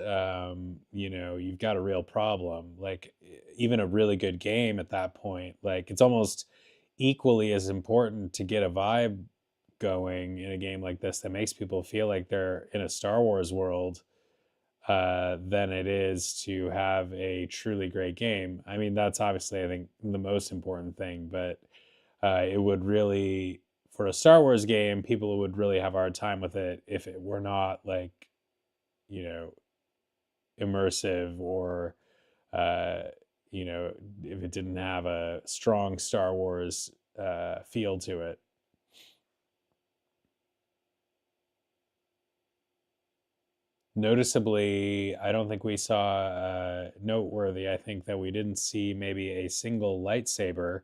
you know, you've got a real problem. Like even a really good game at that point, like it's almost equally as important to get a vibe going in a game like this that makes people feel like they're in a Star Wars world, than it is to have a truly great game. I mean, that's obviously, I think, the most important thing, but it would really, for a Star Wars game, people would really have a hard time with it if it were not, like, you know, immersive, or, uh, you know, if it didn't have a strong Star Wars feel to it. Noticeably, I don't think we saw, noteworthy, I think that we didn't see maybe a single lightsaber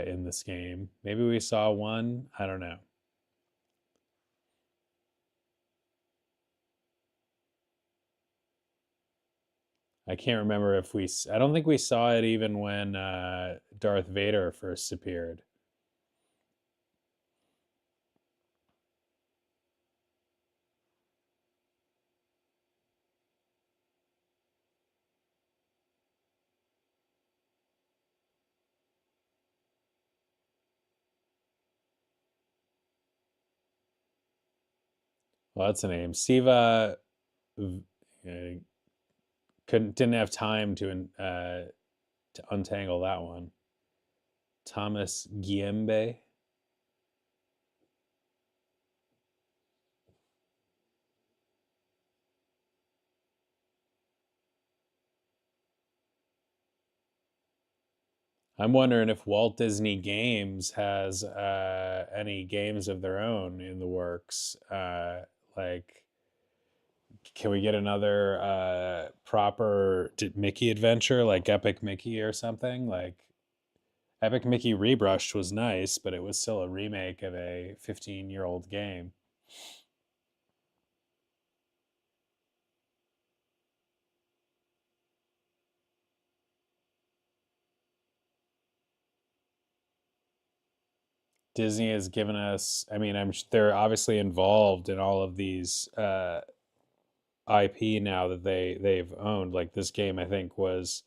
in this game. Maybe we saw one. I don't know. I can't remember if I don't think we saw it even when Darth Vader first appeared. Well, that's a name. Siva didn't have time to untangle that one. Thomas Giembe. I'm wondering if Walt Disney Games has any games of their own in the works. Like, can we get another proper Mickey adventure, like Epic Mickey or something? Like, Epic Mickey Rebrushed was nice, but it was still a remake of a 15-year-old game. Disney has given us, I mean, they're obviously involved in all of these IP now that they've owned. Like this game, I think was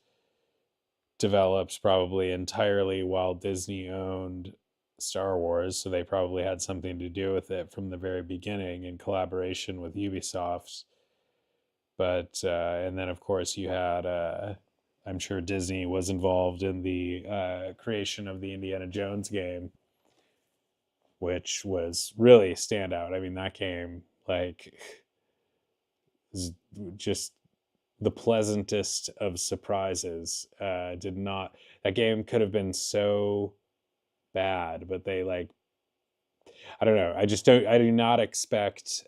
developed probably entirely while Disney owned Star Wars, so they probably had something to do with it from the very beginning in collaboration with Ubisoft. But and then of course you had, I'm sure Disney was involved in the creation of the Indiana Jones game, which was really standout. I mean, that game like is just the pleasantest of surprises. Did not That game could have been so bad, but they like, I don't know. I do not expect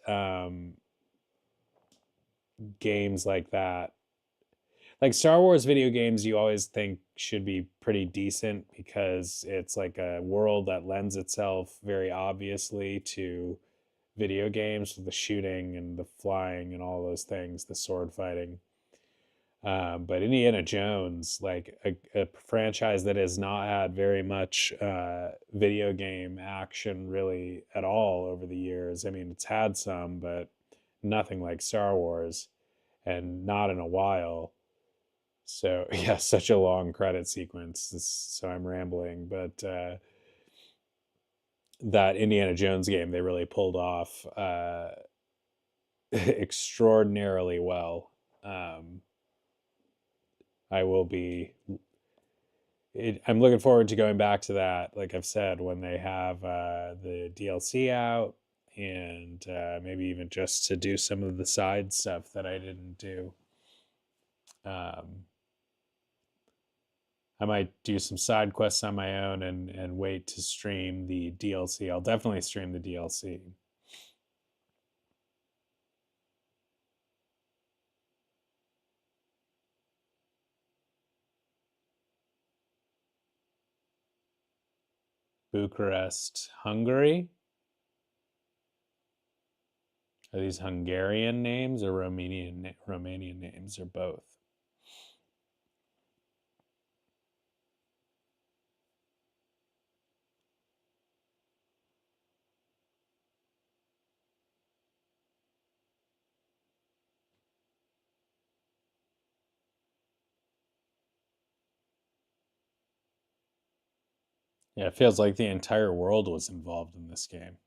games like that. Like Star Wars video games, you always think should be pretty decent because it's like a world that lends itself very obviously to video games, the shooting and the flying and all those things, the sword fighting. But Indiana Jones, like a franchise that has not had very much video game action really at all over the years. I mean, it's had some, but nothing like Star Wars, and not in a while. So yeah, such a long credit sequence. So I'm rambling, but that Indiana Jones game they really pulled off extraordinarily well. I will be. I'm looking forward to going back to that. Like I've said, when they have the DLC out, and maybe even just to do some of the side stuff that I didn't do. I might do some side quests on my own and wait to stream the DLC. I'll definitely stream the DLC. Bucharest, Hungary? Are these Hungarian names or Romanian names, or both? Yeah, it feels like the entire world was involved in this game.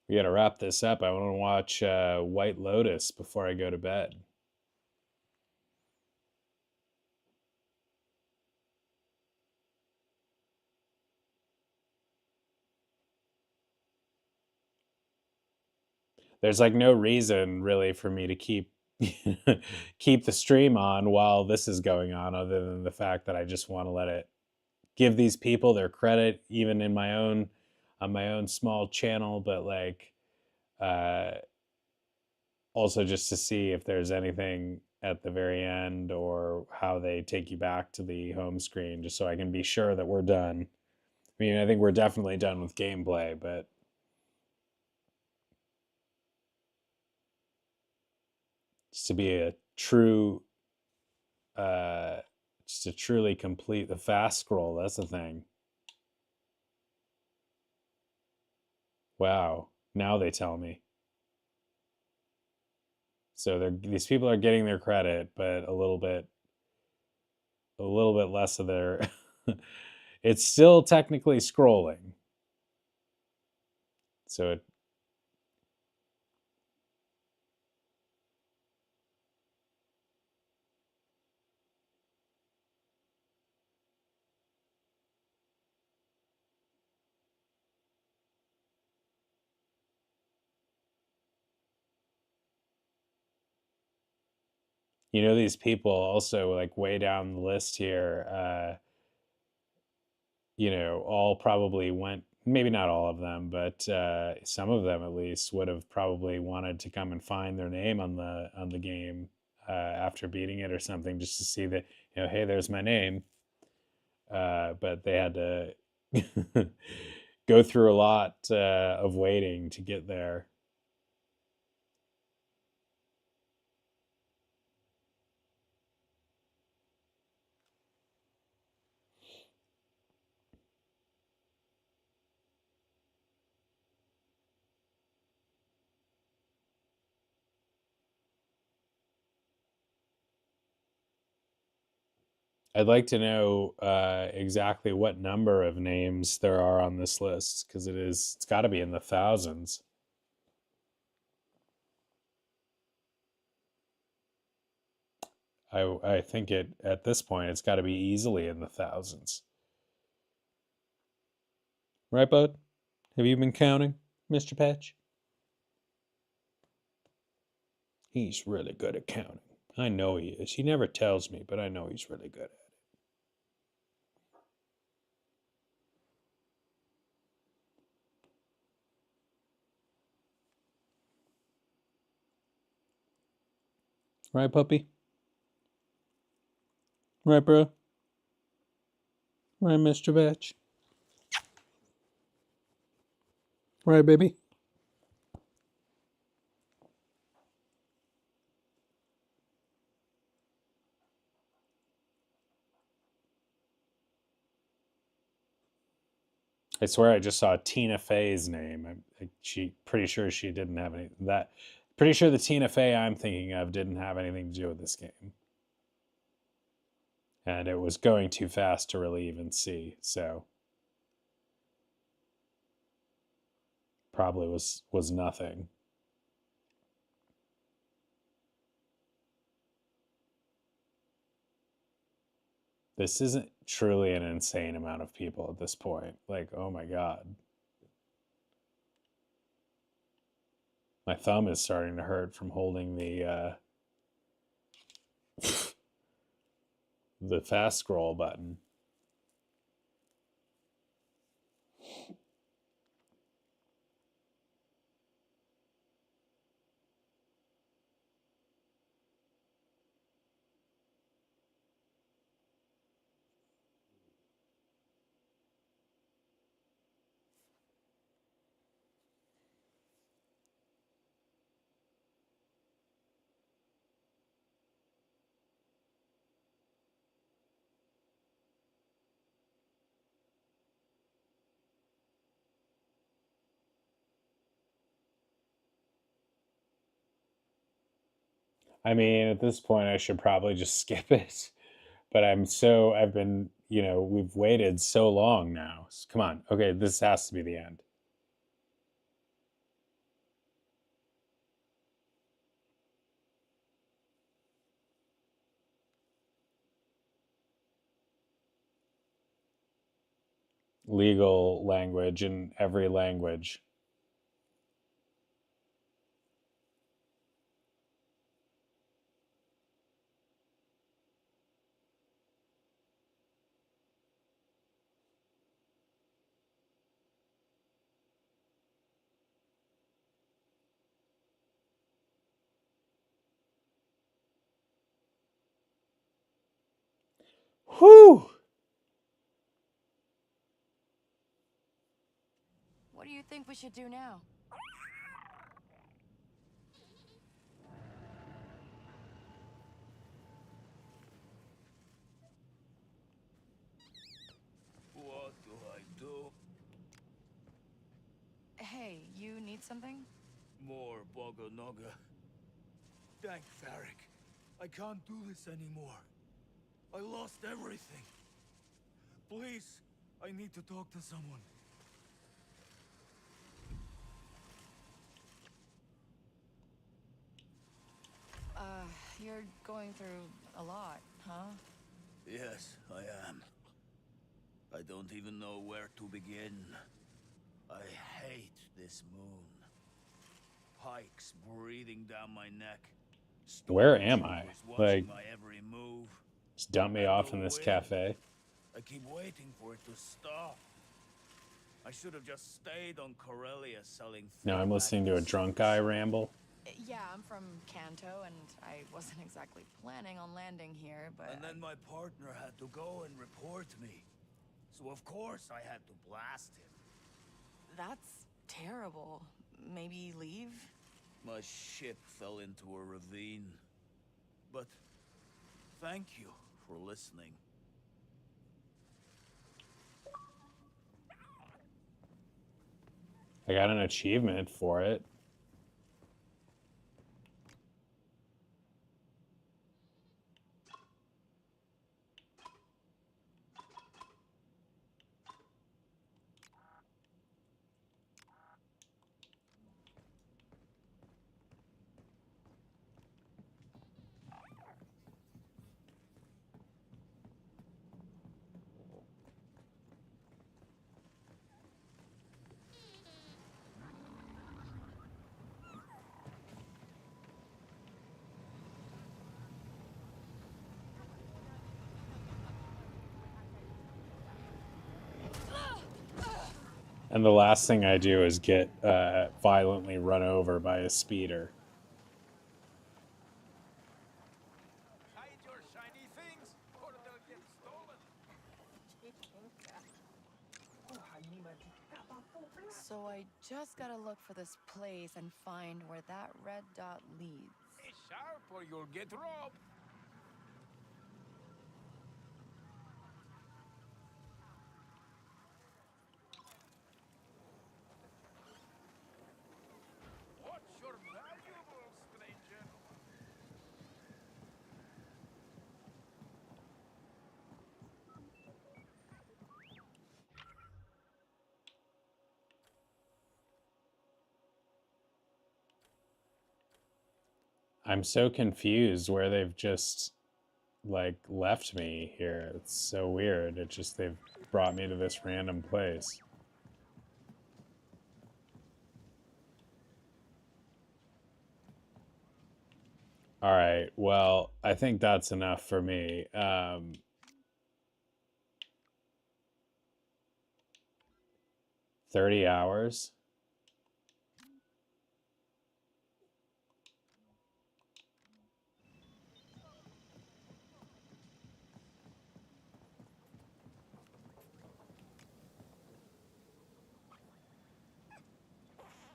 We got to wrap this up. I want to watch White Lotus before I go to bed. There's like no reason really for me to keep keep the stream on while this is going on, other than the fact that I just want to let it give these people their credit, even in my own on my own small channel, but like also just to see if there's anything at the very end or how they take you back to the home screen, just so I can be sure that we're done. I mean, I think we're definitely done with gameplay, but just to be a true, just to truly complete the fast scroll, that's the thing. Wow, now they tell me. So these people are getting their credit, but a little bit less of their. It's still technically scrolling. So it. You know, these people also, like, way down the list here, you know, all probably went, maybe not all of them, but some of them at least would have probably wanted to come and find their name on the game after beating it or something, just to see that, you know, hey, there's my name. But they had to go through a lot of waiting to get there. I'd like to know exactly what number of names there are on this list, because it's got to be in the thousands. I think at this point it's got to be easily in the thousands. Right, bud? Have you been counting, Mr. Patch? He's really good at counting. I know he is. He never tells me, but I know he's really good at it. Right, puppy? Right, bro? Right, Mr. Patch? Right, baby? I swear I just saw Tina Fey's name. She pretty sure she didn't have any that. Pretty sure the Tina Fey I'm thinking of didn't have anything to do with this game, and it was going too fast to really even see. So probably was nothing. This isn't truly an insane amount of people at this point. Like, oh my god. My thumb is starting to hurt from holding the the fast scroll button. I mean, at this point, I should probably just skip it. But I've been, you know, we've waited so long now. Come on. Okay, this has to be the end. Legal language in every language. Whew! What do you think we should do now? What do I do? Hey, you need something? More Bogo Noga. Thank Varric. I can't do this anymore. I lost everything. Please, I need to talk to someone. You're going through a lot, huh? Yes, I am. I don't even know where to begin. I hate this moon. Pikes breathing down my neck. Where am I? Like, my every move. just dump me off in this cafe? I keep waiting for it to stop. I should have just stayed on Corellia selling. No, I'm listening to a drunk guy ramble. Yeah, I'm from Kanto, and I wasn't exactly planning on landing here, but... And then my partner had to go and report me. So of course I had to blast him. That's terrible. Maybe leave? My ship fell into a ravine. But thank you for listening. I got an achievement for it. And the last thing I do is get violently run over by a speeder. Hide your shiny things, or they'll get stolen. So I just gotta look for this place and find where that red dot leads. Be sharp or you'll get robbed. Watch your valuables, stranger. I'm so confused where they've just like left me here. It's so weird. It just, they've brought me to this random place. All right, well, I think that's enough for me. 30 hours?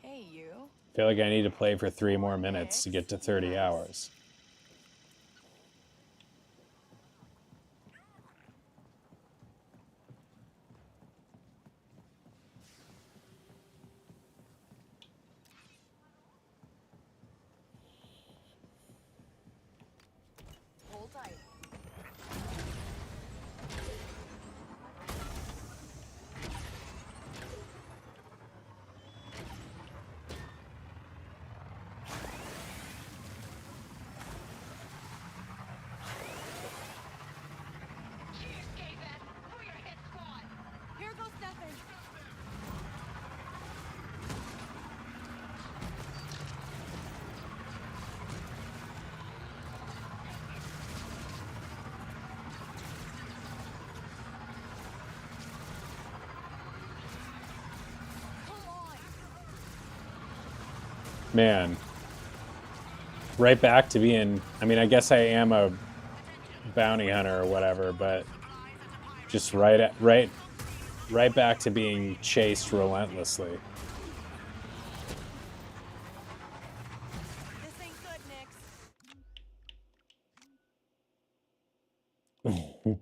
Hey, you. I feel like I need to play for 3 more minutes to get to 30 hours. Hold tight. Here goes nothing. Man. Right back to being, I mean, I guess I am a bounty hunter or whatever, but just right back to being chased relentlessly. This ain't good, Nix.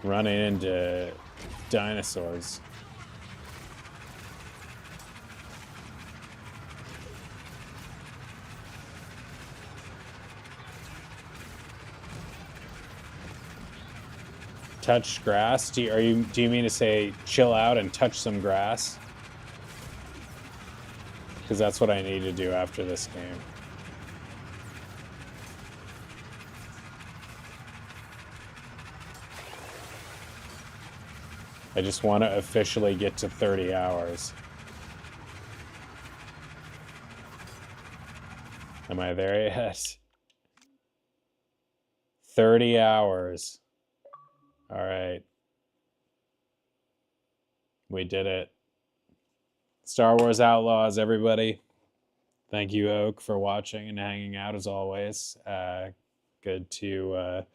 Running into dinosaurs. Touch grass? Do you mean to say chill out and touch some grass? Because that's what I need to do after this game. I just want to officially get to 30 hours. Am I there yet? 30 hours. All right. We did it. Star Wars Outlaws, everybody. Thank you, Oak, for watching and hanging out as always. Good to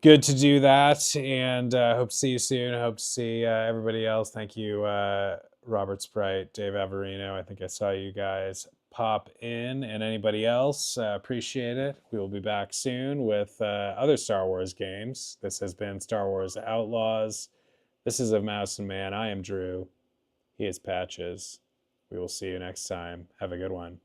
do that, and hope to see you soon. Hope to see everybody else. Thank you, Robert Sprite, Dave Averino. I think I saw you guys pop in, and anybody else. Appreciate it. We will be back soon with other Star Wars games. This has been Star Wars Outlaws. This is a Mouse and Man. I am Drew. He is Patches. We will see you next time. Have a good one.